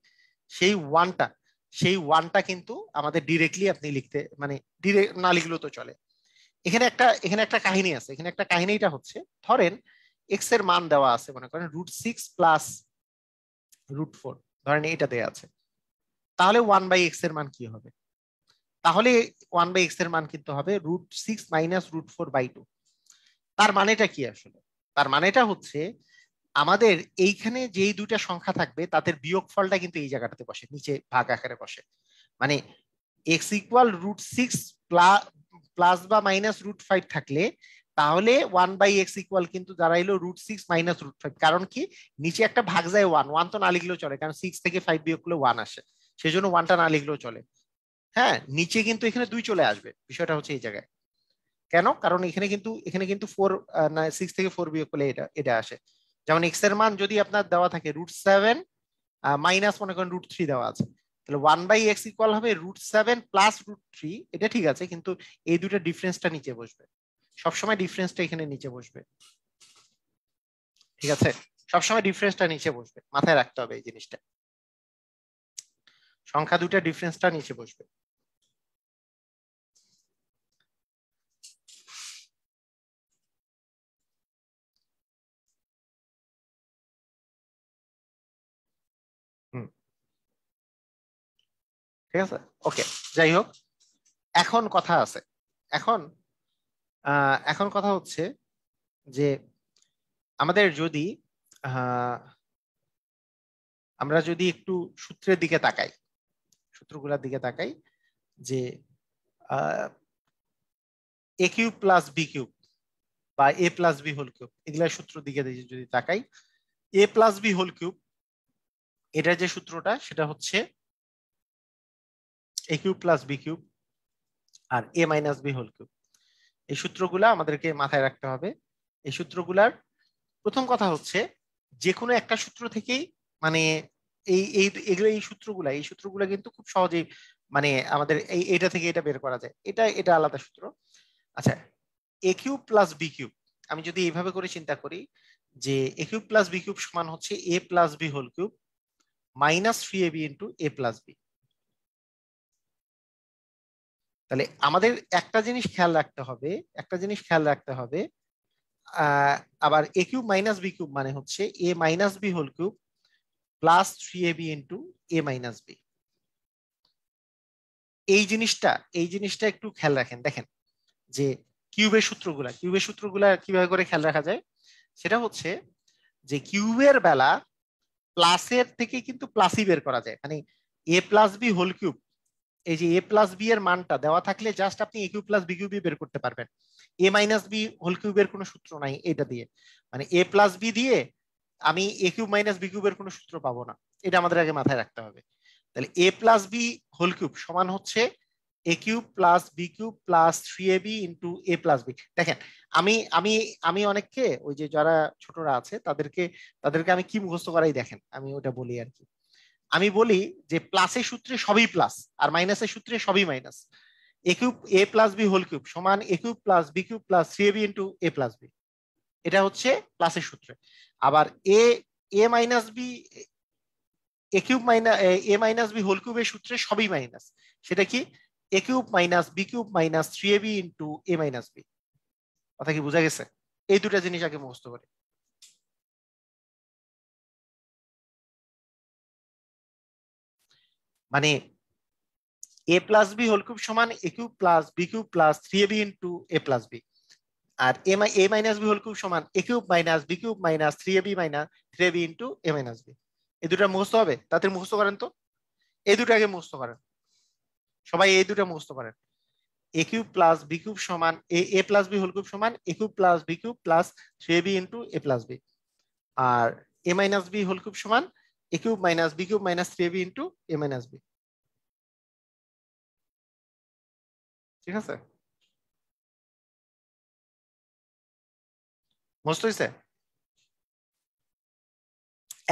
সেই ওয়ানটা কিন্তু আমাদের ডিরেক্টলি আপনি লিখতে, মানে ডিরেক্ট না লিখলেও তো চলে। এখানে একটা কাহিনী আছে। এখানে একটা কাহিনীটা হচ্ছে, ধরেন এক্স এর মান দেওয়া আছে, মনে করেন √6 প্লাস √4, ধরেন এটা দেয়া আছে। তাহলে 1/x এর মান কি হবে? তাহলে 1/x এর মান কিন্তু হবে √6 - √4/2। তার মানেটা কি আসলে? তার মানেটা হচ্ছে আমাদের এইখানে যেই দুইটা সংখ্যা থাকবে তাদের বিয়োগফলটা কিন্তু এই জায়গাটাতে বসে, নিচে ভাগ আকারে বসে। মানে এক্স ইকুয়াল √6 প্লাস বা -√5 থাকলে তাহলে 1/x ইকুয়াল কিন্তু দাঁড়াইলো √6 - √5। কারণ কি, নিচে একটা ভাগ যায় 1, 1 তো না লিখলেও চলে, কারণ 6 থেকে 5 বিয়োগ করলে 1 আসে, সেই জন্য 1টা না লিখলেও চলে। হ্যাঁ, নিচে কিন্তু এখানে 2 চলে আসবে, বিষয়টা হচ্ছে এই জায়গায়। কেন? কারণ এখানে কিন্তু 4, 6 থেকে 4 বিয়োগ করলে এটা এটা আসে। যেমন এক্স এর মান যদি আপনার দেওয়া থাকে √7 মাইনাস মনে করেন √3 দেওয়া আছে, তাহলে 1/x ইকুয়াল হবে √7 প্লাস √3। এটা ঠিক আছে, কিন্তু এই দুটো ডিফারেন্সটা নিচে বসবে, সবসময় ডিফারেন্সটা এখানে নিচে বসবে। ঠিক আছে, সবসময় ডিফারেন্সটা নিচে বসবে, মাথায় রাখতে হবে এই জিনিসটা। সংখ্যা দুইটা ডিফারেন্সটা নিচে বসবে। হুম, ঠিক আছে, ওকে। যাই হোক, এখন কথা আছে। এখন এখন কথা হচ্ছে যে আমাদের যদি আহ, আমরা যদি একটু সূত্রের দিকে তাকাই, সূত্রগুলোর দিকে তাকাই, যে a³ প্লাস b³ বা a+b² এগুলা সূত্র দিকে যদি তাকাই, a+b³ এটার যে সূত্রটা সেটা হচ্ছে a³ প্লাস b³ আর a-b²। এই সূত্রগুলা আমাদেরকে মাথায় রাখতে হবে। এই সূত্রগুলার প্রথম কথা হচ্ছে, যে কোনো একটা সূত্র থেকেই, মানে এই এই এগুলো এই সূত্রগুলা কিন্তু খুব সহজেই, মানে আমাদের এইটা থেকে এটা বের করা যায়, এটা আলাদা সূত্র। আচ্ছা, a³ প্লাস b³ আমি যদি এইভাবে করে চিন্তা করি, যে a³ প্লাস b³ সমান হচ্ছে a+b³ -3ab ইন্টু a+b। তাহলে আমাদের একটা জিনিস খেয়াল রাখতে হবে, আহ, আবার a³ - b³ মানে হচ্ছে a-b³ +3ab ইন্টু a-b। এই জিনিসটা একটু খেয়াল রাখেন। দেখেন যে কিউবের সূত্রগুলা কিভাবে করে খেয়াল রাখা যায়, সেটা হচ্ছে যে কিউবের বেলা প্লাসের থেকে কিন্তু প্লাসই বের করা যায়। মানে a+b², এই যে a+b এর মানটা দেওয়া থাকলে জাস্ট আপনি a³ প্লাস b³ বের করতে পারবেন। a-b³ এর কোনো সূত্র নাই এটা দিয়ে, মানে a+b দিয়ে আমি a³ - b³ এর কোনো সূত্র পাবো না। এটা আমাদের আগে মাথায় রাখতে হবে। তাহলে a+b² সমান হচ্ছে a³ plus b³ plus 3ab into a+b। দেখেন, আমি আমি আমি অনেককে, ওই যে যারা ছোটরা আছে তাদেরকে আমি কি মুখস্থ করাই, দেখেন আমি ওটা বলি আর কি। আমি বলি যে প্লাসের সূত্রে সবই প্লাস আর মাইনাসের সূত্রে সবই মাইনাস। a³ সমান a³ plus b³ plus 3ab into a+b। এটা হচ্ছে প্লাসের সূত্রে। আবার এ এ মাইনাস বি a³ - b² এর সূত্রে সবই মাইনাস। সেটা কি? a³ - b³ - 3ab into a-b। কথা কি বোঝা গেছে? এই দুটা জিনিস আগে মুখস্থ করে। মানে a+b³ সমান a³ plus b³ plus 3ab into a+b। আর a-b³ সমান a³ - b³ - 3ab into a-b। এই দুটা মুখস্থ হবে, তাদের মুখস্থ করেন তো। এই দুটো আগে মুখস্থ করেন, সবাই এই দুটো মুখস্থ করেন। a³ প্লাস b³ সমান a+b³ সমান a³ plus b³ plus 3ab into a+b। আর a-b³ সমান a³ - b³ - 3ab into a-b। ঠিক আছে, মুখস্থ হয়েছে?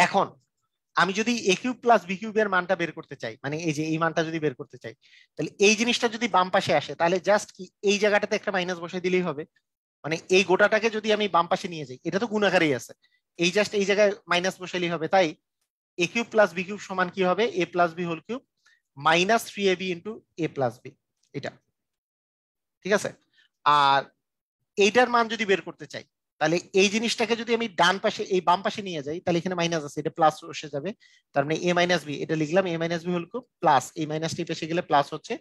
এখন আমি যদি a³ প্লাস b³ এর মানটা বের করতে চাই, মানে এই যে এই মানটা যদি বের করতে চাই, তাহলে এই জিনিসটা যদি বাম পাশে আসে তাহলে জাস্ট কি এই জায়গাটাতে একটা মাইনাস বসাই দিলেই হবে। মানে এই গোটাটাকে যদি আমি বাম পাশে নিয়ে যাই, এটা তো গুণ আকারেই আছে, এই জাস্ট এই জায়গায় মাইনাস বসাইলেই হবে। তাই a cube plus b cube সমান কি হবে, a plus b whole cube minus 3ab into a plus b, এটা ঠিক আছে। আর এইটার মান যদি বের করতে চাই, তাহলে এই জিনিসটাকে যদি আমি ডান পাশে এই বাম পাশে নিয়ে যাই, তাহলে এখানে মাইনাস আছে, এটা প্লাস বসে যাবে। তার মানে এ মাইনাস বি, এটা লিখলাম a minus b whole cube plus এই মাইনাসটি পেশে গেলে প্লাস হচ্ছে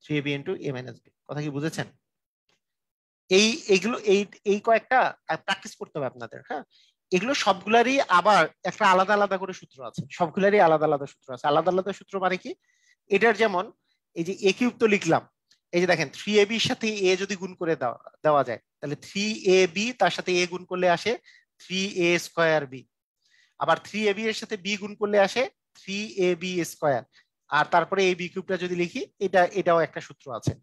3ab into a minus B. কথা কি বুঝেছেন? এই এইগুলো এই এই কয়েকটা প্র্যাকটিস করতে হবে আপনাদের, হ্যাঁ। এগুলো সবগুলারই আবার একটা আলাদা আলাদা করে সূত্র আছে, সবগুলারই আলাদা আলাদা সূত্র আছে। আলাদা আলাদা সূত্র মানে কি, এটার যেমন এই যে এ কিউব তো লিখলাম, এই যে দেখেন 3ab এর সাথে এ যদি গুণ করে দেওয়া দেওয়া যায়, তাহলে 3ab তার সাথে এ গুণ করলে আসে 3a স্কয়ার বি। আবার 3ab এর সাথে বি গুণ করলে আসে 3ab স্কয়ার। আর তারপরে এই বি কিউবটা যদি লিখি, এটাও একটা সূত্র আছে,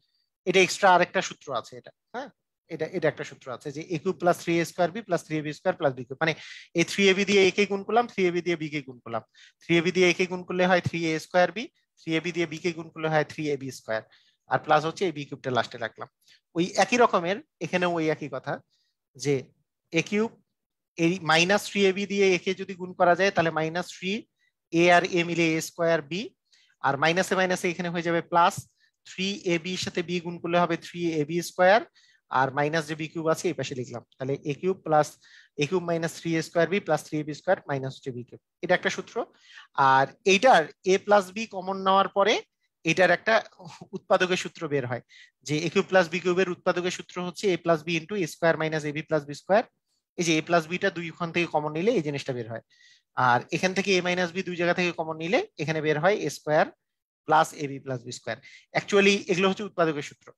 এটা এক্সট্রা আরেকটা সূত্র আছে এটা, হ্যাঁ। এটা এটা একটা সূত্র আছে যে a cube plus 3a square b plus 3ab square plus b cube, মানে এই 3ab দিয়ে a কে গুণ করলাম, 3ab দিয়ে b কে গুণ করলাম, 3ab দিয়ে a কে গুণ করলে হয় 3a স্কয়ার বি, 3ab দিয়ে b কে গুণ করলে হয় 3ab স্কয়ার, আর প্লাস হচ্ছে এই বি কিউবটা লাস্টে রাখলাম। ওই একই রকমের এখানেও ওই একই কথা, যে এ কিউব এই মাইনাস 3ab দিয়ে এ কে যদি গুণ করা যায়, তাহলে মাইনাস 3 a আর a মিলে a স্কয়ার বি, আর মাইনাসে মাইনাসে এখানে হয়ে যাবে প্লাস 3ab এর সাথে b গুণ করলে হবে 3ab স্কয়ার, আর মাইনাস যে বি কিউব আছে এই পাশে লিখলাম, তাহলে a cube plus a cube minus 3a square b plus 3ab square minus হচ্ছে বি কিউব, এটা একটা সূত্র। আর এইটার a প্লাস বি কমন নেওয়ার পরে এটার একটা উৎপাদকের সূত্র বের হয়, যে এ কিউব প্লাস বি কিউবের উৎপাদকের সূত্র হচ্ছে a plus b into a square minus ab plus b square. এই যে এ প্লাস বিটা দুই ওখান থেকে কমন নিলে এই জিনিসটা বের হয়, আর এখান থেকে এ মাইনাস বি দুই জায়গা থেকে কমন নিলে এখানে বের হয় a square plus ab plus b square. Actually এগুলো হচ্ছে উৎপাদকের সূত্র,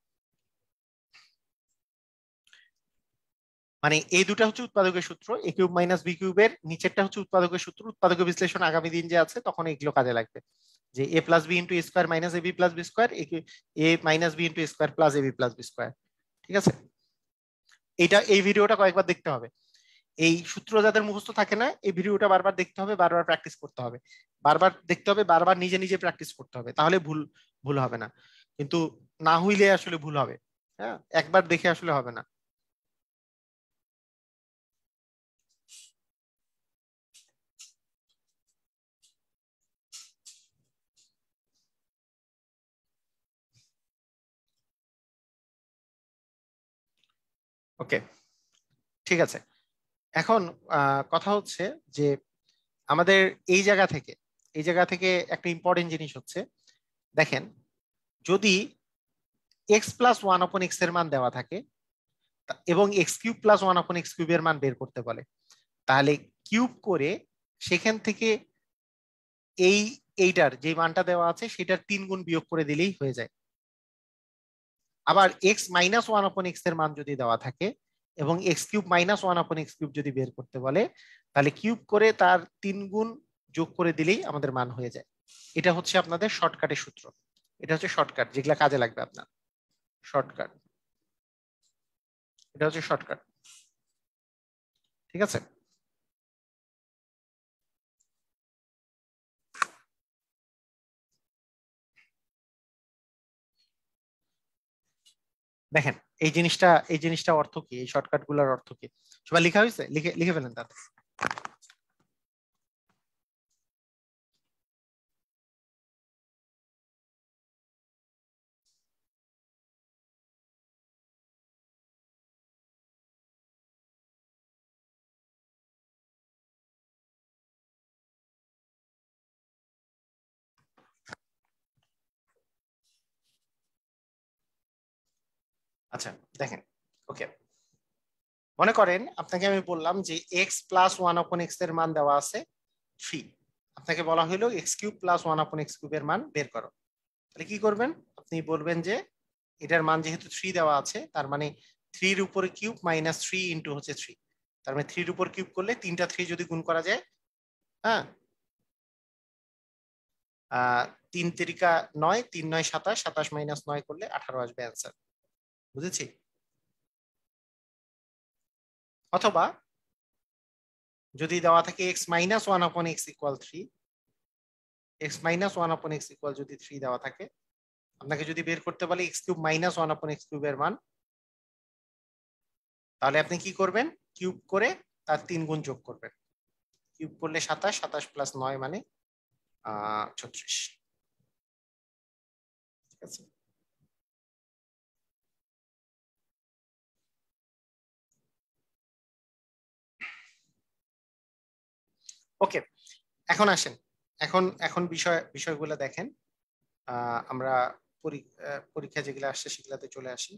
মানে এই দুটা হচ্ছে উৎপাদকের সূত্র। এ কিউব মাইনাস বি কিউবের নিচেরটা হচ্ছে উৎপাদকের সূত্র। উৎপাদকের বিশ্লেষণ আগামী দিন যে আছে তখন এগুলো কাজে লাগবে, যে a plus b into a square minus ab plus b square, a minus b into a square plus ab plus b square. ঠিক আছে, এই ভিডিওটা কয়েকবার দেখতে হবে। এই সূত্র যাদের মুখস্থ থাকে না, এই ভিডিওটা বারবার দেখতে হবে, বারবার প্র্যাকটিস করতে হবে, বারবার দেখতে হবে, বারবার নিজে নিজে প্র্যাকটিস করতে হবে, তাহলে ভুল ভুল হবে না। কিন্তু না হইলে আসলে ভুল হবে, হ্যাঁ, একবার দেখে আসলে হবে না। ওকে, ঠিক আছে। এখন কথা হচ্ছে যে আমাদের এই জায়গা থেকে একটা ইম্পর্টেন্ট জিনিস হচ্ছে, দেখেন, যদি x plus one upon x এর মান দেওয়া থাকে এবং x cube plus one upon x কিউবের মান বের করতে বলে, তাহলে কিউব করে সেখান থেকে এই এইটার যে মানটা দেওয়া আছে সেটার 3 গুণ বিয়োগ করে দিলেই হয়ে যায়। আবার x minus one upon x এর মান যদি দেওয়া থাকে এবং x cube minus one upon x cube যদি বের করতে বলে, তাহলে কিউব করে তার 3 গুণ যোগ করে দিলেই আমাদের মান হয়ে যায়। এটা হচ্ছে আপনাদের শর্টকাটের সূত্র, এটা হচ্ছে শর্টকাট যেগুলা কাজে লাগবে আপনার, শর্টকাট, এটা হচ্ছে শর্টকাট। ঠিক আছে, দেখেন এই জিনিসটা অর্থ কি, এই শর্টকাট গুলোর অর্থ কি, সবাই লেখা হয়েছে? লিখে লিখে ফেলেন তাতে। আচ্ছা, দেখেন, ওকে, মনে করেন আপনাকে আমি বললাম যে x plus one upon x এর মান দেওয়া আছে 3, আপনাকে বলা হলো x cube plus one upon x কিউবের মান বের করো। তাহলে কি করবেন, আপনি বলবেন যে এটার মান যেহেতু 3 দেওয়া আছে, তার মানে 3 এর উপরে কিউব মাইনাস 3 ইন্টু হচ্ছে 3, তার মানে 3 এর উপর কিউব করলে 3টা 3 যদি গুণ করা যায়, হ্যাঁ, 3 তিরিকা 9, 3 9 27, 27 মাইনাস 9 করলে 18 আসবে অ্যান্সার। বুঝেছি? অথবা যদি দেওয়া থাকে x minus one upon x equal 3, x minus one upon x equal যদি 3 দেওয়া থাকে, আপনাকে যদি বের করতে বলে x cube minus one upon x কিউবের মান, তাহলে আপনি কি করবেন, কিউব করে তার 3 গুণ যোগ করবেন। কিউব করলে 27, 27 প্লাস 9 মানে 36। ঠিক আছে, ওকে। এখন আসেন, এখন এখন বিষয়গুলো দেখেন। আমরা পরীক্ষা যেগুলো আসছে সেগুলাতে চলে আসি।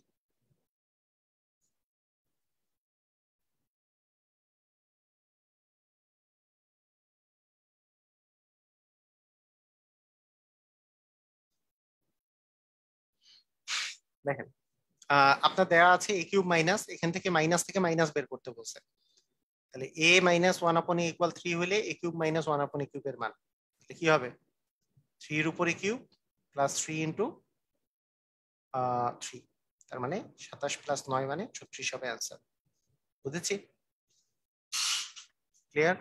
দেখেন, আপনার দেওয়া আছে এ কিউব মাইনাস, এখান থেকে মাইনাস বের করতে বলছে। তাহলে এ মাইনাস 1/a ইকুয়াল 3 হলে এ কিউব মাইনাস 1/a কিউবের মান তাহলে কি হবে, 3 এর উপরে কিউব প্লাস 3 ইন্টু 3, তার মানে 27 প্লাস 9 মানে 36 হবে অ্যান্সার। বুঝেছি? ক্লিয়ার?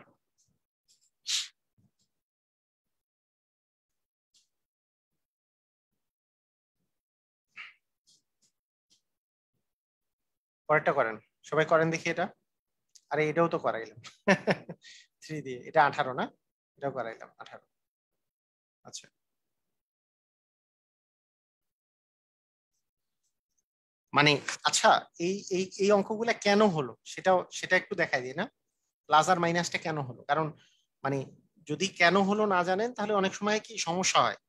পরেরটা করেন, সবাই করেন দেখি এটা। আরে এটাও তো করাইলাম 3 দিয়ে, এটা 18 না, এটাও করাইলাম 18। আচ্ছা, মানে আচ্ছা, এই এই এই অঙ্কগুলা কেন হলো সেটা একটু দেখাই দিই না, প্লাস আর মাইনাসটা কেন হলো। কারণ মানে যদি কেন হলো না জানেন তাহলে অনেক সময় কি সমস্যা হয়।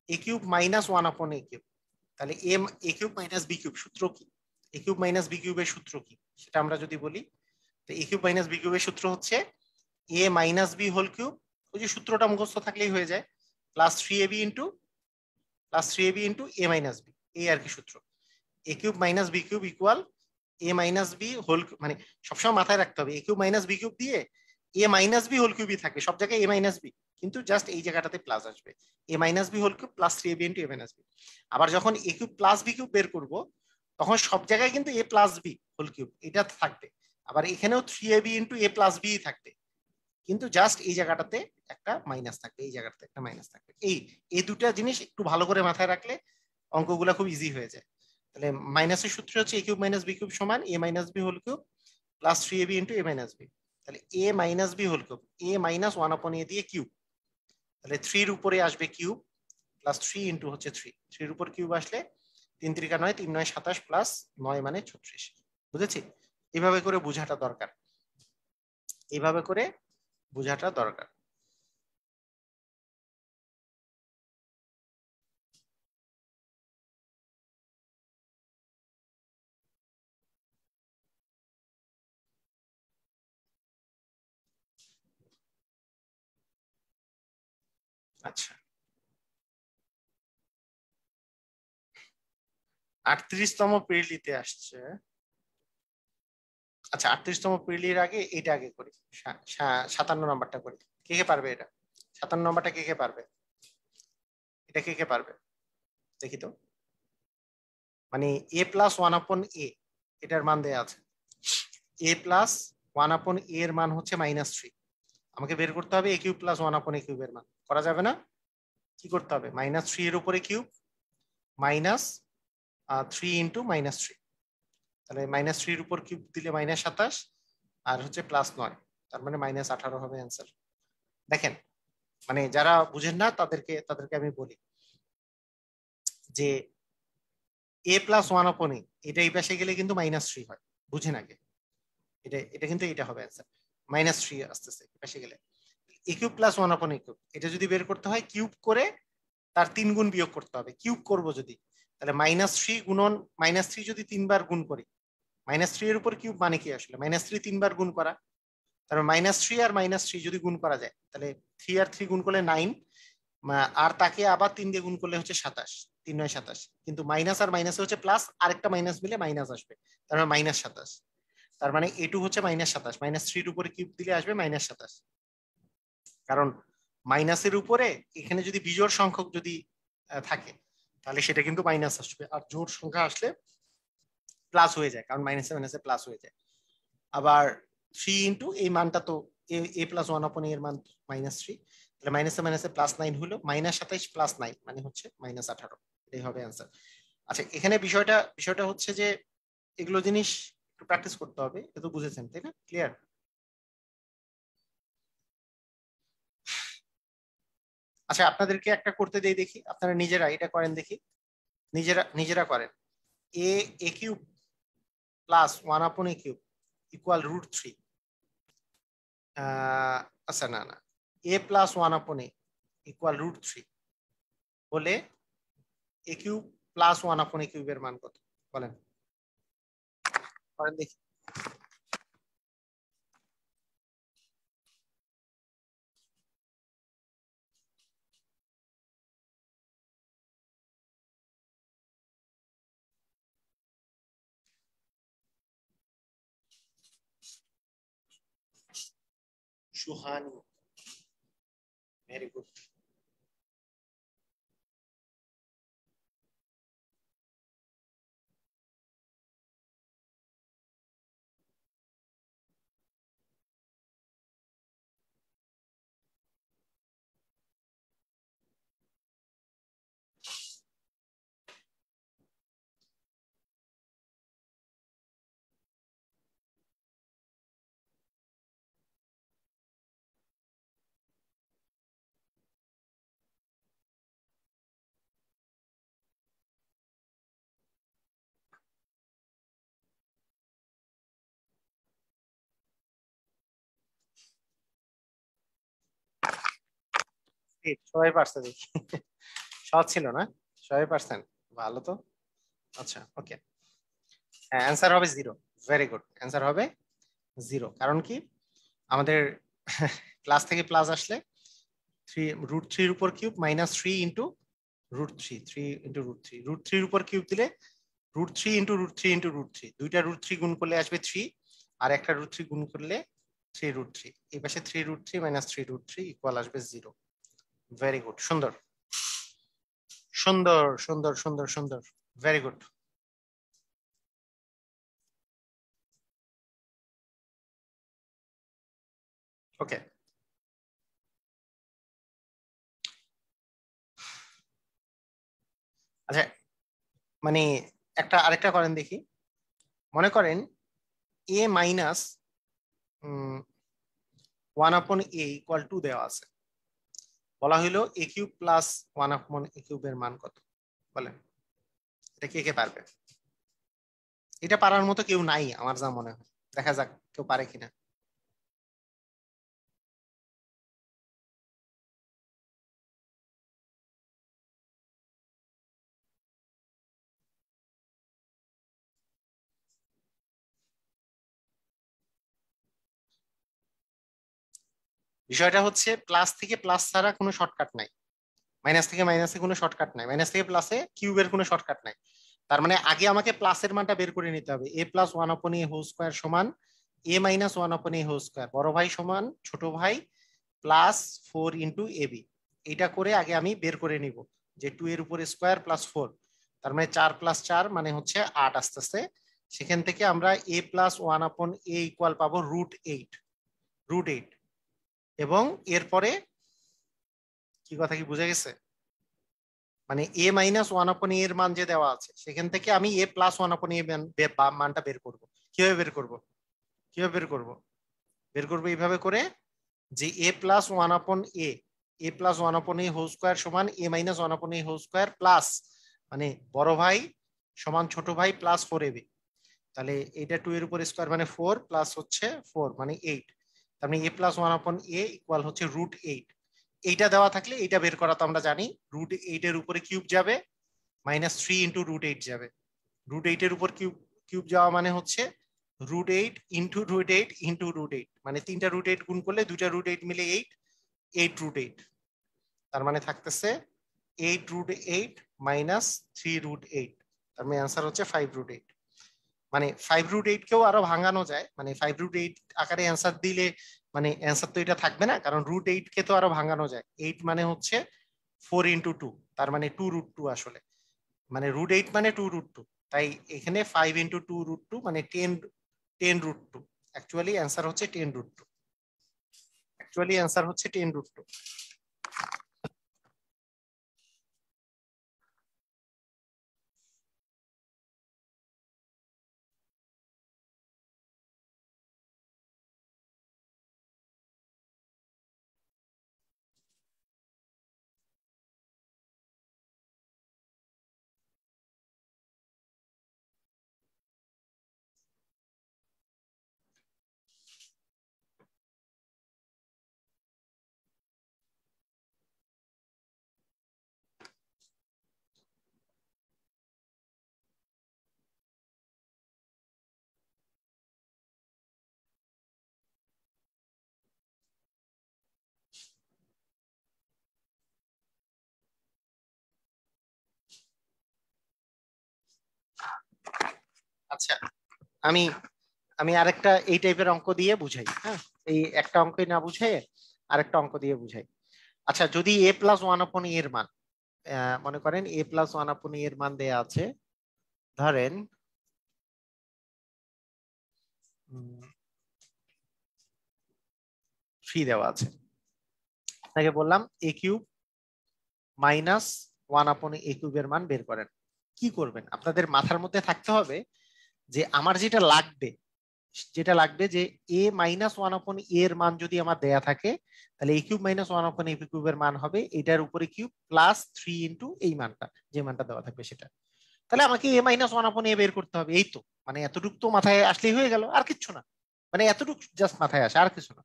এ কিউব মাইনাস 1/a কিউব, তাহলে a cube minus b cube সূত্র কি, এ কিউব মাইনাস বি কিউবের সূত্র কি সেটা আমরা যদি বলি, তো এ কিউব মাইনাস বি কিউবের সূত্র হচ্ছে a minus b whole cube, ওই যে সূত্রটা মুখস্থ থাকলেই হয়ে যায়, plus 3ab into a minus b, এই আর কি সূত্র। A cube minus b cube equal a minus b whole, মানে সবসময় মাথায় রাখতে হবে a cube minus b cube দিয়ে এ মাইনাস বি হোল কিউবই থাকবে সব জায়গায়, এ মাইনাস বি, কিন্তু জাস্ট এই জায়গাটাতে প্লাস আসবে, a minus b whole cube plus 3ab into a minus B. আবার যখন এ কিউব প্লাস বি কিউব বের করবো তখন সব জায়গায় কিন্তু এ প্লাস বি হোল কিউব এটা থাকবে, আবার এখানেও 3ab into a plus B থাকবে, কিন্তু জাস্ট এই জায়গাটাতে একটা মাইনাস থাকবে, এই জায়গাটাতে একটা মাইনাস থাকবে। এই দুটা জিনিস একটু ভালো করে মাথায় রাখলে অঙ্কগুলা খুব ইজি হয়ে যায়। তাহলে মাইনাসের সূত্র হচ্ছে a cube minus b cube সমান a minus b whole cube plus 3ab into a minus b. তাহলে a minus b whole cube a minus 1/a দিয়ে কিউব, তাহলে 3 এর উপরে আসবে কিউব প্লাস 3 ইন্টু হচ্ছে 3 এর উপর কিউব আসলে 3 × 9, 3 × 9 = 27 প্লাস 9 মানে 36। বুঝেছি? এইভাবে করে বোঝাটা দরকার, এইভাবে করে বোঝাটা দরকার। আচ্ছা, 38তম প্রিলিতে আসছে। আচ্ছা, 38তম প্রিলির আগে এটা আগে করি, 57 নম্বরটা করি। কে কে পারবে এটা? 57 নম্বরটা কে কে পারবে? এটা কে কে পারবে দেখি তো। মানে এ প্লাস 1/a এটার মান দেয়া আছে, এ প্লাস 1/a এর মান হচ্ছে -3। আমাকে বের করতে হবে এ কিউব প্লাস 1/a কিউবের মান, করা যাবে না? কি করতে হবে, -3 এর উপরে কিউব মাইনাস 3 ইন্টু -3, তাহলে -3 এর উপর কিউব দিলে -27 আর হচ্ছে +9, তার মানে -18 হবে অ্যান্সার। দেখেন, মানে যারা বুঝেন না তাদেরকে আমি বলি যে এ প্লাস 1/a এটা এই পাশে গেলে কিন্তু -3 হয়, বুঝেন আগে, এটা এটা কিন্তু এটা হবে অ্যান্সার, -3 আসতেছে এই পাশে গেলে। এ কিউব প্লাস 1/a কিউব এটা যদি বের করতে হয় কিউব করে তার 3 গুণ বিয়োগ করতে হবে, কিউব করব যদি তাহলে -3 গুণন -3 যদি 3 বার গুণ করি, -3 এর উপর কিউব মানে কি আসলে -3 3 বার গুণ করা, তারপর -3 আর -3 যদি গুণ করা যায় তাহলে 3 আর 3 গুণ করলে 9, আর তাকে আবার 3 দিয়ে গুণ করলে হচ্ছে 27, 3 9 27, কিন্তু মাইনাস আর মাইনাসে হচ্ছে প্লাস, আরেকটা মাইনাস মিলে মাইনাস আসবে, তার মানে -27, তার মানে এটু হচ্ছে -27, -3 এর উপরে কিউব দিলে আসবে -27, কারণ মাইনাসের উপরে এখানে যদি বিজোড় সংখ্যক যদি থাকে তাহলে সেটা কিন্তু মাইনাস আসবে, আর জোড় সংখ্যা আসলে প্লাস হয়ে যায়, কারণ মাইনাসে মাইনাসে প্লাস হয়ে যায়। আবার 3 ইন্টু এই মানটা তো এ প্লাস 1/a এর মান -3, তাহলে মাইনাসে মাইনাসে +9 হলো, -27 + 9 মানে হচ্ছে -18, এটাই হবে অ্যান্সার। আচ্ছা, এখানে বিষয়টা হচ্ছে যে এগুলো জিনিস একটু প্র্যাকটিস করতে হবে, এ তো বুঝেছেন তাই না? ক্লিয়ার? আচ্ছা আপনাদেরকে একটা করতে দেই, দেখি আপনারা নিজেরা এটা করেন দেখি, নিজেরা নিজেরা করেন। A cube plus 1/a cube equal √3। আচ্ছা না না, a+1/a ইকুয়াল √3 হলে এ কিউব প্লাস 1/a কিউবের মান কত বলেন, করেন দেখি। Suhani, very good. সবাই পারছে দেখি, সহজ ছিল না? সবাই পারছেন, ভালো তো। আচ্ছা ওকে, অ্যান্সার হবে 0। ভেরি গুড, অ্যান্সার হবে 0। কারণ কি, আমাদের ক্লাস থেকে প্লাস আসলে √3 উপর কিউব মাইনাস 3 ইন্টু √3, 3 ইন্টু √3, √3 উপর কিউব দিলে √3 ইন্টু √3 ইন্টু √3, দুইটা √3 গুণ করলে আসবে 3, আর একটা √3 গুণ করলে 3√3, এই পাশে 3√3 মাইনাস 3√3 ইকুয়াল আসবে 0। ভেরি গুড, সুন্দর সুন্দর সুন্দর সুন্দর সুন্দর, ভেরি গুড। ওকে, আচ্ছা মানে একটা আরেকটা করেন দেখি। মনে করেন এ মাইনাস 1/a ইকুয়াল টু দেওয়া আছে, বলা হইলো এ কিউব প্লাস 1/a কিউবের মান কত বলেন। এটা কে কে পারবে? এটা পারার মতো কেউ নাই আমার যা মনে হয়, দেখা যাক কেউ পারে কিনা। বিষয়টা হচ্ছে প্লাস থেকে প্লাস ছাড়া কোনো শর্টকাট নাই, মাইনাস থেকে মাইনাসে কোনো শর্টকাট নাই, মাইনাস থেকে প্লাসে কিউবের কোনো শর্টকাট নাই। তার মানে আগে আমাকে প্লাসের মানটা বের করে নিতে হবে। a+1/a² সমান a−1/a², বড় ভাই সমান ছোট ভাই প্লাস 4 × ab। এটা করে আগে আমি বের করে নিব যে 2 এর উপর স্কোয়ার প্লাস 4, তার মানে 4+4 মানে হচ্ছে 8 আসতেছে। সেখান থেকে আমরা a+1/a ইকুয়াল পাবো √8। এবং এরপরে কি কথা কি বুঝে গেছে? মানে a−1/a এর মান যে দেওয়া আছে সেখান থেকে আমি a+1/a মানটা বের করব। কিভাবে বের করব? কিভাবে বের করব? বের করবো এইভাবে করে যে a+1/a সমান a−1/a² প্লাস মানে বড় ভাই সমান ছোট ভাই প্লাস 4ab। তাহলে এটা 2 এর উপর স্কোয়ার মানে 4 প্লাস হচ্ছে 4 মানে 8। তার মানে a+1/a ইকুয়াল হচ্ছে √8। এইটা দেওয়া থাকলে এইটা বের করা তো আমরা জানি, √8 এর উপরে কিউব যাবে মাইনাস 3 ইন্টু √8 যাবে। √8 এর উপর কিউব কিউব যাওয়া মানে হচ্ছে √8 ইন্টু √8 ইন্টু √8, মানে তিনটা √8 গুণ করলে দুইটা √8 মিলে 8 √8। তার মানে থাকতেছে 8 √8 মাইনাস 3 √8, তার মানে অ্যান্সার হচ্ছে 5 √8। মানে 5 √8 কেও আরো ভাঙানো যায়, মানে 5 √8 আকারে অ্যান্সার দিলে মানে অ্যান্সার তো এটা থাকবে না, কারণ √8 কে তো আরো ভাঙানো যায়। 8 মানে হচ্ছে 4 × 2, তার মানে 2 √2 আসলে, মানে √8 মানে 2 √2। তাই এখানে 5 × 2 √2 মানে 10 √2। অ্যাকচুয়ালি অ্যান্সার হচ্ছে 10 √2। অ্যাকচুয়ালি অ্যান্সার হচ্ছে 10 √2। আচ্ছা, আমি আমি আরেকটা এই টাইপের অঙ্ক দিয়ে বুঝাই। হ্যাঁ, এই একটা অঙ্কই না বুঝে আরেকটা অঙ্ক দিয়ে বুঝাই। আচ্ছা, যদি এ প্লাস ওয়ান আপন এর মান, মনে করেন এ প্লাস ওয়ান আপন এর মান দেয়া আছে, ধরেন 3 দেওয়া আছে। আপনাকে বললাম এ কিউব মাইনাস ওয়ান আপন এ কিউবের মান বের করেন। কি করবেন? আপনাদের মাথার মধ্যে থাকতে হবে যে আমার যেটা লাগবে যে এ মাইনাস ওয়ান আপন এর মান যদি আমার দেয়া থাকে, তাহলে a cube minus one upon এ কিউবের মান হবে এটার উপরে কিউব প্লাস 3 ইন্টু এই মানটা, যে মানটা দেওয়া থাকবে সেটা। তাহলে আমাকে এ মাইনাস ওয়ান আপন এ বের করতে হবে, এই তো। মানে এতটুকু তো মাথায় আসলেই হয়ে গেল, আর কিচ্ছু না। মানে এতটুকু জাস্ট মাথায় আসে, আর কিছু না।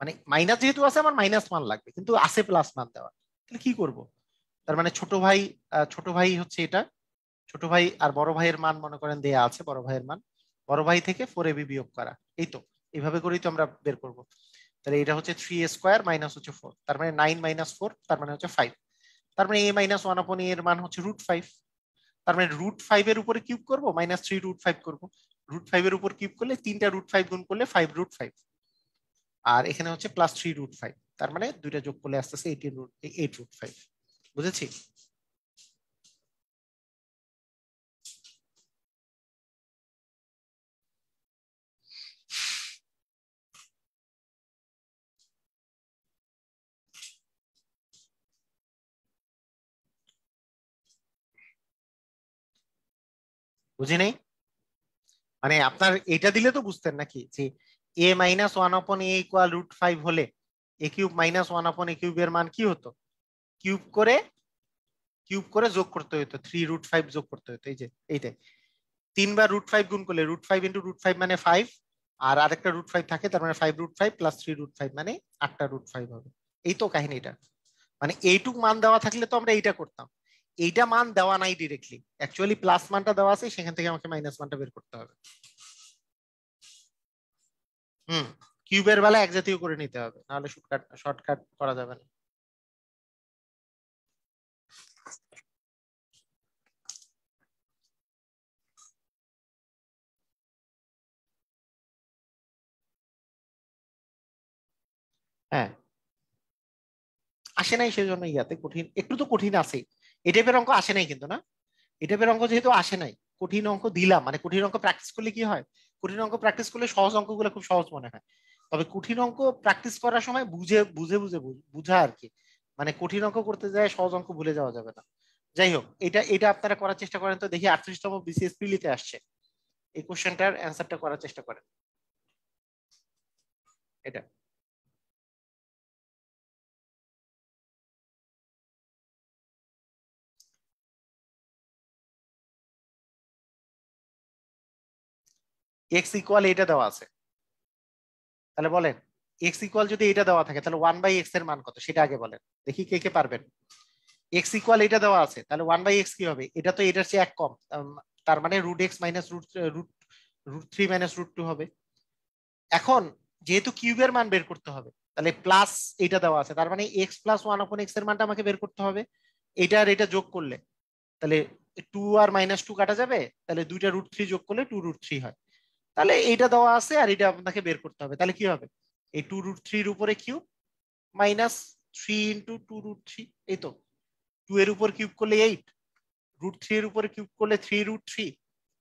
মানে মাইনাস যেহেতু আছে, আমার মাইনাস মান লাগবে, কিন্তু আছে প্লাস মান দেওয়া। তাহলে কি করব? তার মানে ছোট ভাই হচ্ছে এটা, ছোট ভাই আর বড় ভাইয়ের মান মনে করেন দেয়া আছে, বড় ভাইয়ের মান, বড় ভাই থেকে 4ab বিয়োগ করা। এই তো, এইভাবে করেই তো আমরা বের করব। তাহলে এটা হচ্ছে 3a² মাইনাস হচ্ছে 4, তার মানে 9 - 4, তার মানে হচ্ছে 5। তার মানে a মাইনাস ওয়ান আপন এর মান হচ্ছে √5। তার মানে √5 এর উপরে কিউব করবো, -3 √5 করবো। √5 এর উপর কিউব করলে 3টা √5 গুণ করলে 5 √5, আর এখানে হচ্ছে +3 √5। তার মানে দুইটা যোগ করলে আসতেছে 8 √5। বুঝেছি? বুঝি নাই? মানে আপনার এটা দিলে তো বুঝতেন নাকি যে এ মাইনাস ওয়ান আপন এ ইকুয়াল √5 হলে এ কিউব মাইনাস ওয়ান আপন এ কিউবের মান কি হতো? কিউব করে কিউব করে যোগ করতে হতো, 3 √5 যোগ করতে হতো। এই যে এইটাই, 3 বার √5 গুণ করলে √5 ইন্টু √5 মানে 5, আর আরেকটা √5 থাকে, তার মানে 5 √5 প্লাস 3 √5 মানে 8টা √5 হবে। এই তো কাহিনীটা। মানে এইটুক মান দেওয়া থাকলে তো আমরা এইটা করতাম। এইটা মান দেওয়া নাই ডিরেক্টলি, অ্যাকচুয়ালি প্লাস মানটা দেওয়া আছে, সেখান থেকে আমাকে মাইনাস মানটা বের করতে হবে। হুম, কিউবের বেলা এক জাতীয় করে নিতে হবে, নাহলে শর্টকাট করা যাবে না। হ্যাঁ, আসে নাই সেজন্য ইয়াতে কঠিন, একটু তো কঠিন আছে। এই টাইপের অঙ্ক আসে নাই কিন্তু, না? এই টাইপের অঙ্ক যেহেতু আসে নাই, কঠিন অঙ্ক দিলাম, মানে কঠিন অঙ্ক প্র্যাকটিস করলে কি হয়, কঠিন অঙ্ক প্র্যাকটিস করলে সহজ অঙ্কগুলো খুব সহজ মনে হয়। তবে কঠিন অঙ্ক প্র্যাকটিস করার সময় বুঝে বুঝে বুঝে বুঝা আর কি। মানে কঠিন অঙ্ক করতে যায় সহজ অঙ্ক ভুলে যাওয়া যাবে না। যাই হোক, এটা এটা আপনারা করার চেষ্টা করেন তো দেখি, 38তম বিসিএস প্রিলিতে আসছে, এই কোশ্চেনটার অ্যান্সারটা করার চেষ্টা করেন। এটা এক্স ইকুয়াল এটা দেওয়া আছে, তাহলে বলেন এক্স ইকুয়াল যদি এটা দেওয়া থাকে, তাহলে 1/x এর মান কত সেটা আগে বলেন, দেখি কে কে পারবেন। এক্স ইকুয়াল এটা দেওয়া আছে, তাহলে 1/x কি হবে? এটা তো এটার চেয়ে এক কম, তার মানে √x মাইনাস রুট √3 মাইনাস √2 হবে। এখন যেহেতু কিউবের মান বের করতে হবে, তাহলে প্লাস এটা দেওয়া আছে, তার মানে x plus one upon x এর মানটা আমাকে বের করতে হবে। এটা আর এটা যোগ করলে, তাহলে 2 আর -2 কাটা যাবে, তাহলে দুইটা √3 যোগ করলে 2 √3 হয়। তাহলে এইটা দেওয়া আছে আর এটা আপনাকে বের করতে হবে, তাহলে কি হবে? এই 2 √3 এর উপরে কিউব -3 × 2 √3, এই তো। 2 এর উপর কিউব করলে 8, √3 এর উপরে কিউব করলে 3 √3,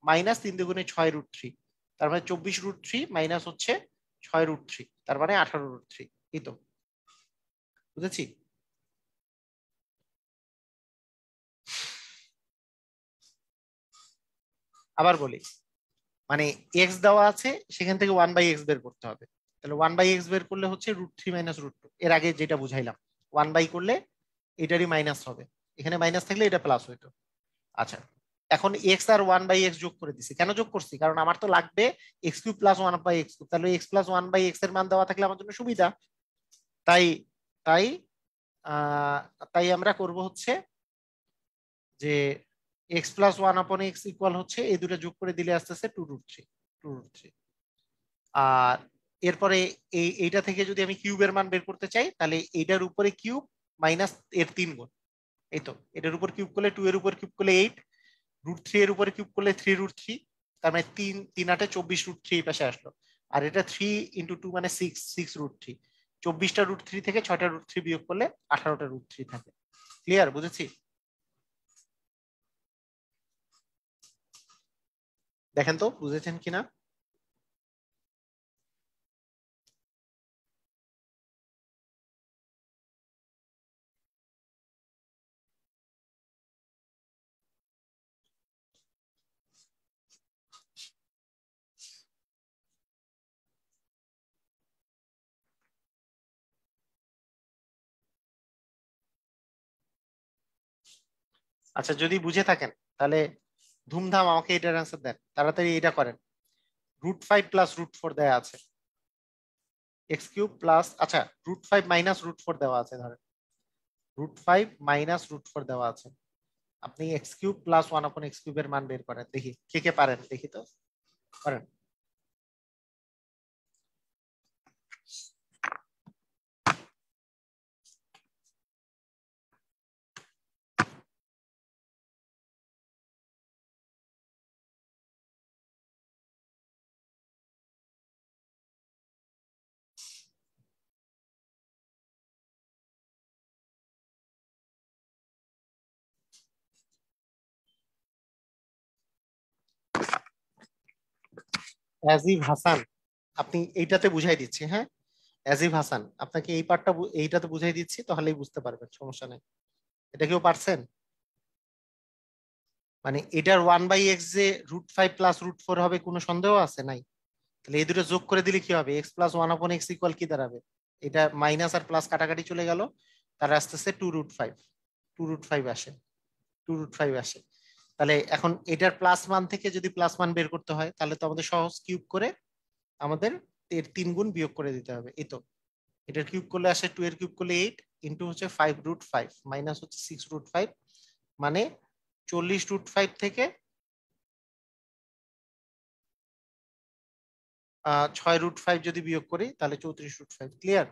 মাইনাস 3 × 2 = 6 √3, তার মানে 24 √3 মাইনাস হচ্ছে 6 √3, তার মানে 18 √3। এই তো, বুঝেছি? আবার বলি, মানে এক্স দেওয়া আছে, সেখান থেকে 1/x বের করতে হবে। তাহলে 1/x বের করলে হচ্ছে √3 মাইনাস √2, এর আগে যেটা বুঝাইলাম, 1/, করলে এটারই মাইনাস হবে, এখানে মাইনাস থাকলে এটা প্লাস হইতো। আচ্ছা, এখন এক্স আর 1/x যোগ করে দিছি, কেন যোগ করছি? কারণ আমার তো লাগবে x³ + 1/x³, তাহলে x + 1/x এর মান দেওয়া থাকলে আমার জন্য সুবিধা। তাই তাই আহ তাই আমরা করব হচ্ছে যে x + 1/x ইকুয়াল হচ্ছে এই দুটো যোগ করে দিলে আসতেছে 2 √3। আর এরপরে এইটা থেকে যদি আমি কিউবের মান বের করতে চাই, তাহলে এইটার উপরে কিউব মাইনাস এর 3 গুণ। এই তো, এটার উপর কিউব করলে 2 এর উপর কিউব করলে 8, √3 এর উপরে কিউব করলে 3 √3, তার মানে 3 3 8 24 √3 এই পাশে আসলো। আর এটা 3 × 2 মানে 6 √3। 24টা √3 থেকে 6টা √3 বিয়োগ করলে 18টা √3 থাকে। ক্লিয়ার? বুঝেছি? দেখেন তো বুঝেছেন কিনা। আচ্ছা, যদি বুঝে থাকেন তাহলে ধুমধাম আমাকে এটার অ্যান্সার দেন, তাড়াতাড়ি এটা করেন। √5 প্লাস √4 দেওয়া আছে, x³ প্লাস, আচ্ছা √5 মাইনাস √4 দেওয়া আছে, ধরেন √5 মাইনাস √4 দেওয়া আছে। আপনি x³ প্লাস 1/x³ এর মান বের করেন, দেখি কে কে পারেন, দেখি তো করেন। অ্যাজিব হাসান, আপনি এইটাতে বুঝাই দিচ্ছি, হ্যাঁ অ্যাজিব হাসান, আপনাকে এই পার্টটা এইটাতে বুঝাই দিচ্ছি, তাহলেই বুঝতে পারবেন, সমস্যা নেই। এটা কেউ পারছেন? মানে এটার 1/x যে √5 প্লাস √4 হবে, কোনো সন্দেহ আছে? নাই। তাহলে এই দুটো যোগ করে দিলে কি হবে? x+1/x ইকুয়াল কি দাঁড়াবে? এটা মাইনাস আর প্লাস কাটাকাটি চলে গেল, তার আস্তে আস্তে 2√5, 2√5 আসে, 2√5 আসে। তাহলে এখন এটার প্লাস মান থেকে যদি প্লাস মান বের করতে হয়, তাহলে তো আমাদের সহজ কিউব করে আমাদের এর 3 গুণ বিয়োগ করে দিতে হবে। এই তো এটার কিউব করলে আসে 2 এর কিউব করলে 8 ইন্টু হচ্ছে 5√5 মাইনাস হচ্ছে 6√5, মানে 40√5 থেকে 6√5 যদি বিয়োগ করি তাহলে 34√5। ক্লিয়ার?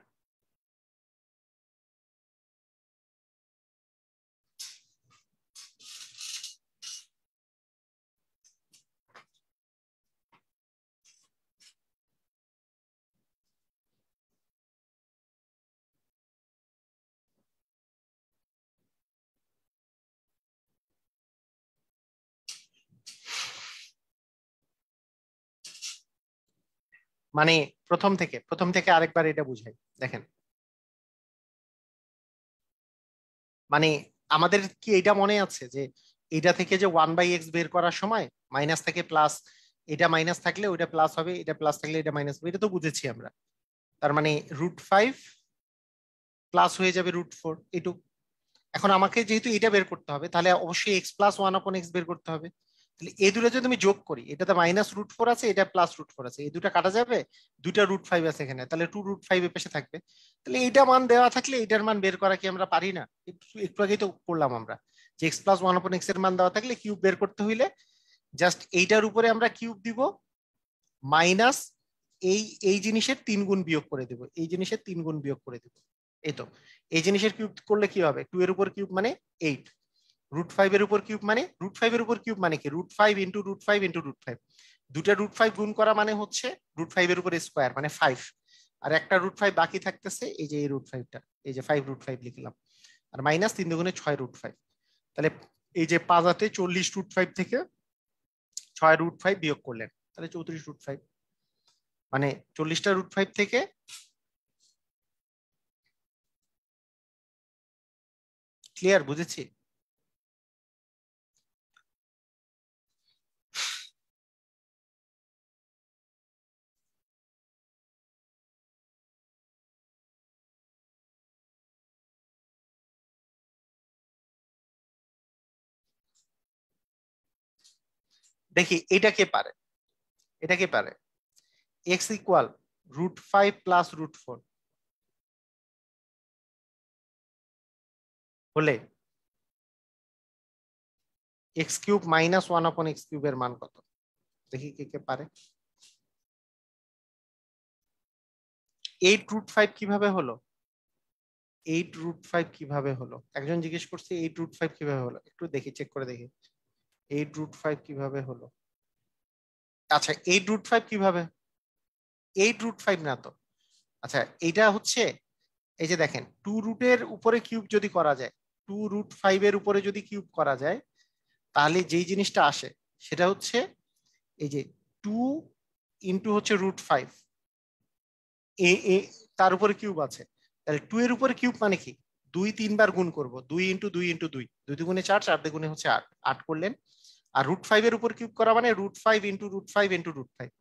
মানে প্রথম থেকে আরেকবার এটা বুঝাই, দেখেন। মানে আমাদের কি এটা মনে আছে যে এটা থেকে যে 1/x বের করার সময় মাইনাস থেকে প্লাস, এটা মাইনাস থাকলে ওইটা প্লাস হবে, এটা প্লাস থাকলে এটা মাইনাস হবে, এটা তো বুঝেছি আমরা। তার মানে √5 প্লাস হয়ে যাবে √4, এটুক। এখন আমাকে যেহেতু এটা বের করতে হবে, তাহলে অবশ্যই x+1/x বের করতে হবে। তাহলে এই দুটো যদি আমি যোগ করি, এটাতে মাইনাস √4 আছে, এটা প্লাস √4 আছে, এই দুটো কাটা যাবে, দুইটা √5 আছে এখানে, তাহলে 2√5 এর পাশে থাকবে। তাহলে এইটা মান দেওয়া থাকলে এটার মান বের করা কি আমরা পারি না? একটু একটু আগেই তো করলাম আমরা, যে x+1/x এর মান দেওয়া থাকলে কিউব বের করতে হইলে জাস্ট এইটার উপরে আমরা কিউব দিব, মাইনাস এই এই জিনিসের 3 গুণ বিয়োগ করে দিব, এই জিনিসের 3 গুণ বিয়োগ করে দিব। এই তো এই জিনিসের কিউব করলে কি হবে? 2 এর উপর কিউব মানে 8, √5 এর উপর কিউব মানে, √5 এর উপর কিউব মানে কি? √5 ইন্টু √5 ইন্টু √5, দুটা √5 গুণ করা মানে হচ্ছে √5 এর উপর স্কোয়ার মানে 5, আর একটা √5 বাকি থাকতেছে, এই যে এই √5টা, এই যে 5√5 লিখলাম, আর মাইনাস 3 দুগুণে 6√5। তাহলে এই যে পাঁচাতে 40√5 থেকে 6√5 বিয়োগ করলেন, তাহলে 34√5। মানে 40টা √5 থেকে, ক্লিয়ার? বুঝেছি? দেখি এটা কে পারে, এটা কে পারে? এক্স ইকুয়াল √5 প্লাস √4 হলে x³ মাইনাস 1/x³ এর মান কত? দেখি কে কে পারে। 8√5 কিভাবে হলো? 8√5 কিভাবে হলো? একজন জিজ্ঞেস করছে 8√5 কিভাবে হলো, একটু দেখি, চেক করে দেখি 8√5 কিভাবে হলো। আচ্ছা 8√5 কিভাবে? 8√5 না তো। আচ্ছা এইটা হচ্ছে, এই যে দেখেন 2 রুটের উপরে কিউব যদি করা যায়, 2√5 এর উপরে যদি কিউব করা যায়, তাহলে যেই জিনিসটা আসে সেটা হচ্ছে এই যে 2 ইন্টু হচ্ছে √5, এ এ তার উপরে কিউব আছে, তাহলে 2 এর উপরে কিউব মানে কি 2 3 বার গুণ করব, 2 ইন্টু 2 ইন্টু 2, 2 দুগুণে 4, 4 দুগুণে হচ্ছে 8, 8 করলেন। আর √5 এর উপর কিউব করা মানে √5 ইন্টু √5 ইন্টু √5,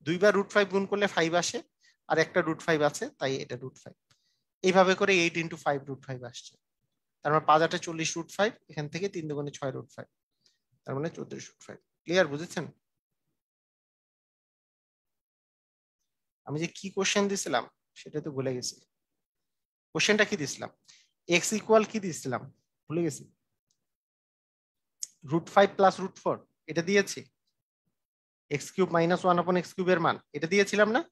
2 বার √5 গুণ করলে 5 আসে, আর একটা √5 আছে তাই এটা √5। এইভাবে করে 8 ইন্টু 5 √5 আসছে। তার মানে 5 8 40 √5, এখান থেকে 3 দুগুণে 6 √5, তার মানে 34 √5। ক্লিয়ার, বুঝেছেন? আমি যে কি কোশ্চেন দিছিলাম সেটা তো ভুলে গেছি। কোশ্চেনটা কি দিছিলাম? এক্স ইকুয়াল কি দিছিলাম ভুলে গেছি। √5 প্লাস √4 এটা দিয়েছি। এক্স কিউব মাইনাস 1 এক্স কিউবের মান এটা দিয়েছিলাম না?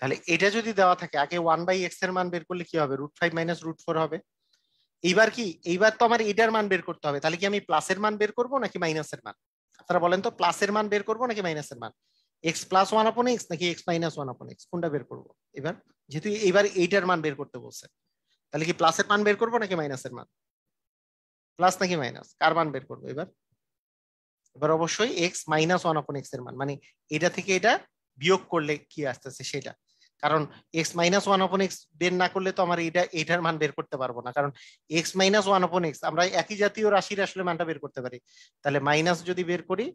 তাহলে এটা যদি দেওয়া থাকে, আগে 1/x এর মান বের করলে কি হবে? √5 মাইনাস √4 হবে। এইবার কি, এইবার তো আমার এটার মান বের করতে হবে, তাহলে কি আমি প্লাসের মান বের করবো নাকি মাইনাসের মান? আপনারা বলেন তো, প্লাসের মান বের করবো নাকি মাইনাসের মান? এক্স প্লাস 1/x নাকি এক্স মাইনাস 1/x, কোনটা বের করবো? এবার যেহেতু এইবার এইটার মান বের করতে বলছে, তাহলে কি প্লাসের মান বের করবো নাকি মাইনাসের মান? প্লাস নাকি মাইনাস, কার মান বের করবো এবার? এবার অবশ্যই এক্স মাইনাস 1/x এর মান, মানে এটা থেকে এটা বিয়োগ করলে কি আসতেছে সেটা। কারণ এক্স মাইনাস 1/x বের না করলে তো আমার এটার মান বের করতে পারবো না, কারণ এক্স মাইনাস 1/x আমরা একই জাতীয় রাশির আসলে মানটা বের করতে পারি। তাহলে মাইনাস যদি বের করি,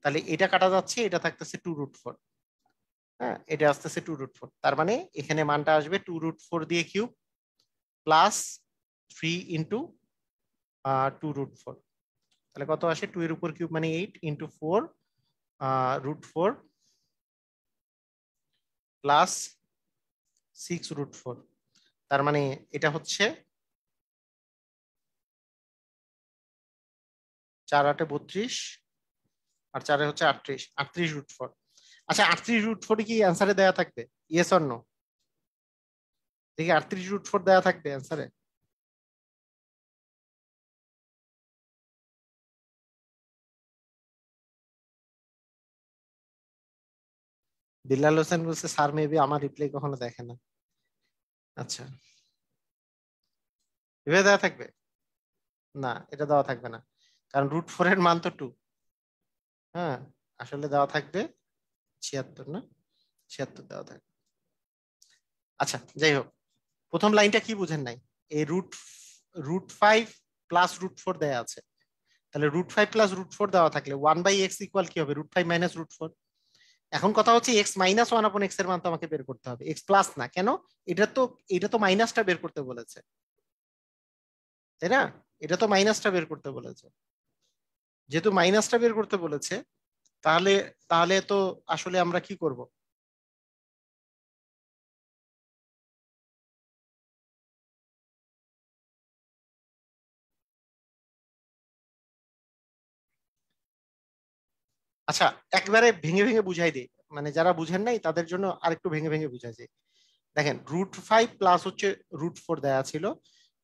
তাহলে এটা কাটা যাচ্ছে, এটা থাকতেছে 2√4। হ্যাঁ, এটা আসতেছে 2√4, তার মানে এখানে মানটা আসবে 2√4 দিয়ে কিউব প্লাস 3 ইন্টু 2√4। তাহলে কত আসে? 2 এর উপর কিউব মানে 8 ইন্টু 4 √4 প্লাস 6√4। তার মানে এটা হচ্ছে 4 8 32, আর 4 হচ্ছে 38, 38√4। আচ্ছা 38√4 কি অ্যান্সারে দেয়া থাকবে? Yes or no? দেখি 38√4 দেয়া থাকবে অ্যান্সারে? বিল্লাল হোসেন বলছে স্যার মেবি আমার রিপ্লাই কখনো দেখে না। আচ্ছা, এভাবে দেওয়া থাকবে? না, এটা দেওয়া থাকবে না, কারণ √4 এর মান তো 2। হ্যাঁ, আসলে দেওয়া থাকবে 76, না 76 দেওয়া থাকবে। আচ্ছা যাই হোক, প্রথম লাইনটা কি বুঝেন নাই? এই √5 প্লাস √4 দেয়া আছে, তাহলে √5 প্লাস √4 দেওয়া থাকলে 1/x ইকুয়াল কি হবে? √5 মাইনাস √4। এখন কথা হচ্ছে এক্স মাইনাস 1/x এর মান তো আমাকে বের করতে হবে, এক্স প্লাস না। কেন? এটা তো মাইনাসটা বের করতে বলেছে, তাই না? এটা তো মাইনাসটা বের করতে বলেছে। যেহেতু মাইনাসটা বের করতে বলেছে, তাহলে তাহলে তো আসলে আমরা কি করব? আচ্ছা একবারে ভেঙে ভেঙে বুঝাই দিই, মানে যারা বুঝেন নাই তাদের জন্য আরেকটু ভেঙে ভেঙে বুঝাই দিই। দেখেন √5 প্লাস হচ্ছে √4 দেয়া ছিল,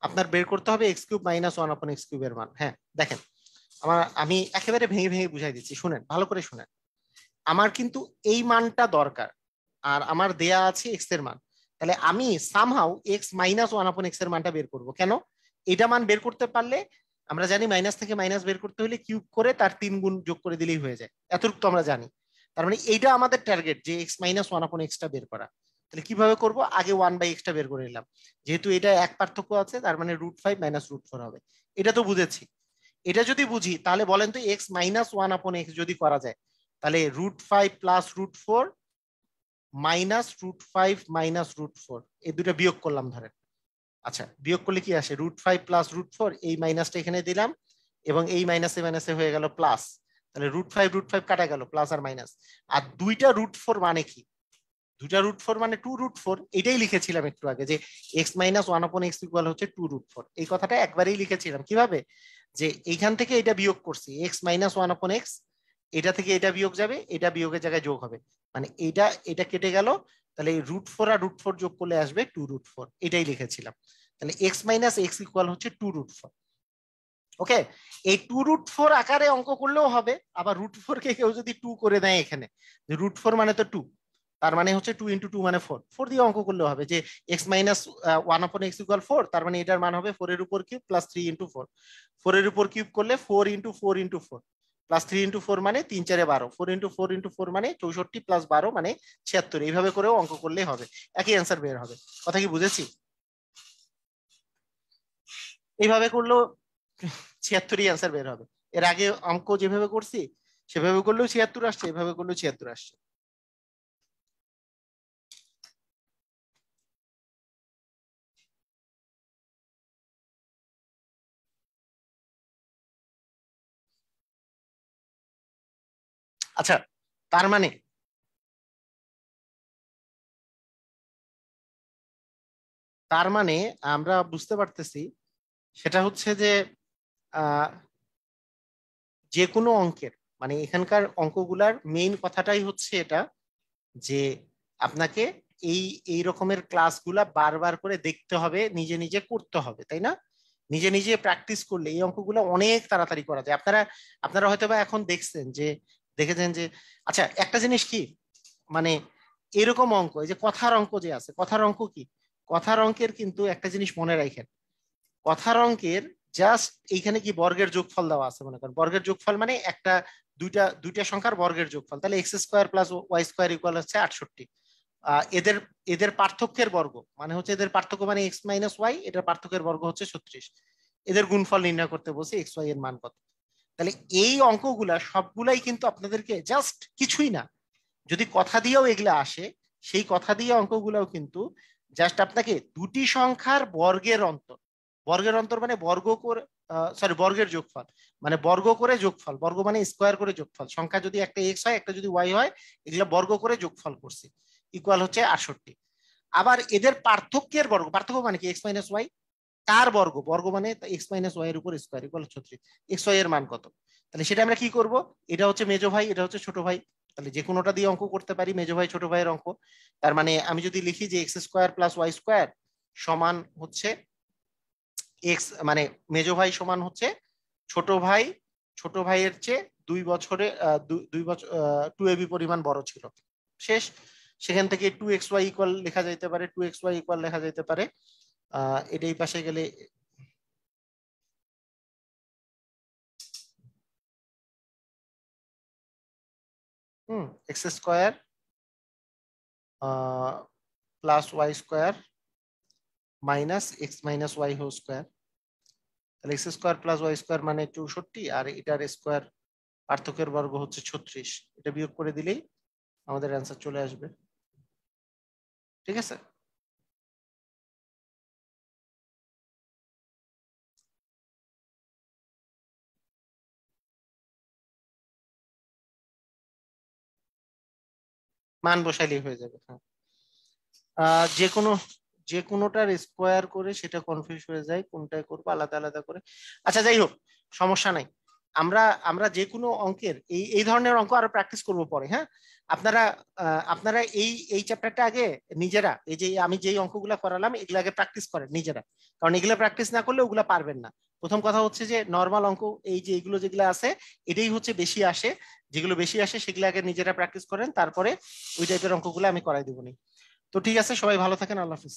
আপনার বের করতে হবে এক্স কিউব মাইনাস 1/x কিউবের মান। হ্যাঁ দেখেন, আমি একেবারে ভেঙে ভেঙে বুঝাই দিচ্ছি, শুনেন ভালো করে শুনেন। আমার কিন্তু এই মানটা দরকার, আর আমার দেয়া আছে এক্স এর মান, তাহলে আমি সামহাউ এক্স মাইনাস 1/x এর মানটা বের করব। কেন? এটা মান বের করতে পারলে, আমরা জানি মাইনাস থেকে মাইনাস বের করতে হলে কিউব করে তার 3 গুণ যোগ করে দিলেই হয়ে যায়, এতটুকু তো আমরা জানি। তার মানে এইটা আমাদের টার্গেট, যে এক্স মাইনাস 1/x টা বের করা। তাহলে কিভাবে করব? আগে 1/x টা বের করে নিলাম, যেহেতু এটা এক পার্থক্য আছে, তার মানে √5 মাইনাস √4 হবে। এটা তো বুঝেছি। এটা যদি বুঝি তাহলে বলেন তো এক্স মাইনাস 1/x যদি করা যায়, তাহলে √5 প্লাস √4 মাইনাস √5 মাইনাস √4, এই দুটো বিয়োগ করলাম ধরেন। আচ্ছা বিয়োগ করলে কি আসে? √5 প্লাস √4, এই মাইনাসটা এখানে দিলাম, এবং এই মাইনাসে মাইনাসে হয়ে গেল প্লাস। তাহলে √5 √5 কাটা গেল, প্লাস আর মাইনাস। আর দুইটা √4 মানে কি? দুটা √4 মানে 2√4, এটাই লিখেছিলাম একটু আগে যে x - 1/x ইকুয়াল হচ্ছে 2√4। এই কথাটা একবারেই লিখেছিলাম কিভাবে, যে এইখান থেকে এটা বিয়োগ করছি x - 1/x, এটা থেকে এটা বিয়োগ যাবে, এটা বিয়োগের জায়গায় যোগ হবে, মানে এটা এটা কেটে গেল, তাহলে এই √4 আর √4 যোগ করলে আসবে 2√4, এটাই লিখেছিলাম। তাহলে x - x ইকুয়াল হচ্ছে 2√4। ওকে, এই 2√4 আকারে অঙ্ক করলেও হবে, আবার √4 কে কেউ যদি 2 করে দেয় এখানে, যে √4 মানে তো 2, তার মানে হচ্ছে 2 × 2 মানে 4, 4 দিয়ে অঙ্ক করলেও হবে যে x - 1/x ইকুয়াল 4, তার মানে এটার মান হবে 4 এর উপর কিউব প্লাস 3 × 4, 4 এর উপর কিউব করলে 4 × 4 × 4 প্লাস 3 × 4 মানে 3 4 12, 4 × 4 × 4 মানে 64 প্লাস 12 মানে 76। এইভাবে করেও অঙ্ক করলেই হবে, একই অ্যান্সার বের হবে। কথা কি বুঝেছি? এইভাবে করলেও 76ই অ্যান্সার বের হবে। এর আগে অঙ্ক যেভাবে করছি সেভাবে করলেও 76 আসছে, এভাবে করলেও 76 আসছে। আচ্ছা, তার মানে আমরা বুঝতে পারতেছি সেটা হচ্ছে যে আহ যে কোনো অঙ্কের, মানে এখানকার অঙ্কগুলার মেইন কথাটাই হচ্ছে এটা, যে আপনাকে এই এই রকমের ক্লাসগুলা বারবার করে দেখতে হবে, নিজে নিজে করতে হবে, তাই না? নিজে নিজে প্র্যাকটিস করলে এই অঙ্কগুলো অনেক তাড়াতাড়ি করা যায়। আপনারা আপনারা হয়তো বা এখন দেখেছেন যে আচ্ছা একটা জিনিস কি, মানে এরকম অঙ্ক, এই যে কথার অঙ্ক যে আছে, কথার অঙ্ক কি, কথার অঙ্কের কিন্তু একটা জিনিস মনে রাখেন, কথার অঙ্কের জাস্ট এইখানে কি বর্গের যোগফল দেওয়া আছে, মনে করেন বর্গের যোগফল মানে একটা দুইটা দুইটা সংখ্যার বর্গের যোগফল, তাহলে x² + y² ইকুয়াল হচ্ছে 68। এদের এদের পার্থক্যের বর্গ মানে হচ্ছে, এদের পার্থক্য মানে x - y, এটার পার্থক্যের বর্গ হচ্ছে 36। এদের গুণফল নির্ণয় করতে বলছে x y এর মান কত। তাহলে এই অঙ্কগুলা সবগুলাই কিন্তু আপনাদেরকে জাস্ট কিছুই না, যদি কথা দিয়েও এগুলা আসে, সেই কথা দিয়ে অঙ্কগুলাও কিন্তু জাস্ট আপনাকে দুটি সংখ্যার বর্গের অন্তর, বর্গের অন্তর মানে বর্গ করে, বর্গের যোগফল, মানে বর্গ করে যোগফল, বর্গ মানে স্কোয়ার করে যোগফল, সংখ্যা যদি একটা এক্স হয় একটা যদি ওয়াই হয়, এগুলা বর্গ করে যোগফল করছি, ইকুয়াল হচ্ছে 68। আবার এদের পার্থক্যের বর্গ, পার্থক্য মানে কি এক্স মাইনাস ওয়াই, কার বর্গ, বর্গ মানে এক্স মাইনাস ওয়াই এর উপর স্কোয়ার, ইকুয়াল 36। এক্স ওয়াই এর মান কত, তাহলে সেটা আমরা কি করব, এটা হচ্ছে মেজো ভাই, এটা হচ্ছে ছোট ভাই, তাহলে যে কোনোটা দিয়ে অঙ্ক করতে পারি, মেজো ভাই ছোট ভাইয়ের অঙ্ক। তার মানে আমি যদি লিখি যে x² + y² সমান হচ্ছে এক্স, মানে মেজো ভাই সমান হচ্ছে ছোট ভাই, ছোট ভাইয়ের চেয়ে 2 বছরে 2 বছর 2ab পরিমাণ বড় ছিল, শেষ। সেখান থেকে 2xy ইকুয়াল লেখা যাইতে পারে, 2xy ইকুয়াল লেখা যাইতে পারে, এটাই পাশে গেলে x² + y² - x - y²। তাহলে x² + y² মানে 64, আর এটার স্কোয়ার পার্থক্যের বর্গ হচ্ছে 36, এটা বিয়োগ করে দিলেই আমাদের অ্যান্সার চলে আসবে। ঠিক আছে, মান বসাইলেই হয়ে যাবে। হ্যাঁ, যে কোনো, যে কোনোটার স্কোয়ার করে সেটা কনফিউজ হয়ে যায়, কোনটায় করবো আলাদা আলাদা করে। আচ্ছা যাই হোক, সমস্যা নাই। আমরা আমরা যে কোনো অঙ্কের এই এই ধরনের অঙ্ক আরো প্র্যাকটিস করব পরে। হ্যাঁ, আপনারা আপনারা এই এই চ্যাপ্টারটা আগে নিজেরা, এই যে আমি যেই অঙ্কগুলো করালাম এগুলো আগে প্র্যাকটিস করেন নিজেরা, কারণ এগুলো প্র্যাকটিস না করলে ওগুলো পারবেন না। প্রথম কথা হচ্ছে যে নর্মাল অঙ্ক, এই যে এগুলো যেগুলো আছে এটাই হচ্ছে বেশি আসে, যেগুলো বেশি আসে সেগুলো আগে নিজেরা প্র্যাকটিস করেন, তারপরে ওই টাইপের অঙ্কগুলো আমি করাই দেবো। তো ঠিক আছে, সবাই ভালো থাকেন, আল্লাহ হাফিজ।